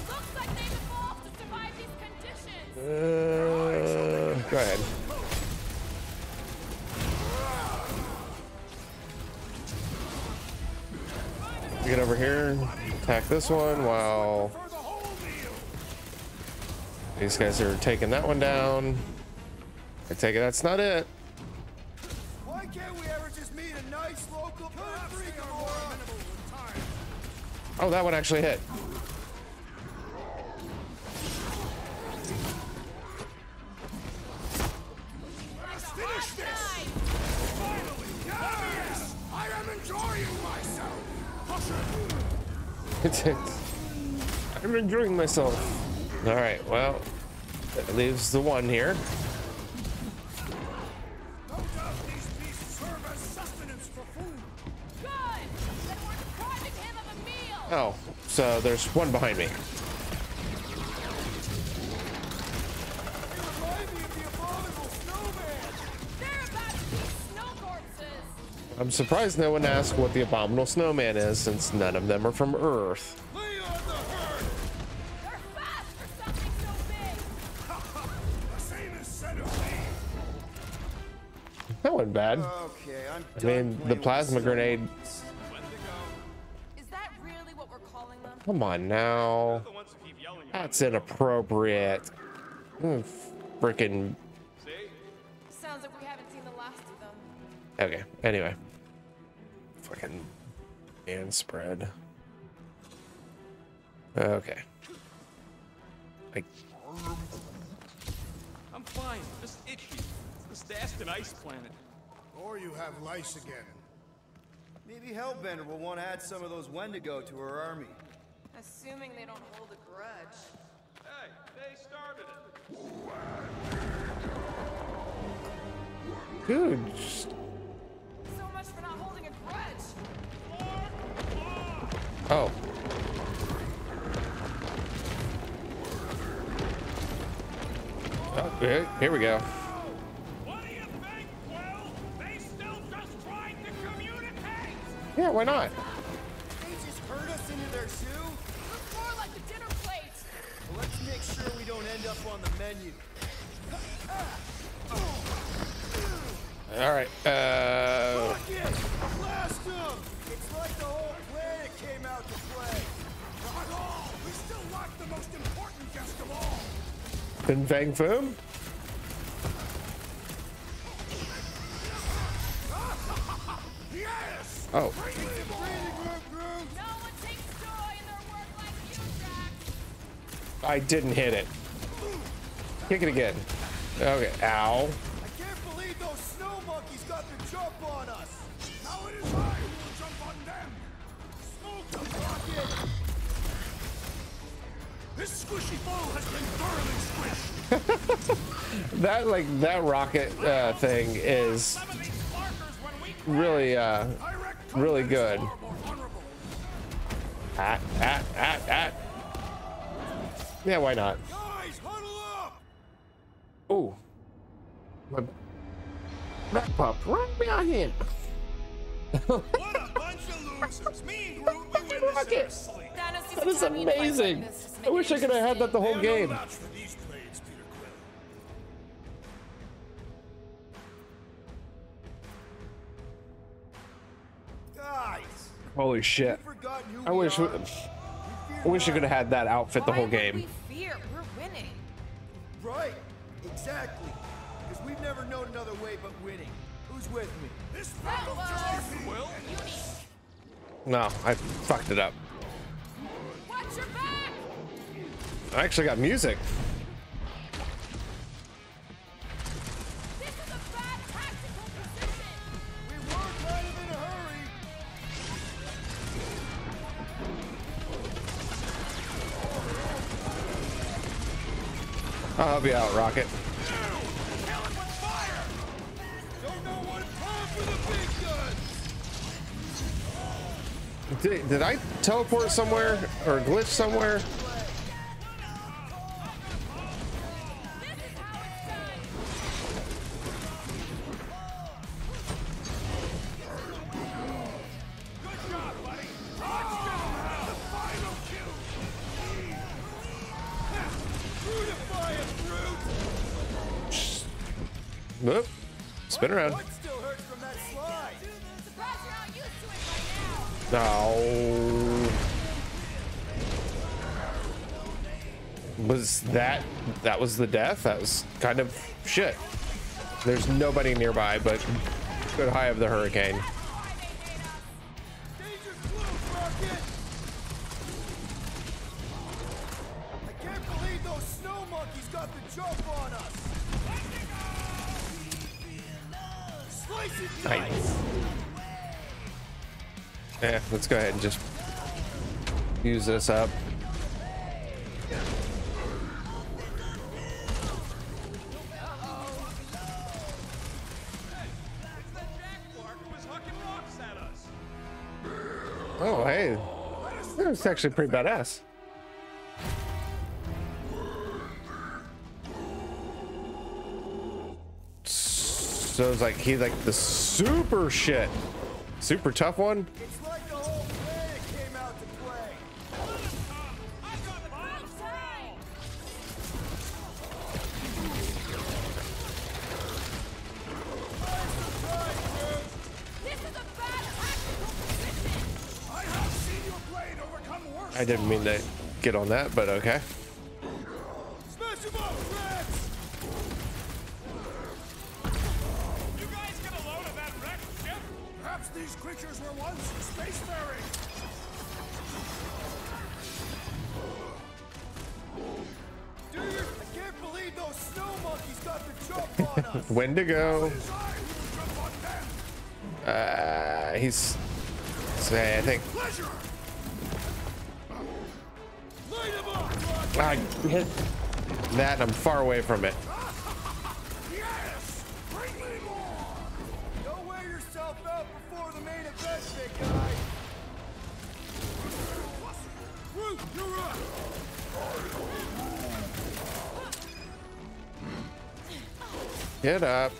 Looks like they've evolved to survive these conditions.
Go ahead. Get over here, attack this one while these guys are taking that one down. I take it that's not it.
Why can't we ever just meet a nice local country, Gamora?
Oh, that one actually hit.
Let's finish this. Finally, yes! I am enjoying myself.
I'm enjoying myself. All right, well, that leaves the one here.
No doubt these beasts serve as sustenance for food.
Good! Then we're depriving him of a meal!
Oh, so there's one behind me.
They're about to be snow corpses!
I'm surprised no one asked what the Abominable Snowman is, since none of them are from Earth.
They're fast for something so big!
The same is said of me.
That wasn't bad.
Okay, I'm
I mean, the plasma grenade.
Is that really what we're calling them?
Come on now.
The ones who keep yelling
That's inappropriate. Freaking.
Sounds like we haven't seen the last of them.
Okay, anyway. Fucking man spread. Okay.
I'm fine, just itchy. It's the Dastan Ice Planet.
Or you have lice again.
Maybe Hellbender will want to add some of those Wendigo to her army.
Assuming they don't hold a grudge.
Hey, they started it.
Dude.
So much for not holding a grudge.
Oh. Oh, here we go.
What do you think, Quill? They still just trying to communicate!
Yeah, why not?
They just herd us into their zoo?
Looks more like a dinner plate.
Well, let's make sure we don't end up on the menu.
All right.
Rocket! Blast them! It's like the whole planet came out to play.
Not all! We still lack the most important guest of all!
Fin Fang Foom?
Yes!
Oh.
No one takes joy in their work like you, Jack.
I didn't hit it. Kick it again. Okay. Ow.
I can't believe those snow monkeys got the jump on us.
Now it is I who will jump on them! Smoke them, Rocket! This squishy foe has been thoroughly squished!
that rocket thing is really really good. Yeah, why not?
Guys, huddle up!
Ooh. My rat pup, run me out here.
What a bunch of losers! Me and Groot, we win this in our sleep.
That is amazing. I wish I could have had that the whole game.
For these blades, Peter Quill.
Guys!
Holy shit.
You've forgotten who
I
we
wish
are.
I wish I could have had that outfit the whole game.
We fear we're winning.
Right, exactly. Because we've never known another way but winning. Who's with me?
This
That
battle
was
just Will.
unique.
No, I fucked it up.
Watch your back.
I actually got music.
This is a bad tactical position.
We were kind of in a hurry.
I'll help you out, Rocket.
Don't know what time for the big guns.
Did I teleport somewhere or glitch somewhere?
Good job, buddy. Touchdown! The final kill.
Brutify it, Groot.
Whoop. Spin around.
What still hurts from that slide?
Surprised you're not used to it by now.
No. Was that was the death? That was kind of shit. There's nobody nearby, but good high of the hurricane.
Danger's close, Rocket. I can't believe those snow monkeys got the jump on us. Slice it
Nice. Yeah, let's go ahead and just use this up. Oh, hey. That's actually pretty badass. So it's like he's like the super shit. Super tough one.
It's like the whole planet came out to play.
This is a bad tactical position.
I have seen your blade overcome worse.
I didn't mean to get on that, but okay.
These creatures were once spacefaring.
Dude, I can't believe those snow monkeys got the jump on us.
Wendigo. He's. Say, I think. I hit that. I'm far away from it.
Yes! Bring me more! Don't wear yourself out before the main event, big guy. Root, you're up.
Get up.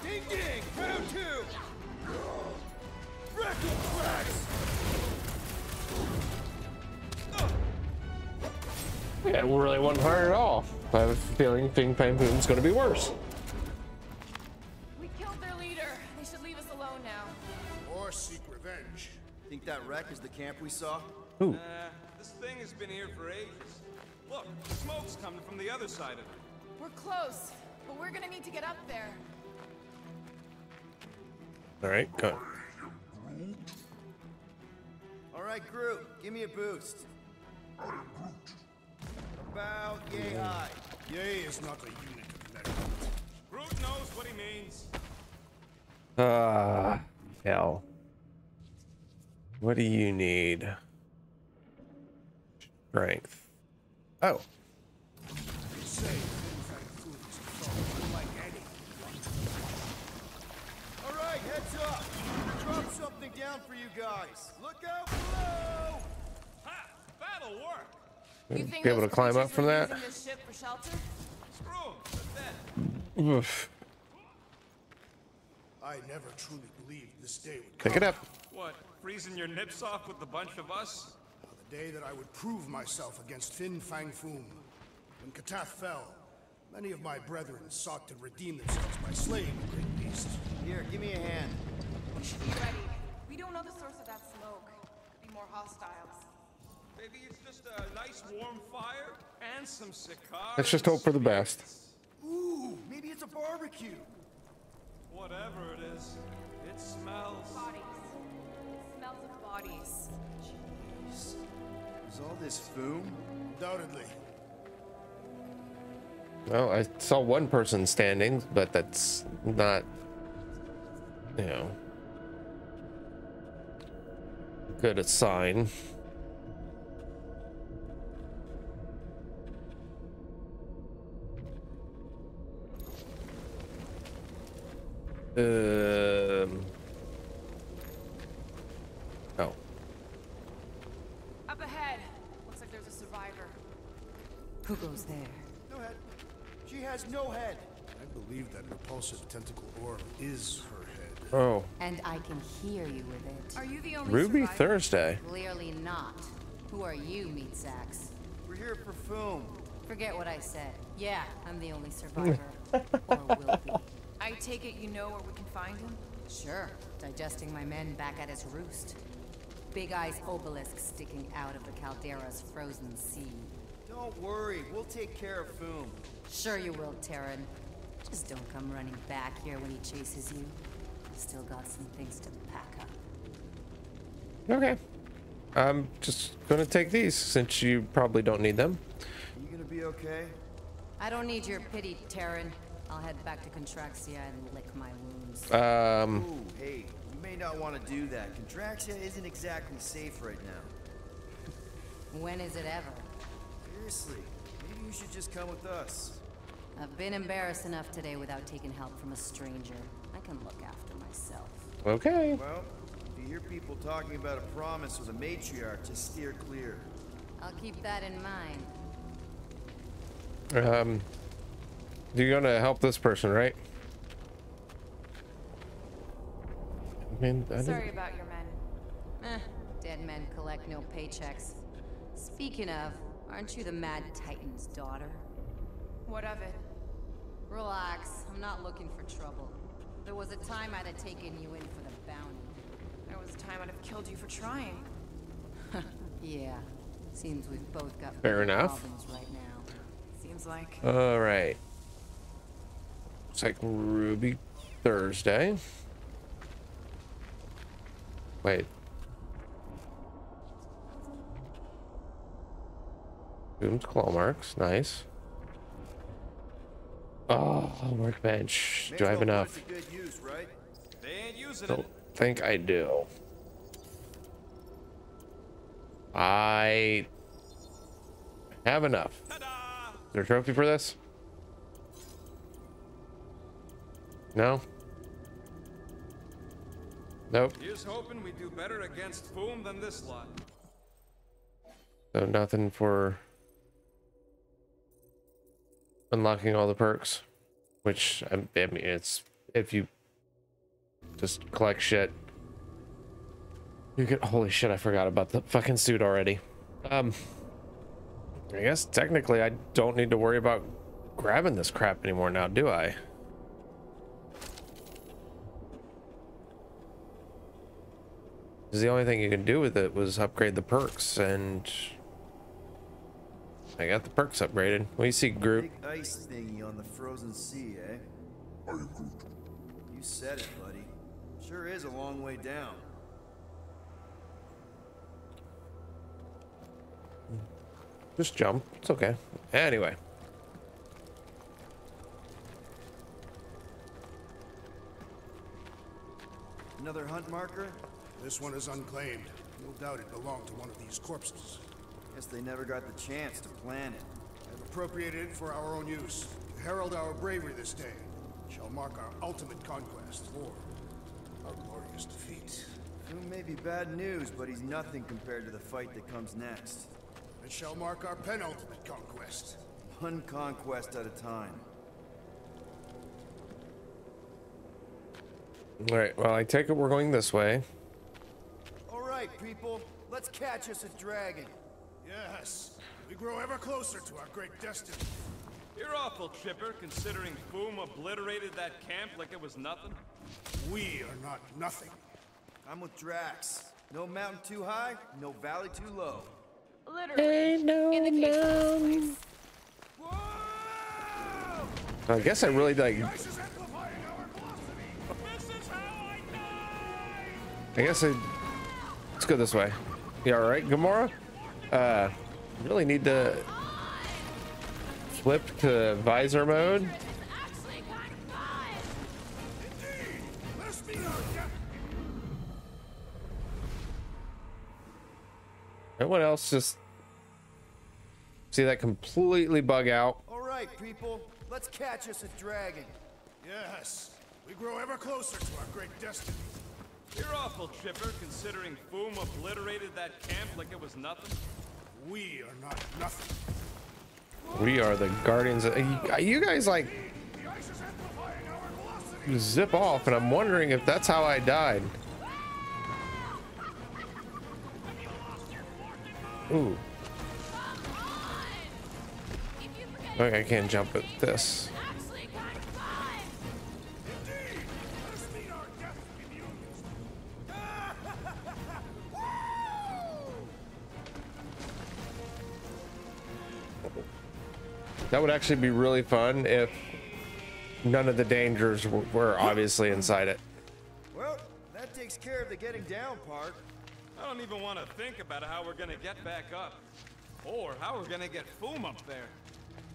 Ding ding, round two. Wrecking cracks.
Yeah, it really wasn't hard at all. I have a feeling Fin Fang Foom's going to be worse.
We killed their leader. They should leave us alone now.
Or seek revenge.
Think that wreck is the camp we saw?
Ooh.
This thing has been here for ages. Look, the smoke's coming from the other side of it.
We're close, but we're gonna need to get up there.
All right, go.
All right, Groot, give me a boost. About yay high.
Yay is not a unit of measurement.
Groot knows what he means.
Hell. What do you need? Strength. Oh.
They say Fin Fang Foom is a foe unlike any.
All right, heads up. Drop something down for you guys. Look out below.
Ha! That'll work.
You think
Be able to
those
climb up
creatures
from
were
that?
using this ship for shelter?
Screw 'em. They're dead.
Oof.
I never truly believed this day would
Pick
come.
it up.
What? Freezing your nips off with a bunch of us?
The day that I would prove myself against Fin Fang Foom. When Katath fell, many of my brethren sought to redeem themselves by slaying the great beast.
Here, give me a hand.
We should be ready. We don't know the source of that smoke. Could be more hostiles.
Maybe it's just a nice warm fire and some cigars.
Let's just hope for the best.
Ooh, maybe it's a barbecue.
Whatever it is, it smells.
Bodies. It smells of bodies.
Jeez. Is all this Foom?
Undoubtedly.
Well, I saw one person standing, but that's not, you know, good a sign. Oh.
Up ahead. Looks like there's a survivor.
Who goes there?
No head. She has no head.
I believe that repulsive tentacle orb is her head.
Oh.
And I can hear you with it.
Are you the only
Ruby
survivor?
Thursday.
Clearly not. Who are you, meat sacks?
We're here for Foom.
Forget what I said. Yeah, I'm the only survivor. Or will be.
I take it you know where we can find him?
Sure. Digesting my men back at his roost. Big Eye's obelisk sticking out of the Caldera's frozen sea.
Don't worry, we'll take care of Foom.
Sure you will, Terran. Just don't come running back here when he chases you. Still got some things to pack up.
Okay. I'm just gonna take these since you probably don't need them.
Are you gonna be okay?
I don't need your pity, Terran. I'll head back to Contraxia and lick my wounds.
Ooh, hey, you may not want to do that. Contraxia isn't exactly safe right now.
When is it ever?
Seriously, maybe you should just come with us.
I've been embarrassed enough today without taking help from a stranger. I can look after myself.
Okay.
Well, if you hear people talking about a promise with a matriarch, just steer clear.
I'll keep that in mind.
You're gonna help this person, right? I mean,
Sorry about your men.
Dead men collect no paychecks. Speaking of, aren't you the Mad Titan's daughter?
What of it?
Relax, I'm not looking for trouble. There was a time I'd have taken you in for the bounty.
There was a time I'd have killed you for trying.
Yeah, seems we've both got
Fair
big
enough.
problems right now.
Seems like.
All right. It's like Ruby Thursday. Wait. Doom's claw marks. Nice. Oh, workbench. Do I have enough?
Good use, right?
They ain't using
Don't
it.
think I do. I have enough. Is there a trophy for this? No? Nope.
Here's hoping we do better against Foom than this lot.
So nothing for unlocking all the perks, which I mean, it's if you just collect shit, you get. Holy shit! I forgot about the fucking suit already. I guess technically I don't need to worry about grabbing this crap anymore now, do I? Because the only thing you can do with it was upgrade the perks, and I got the perks upgraded. What do you see, Groot?
Big ice thingy on the frozen sea, eh?
I am Groot.
You said it, buddy. Sure is a long way down.
Just jump. It's okay. Anyway.
Another hunt marker?
This one is unclaimed. No doubt it belonged to one of these corpses.
Guess they never got the chance to plan it.
I've appropriated it for our own use. To herald our bravery this day. Shall mark our ultimate conquest, or our glorious defeat.
Foom may be bad news, but he's nothing compared to the fight that comes next.
It shall mark our penultimate conquest.
One conquest at a time.
All right. Well, I take it we're going this way.
All right, people. Let's catch us a dragon.
Yes. We grow ever closer to our great destiny.
You're awful chipper, considering Foom obliterated that camp like it was nothing.
We are not nothing.
I'm with Drax. No mountain too high, no valley too low.
Literally. In the case of this place.
I guess I really like. I guess let's go this way. You all right, Gamora? Really need to flip to visor mode. Everyone else just see that completely bug out.
All right, people. Let's catch us a dragon.
Yes. We grow ever closer to our great destiny.
You're awful chipper, considering Foom obliterated that camp like it was nothing.
We are not nothing.
We are the guardians of, you guys like zip off, and I'm wondering if that's how I died. Ooh. Okay, I can't jump at this. That would actually be really fun if none of the dangers were obviously inside it.
Well, that takes care of the getting down part.
I don't even want to think about how we're gonna get back up. Or how we're gonna get Foom up there.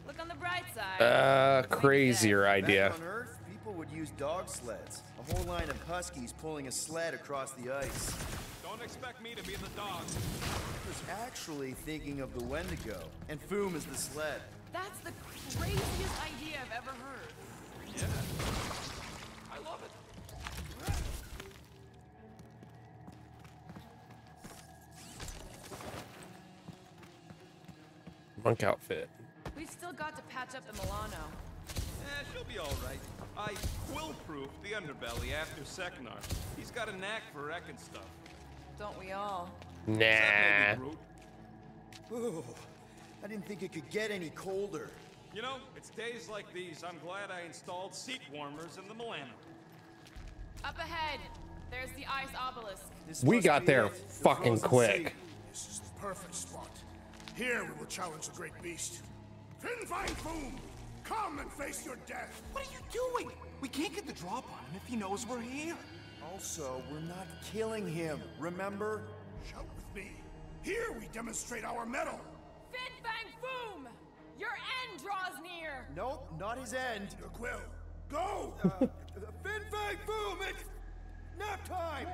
Look on the bright side.
Crazier idea.
Back on Earth, people would use dog sleds. A whole line of huskies pulling a sled across the ice.
Don't expect me to be the dog.
I was actually thinking of the Wendigo, and Foom is the sled.
That's the craziest idea I've ever heard.
Yeah. I love it.
Monk outfit.
We've still got to patch up the Milano.
She'll be alright. I quill-proof the underbelly after Seknar. He's got a knack for wrecking stuff.
Don't we all?
Nah.
Ooh, I didn't think it could get any colder.
You know, it's days like these I'm glad I installed seat warmers in the Milano.
Up ahead, there's the ice obelisk.
We got there fucking quick.
This is the perfect spot. Here we will challenge the great beast. Fin Fang Foom, come and face your death.
What are you doing? We can't get the drop on him if he knows we're here.
Also, we're not killing him, remember?
Shout with me. Here we demonstrate our mettle.
Fin Fang Foom! Your end draws near!
Nope, not his end.
Your quill. Go!
Fin Fang Foom, it's nap time!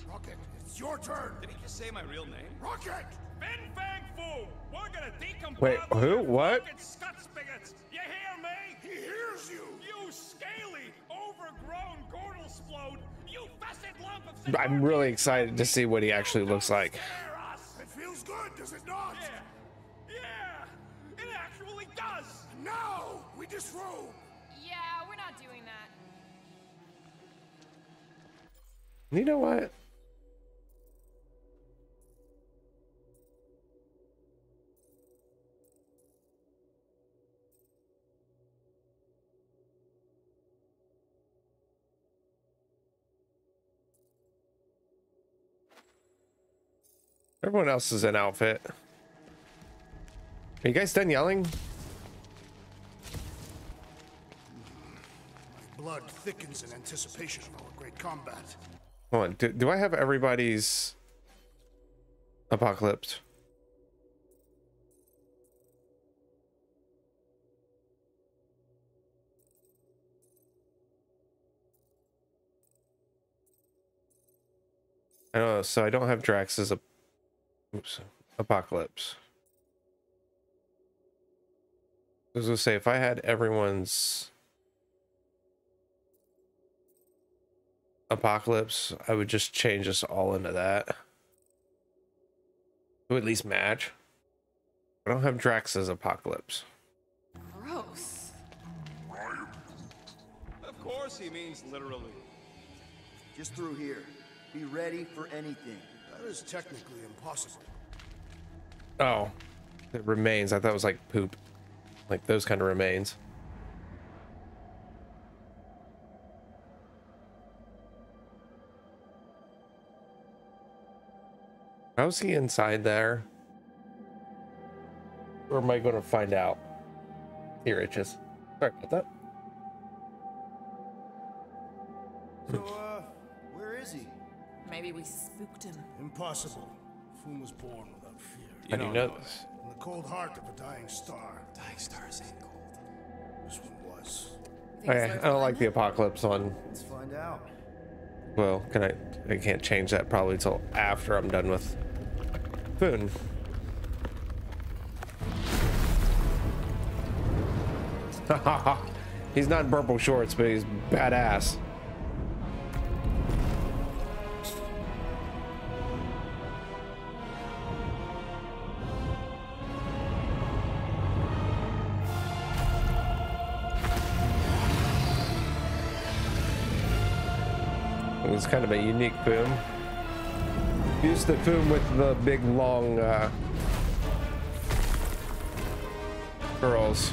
Rocket, it's your turn.
Did he just say my real name?
Rocket!
Fin Fang Foom! We're gonna decompose.
Wait, who? What?
Scud spigots! You hear me?
He hears you!
You scaly, overgrown Gordlesplode! You fessed lump of...
I'm really excited to see what he actually looks like.
It feels good, does it not?
Yeah! It actually does!
Now we disrobe!
Yeah, we're not doing that.
You know what? Everyone else is in outfit. Are you guys done yelling?
My blood thickens in anticipation of our great combat.
Hold on. Do I have everybody's apocalypse? I don't know. So I don't have Drax's apocalypse. I was gonna say, if I had everyone's apocalypse, I would just change us all into that to at least match. I don't have Drax's apocalypse.
Gross.
Of course he means literally.
Just through here. Be ready for anything.
That is technically impossible.
Oh, it remains. I thought it was like poop, like those kind of remains. How's he inside there? Or am I going to find out? Here, itches. Sorry about that.
So, where is he?
Maybe we spooked him.
Impossible. Foom was born without fear.
How do you know this?
In the cold heart of a dying star.
Dying stars ain't cold.
This one was.
Okay, I don't like the apocalypse on.
Let's find out.
Well, I can't change that probably till after I'm done with Foon. He's not in purple shorts, but he's badass. It's kind of a unique boom. Use the boom with the big long curls.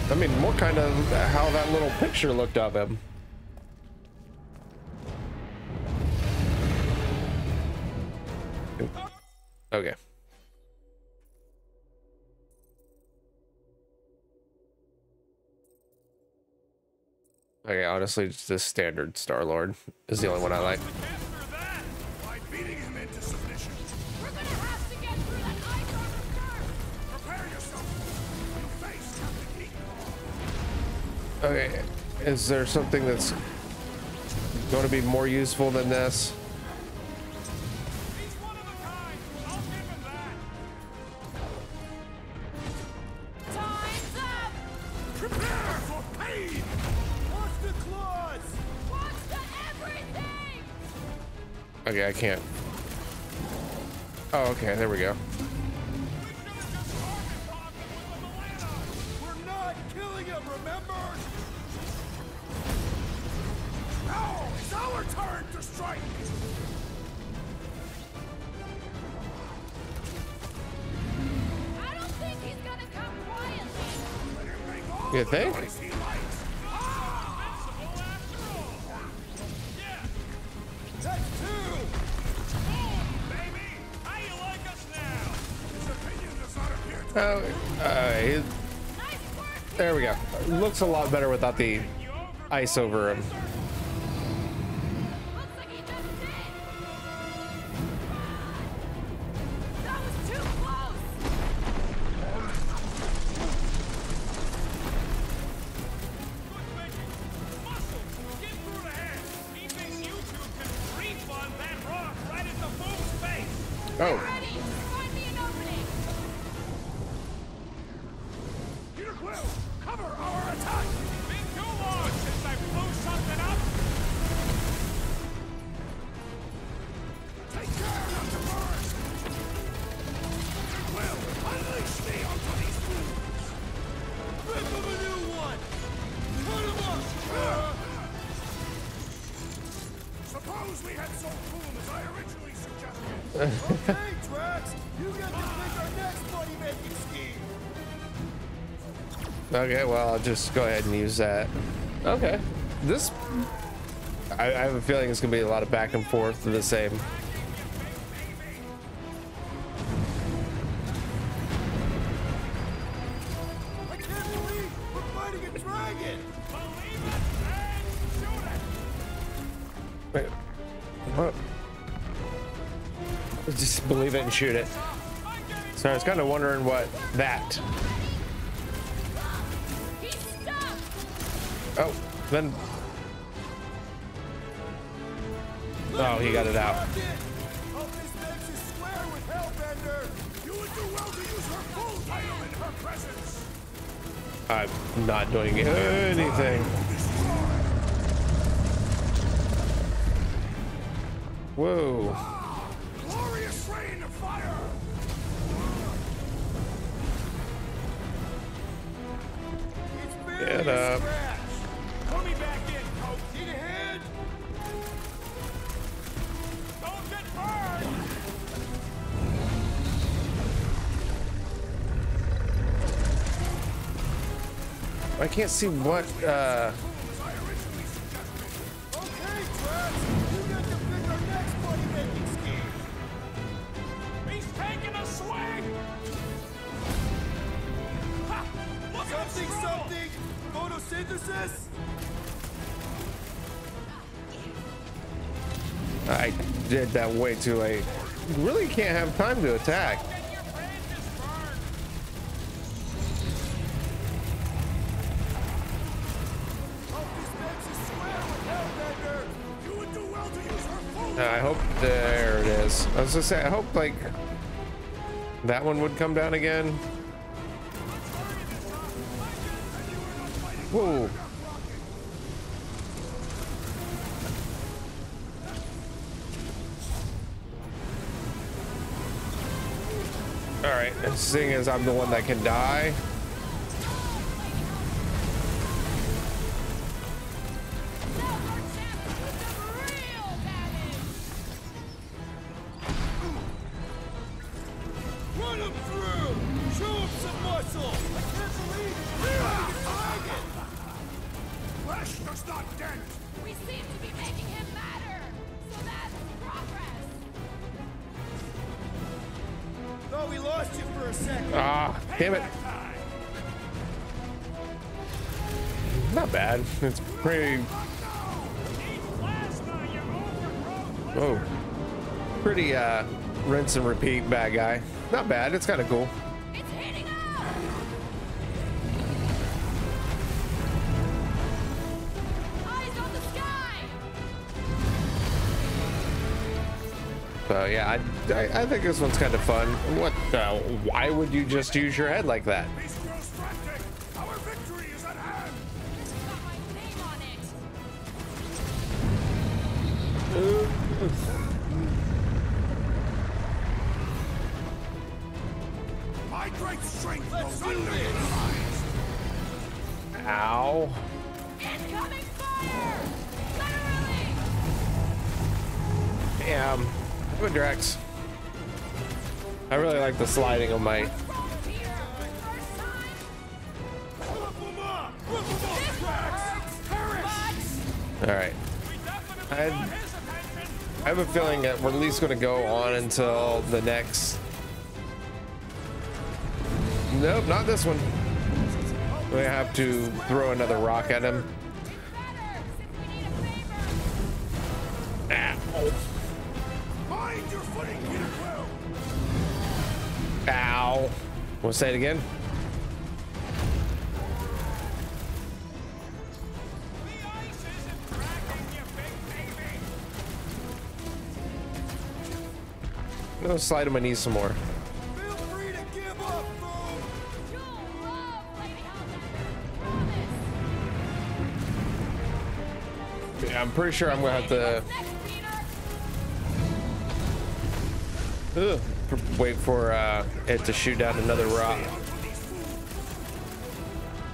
I mean, more kind of how that little picture looked of him. Okay. Okay, honestly, just the standard Star-Lord is the only one I like.
By beating him into submission.
We're gonna have to get through that ice armor first!
Prepare yourself. You face Captain Heat.
Okay, is there something that's going to be more useful than this?
Time's up!
Prepare for pain.
Watch the claws!
Watch the everything!
Okay, I can't. Oh, okay, there we go.
We're not killing him, remember?
Now it's our turn to strike.
I don't think he's gonna come quietly.
You think?
That's two!
Baby, how you like us now?
His opinion does not appear to
Oh, There we go. Looks a lot better without the ice over him. Oh.
Peter Quill, cover our attack! Been too long since I blew something up! Take care not to burst! Peter Quill, unleash me onto these fools! Rip them a new one! Cut them up! Suppose we had sold Boom as I originally suggested!
Okay, Drax! You get to pick our next money-making scheme!
Okay, well, I'll just go ahead and use that. Okay. This... I have a feeling it's going to be a lot of back and forth to the same.
I can't believe we're fighting a dragon!
Wait. What? Just believe it and shoot it. So I was kind of wondering what that... Oh, then... Oh, he got it out.
Hope this makes you square with Hellbender!
You would do well to use her full title in her presence!
I'm not doing anything. Whoa.
Glorious rain of fire!
Get up.
Pull me back in, Coach. Need a hand? Don't get burned!
I can't see what,
Okay, Drax! You get to pick our next money-making scheme!
He's taking a swing! Ha! Look at
Something,
the
something! Photosynthesis?
I did that way too late. You really can't have time to attack. I hope there it is. I was gonna say, I hope like that one would come down again. Whoa. All right, and seeing as I'm the one that can die.
Run him through! Show him some muscle! I can't believe it!
Flesh does not dent!
We seem to be making him matter! So that's progress!
Thought we lost you for a second.
Ah, damn it. Not bad. It's pretty... Oh. Pretty, rinse and repeat bad guy. Not bad. It's kind of cool.
It's hitting up! Eyes on the sky!
So yeah, I think this one's kind of fun. What the? Why would you just use your head like that?
Our victory is at hand!
This has got my name on it!
My great strength goes underutilized!
Ow.
Incoming fire! Literally!
Damn. Good Drax. I really like the sliding on my... Alright. I have a feeling that we're at least going to go on until the next... Nope, not this one. We have to throw another rock at him. Ow.
Mind your footing, Peter Quill.
Ow. We'll say it again. I'm gonna slide on my knees some more.
Feel free to give up, Boom!
Yeah, I'm pretty sure I'm gonna have to wait for it to shoot down another rock.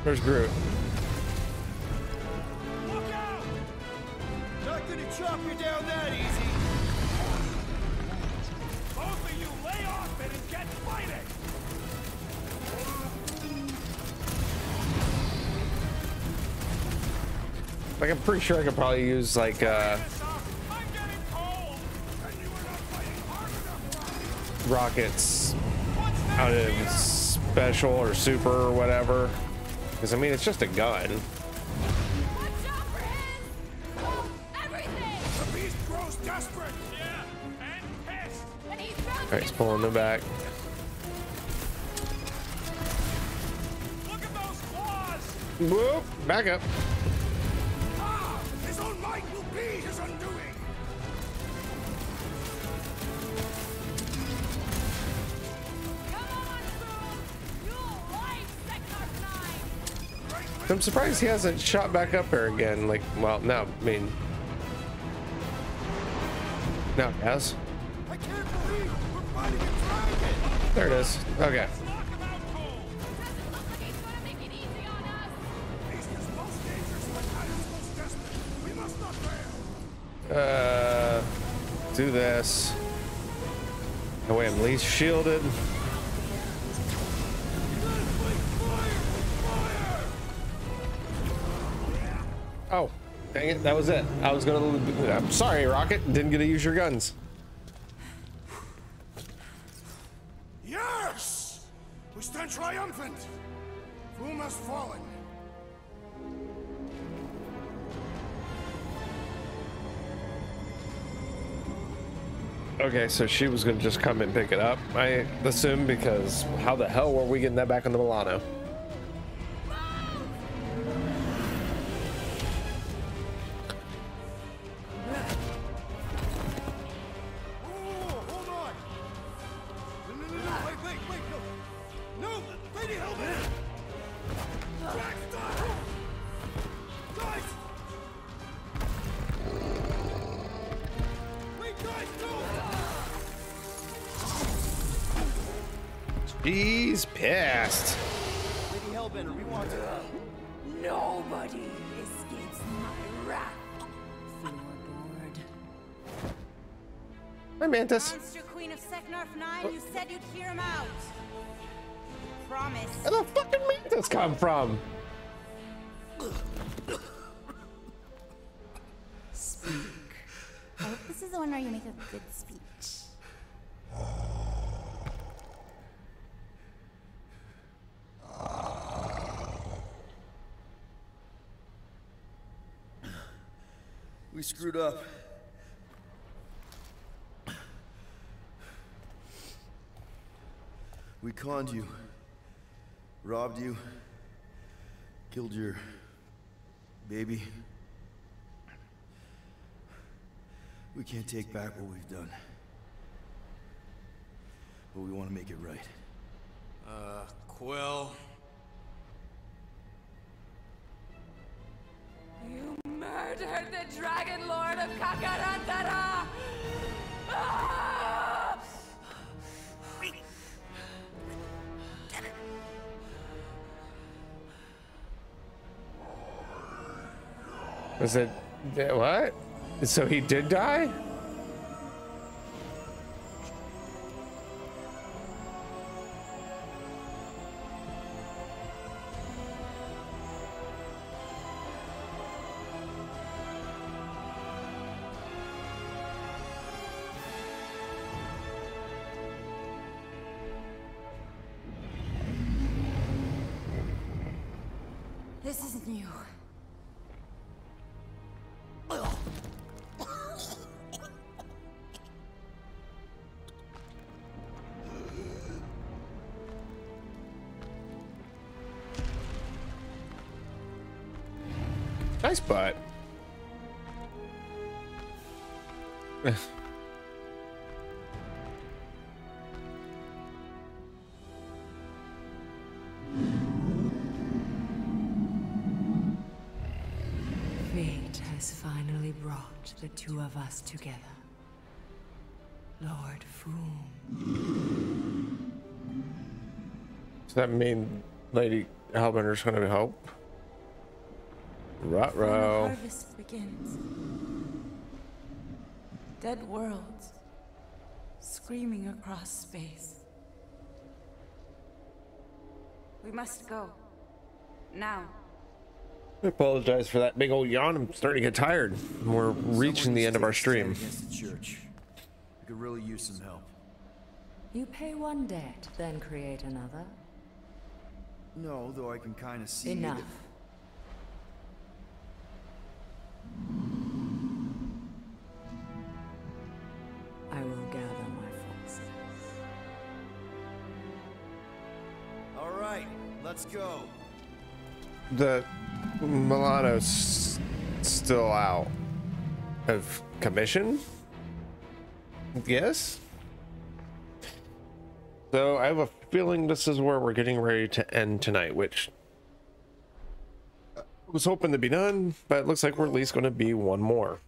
Where's Groot?
Not gonna chop you down that easy.
Both of you lay off it and get fighting!
Like, I'm pretty sure I could probably use like rockets out of special or super or whatever, because I mean it's just a gun.
The beast grows desperate.
Yeah, and pissed!
And he's
Alright, he's pulling them back.
Look at those claws!
Whoop, back up.
Ah, his own might will be his undoing.
I'm surprised he hasn't shot back up there again. Like, well, no, I mean, no, he has.
I can't believe we're fighting a dragon!
There it is. Okay.
Beast is most dangerous when time is most desperate. We must not fail.
Do this. That way I'm least shielded. Oh, dang it, that was it. I was gonna, I'm sorry, Rocket, didn't get to use your guns.
Yes! We stand triumphant. Foom has fallen.
Okay, so she was gonna just come and pick it up, I assume, because how the hell were we getting that back into Milano?
Hold on! No, wait, no! No, Lady Helmet! Jack, stop! Guys! Wait, guys, no!
He's pissed.
Lady Hellbender, we want to...
Nobody escapes my wrath. Floorboard.
Hi, Mantis.
Monster Queen of Seknarf 9, you said you'd hear him out. Promise.
Where the fucking Mantis come from?
Speak. I hope this is the one where you make a good speech.
We screwed up. We conned you, robbed you, killed your baby. We can't take back what we've done. But we want to make it right.
Quill.
You murdered the Dragon Lord of Kakarantara! Ah!
Was it, what? So he did die?
This isn't you.
Nice butt.
Fate has finally brought the two of us together. Lord Foom.
Does that mean Lady Hellbender's going to help? Ruh-roh.
When the harvest begins. Dead worlds screaming across space. We must go. Now.
I apologize for that big old yawn. I'm starting to get tired. We're reaching the end of our stream.
Against the church. We could really use some help.
You pay one debt, then create another.
No, though I can kind of see
Enough. I will gather my forces.
All right, let's go.
The Milano's still out of commission? Yes? So I have a feeling this is where we're getting ready to end tonight, which I was hoping to be done, but it looks like we're at least going to be one more.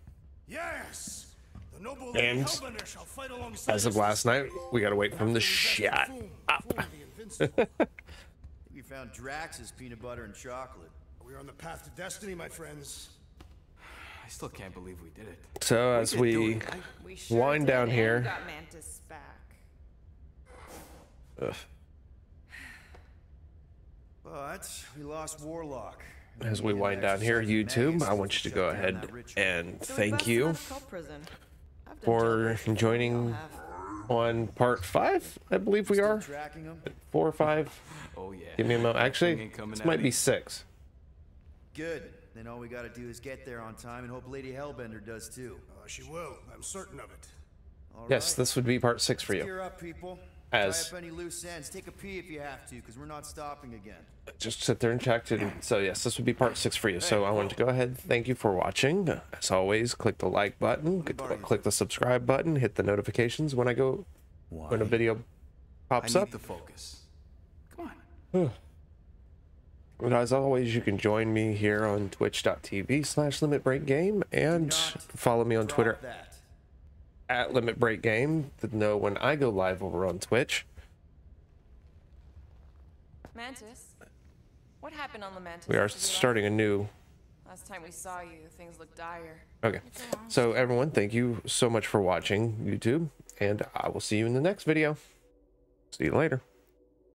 Yes! The noble
And
Hellbender shall fight alongside
as of last night, we got to wait from the shut up.
We found Drax's peanut butter and chocolate.
We're on the path to destiny, my friends.
I still can't believe we did it.
So as we wind down here,
Got Mantis back.
ugh,
But we lost Warlock.
as we wind down here, YouTube, I want you to go ahead and thank you for joining on part 5. I believe we are 4 or 5.
Oh yeah.
Give me a moment. Actually, this might be 6.
Good. Then all we gotta do is get there on time and hope Lady Hellbender does too.
She will. I'm certain of it.
Yes, this would be part 6 for you.
Gear up, people.
As
Tie up any loose ends. Take a pee if you have to, because we're not stopping again.
just sit there and check it. So yes, this would be part 6 for you. So I wanted to go ahead. Thank you for watching. As always, click the like button, click the subscribe button, hit the notifications when when a video pops
I
up.
need the focus. Come on.
And as always, you can join me here on twitch.tv/LimitBreakGame and follow me on Twitter at LimitBreakGame to know when I go live over on Twitch.
Mantis? What happened on the Mantis?
We are
after left?
starting a new.
Last time we saw you, things looked dire.
Okay, so everyone, thank you so much for watching YouTube, and I will see you in the next video. See you later.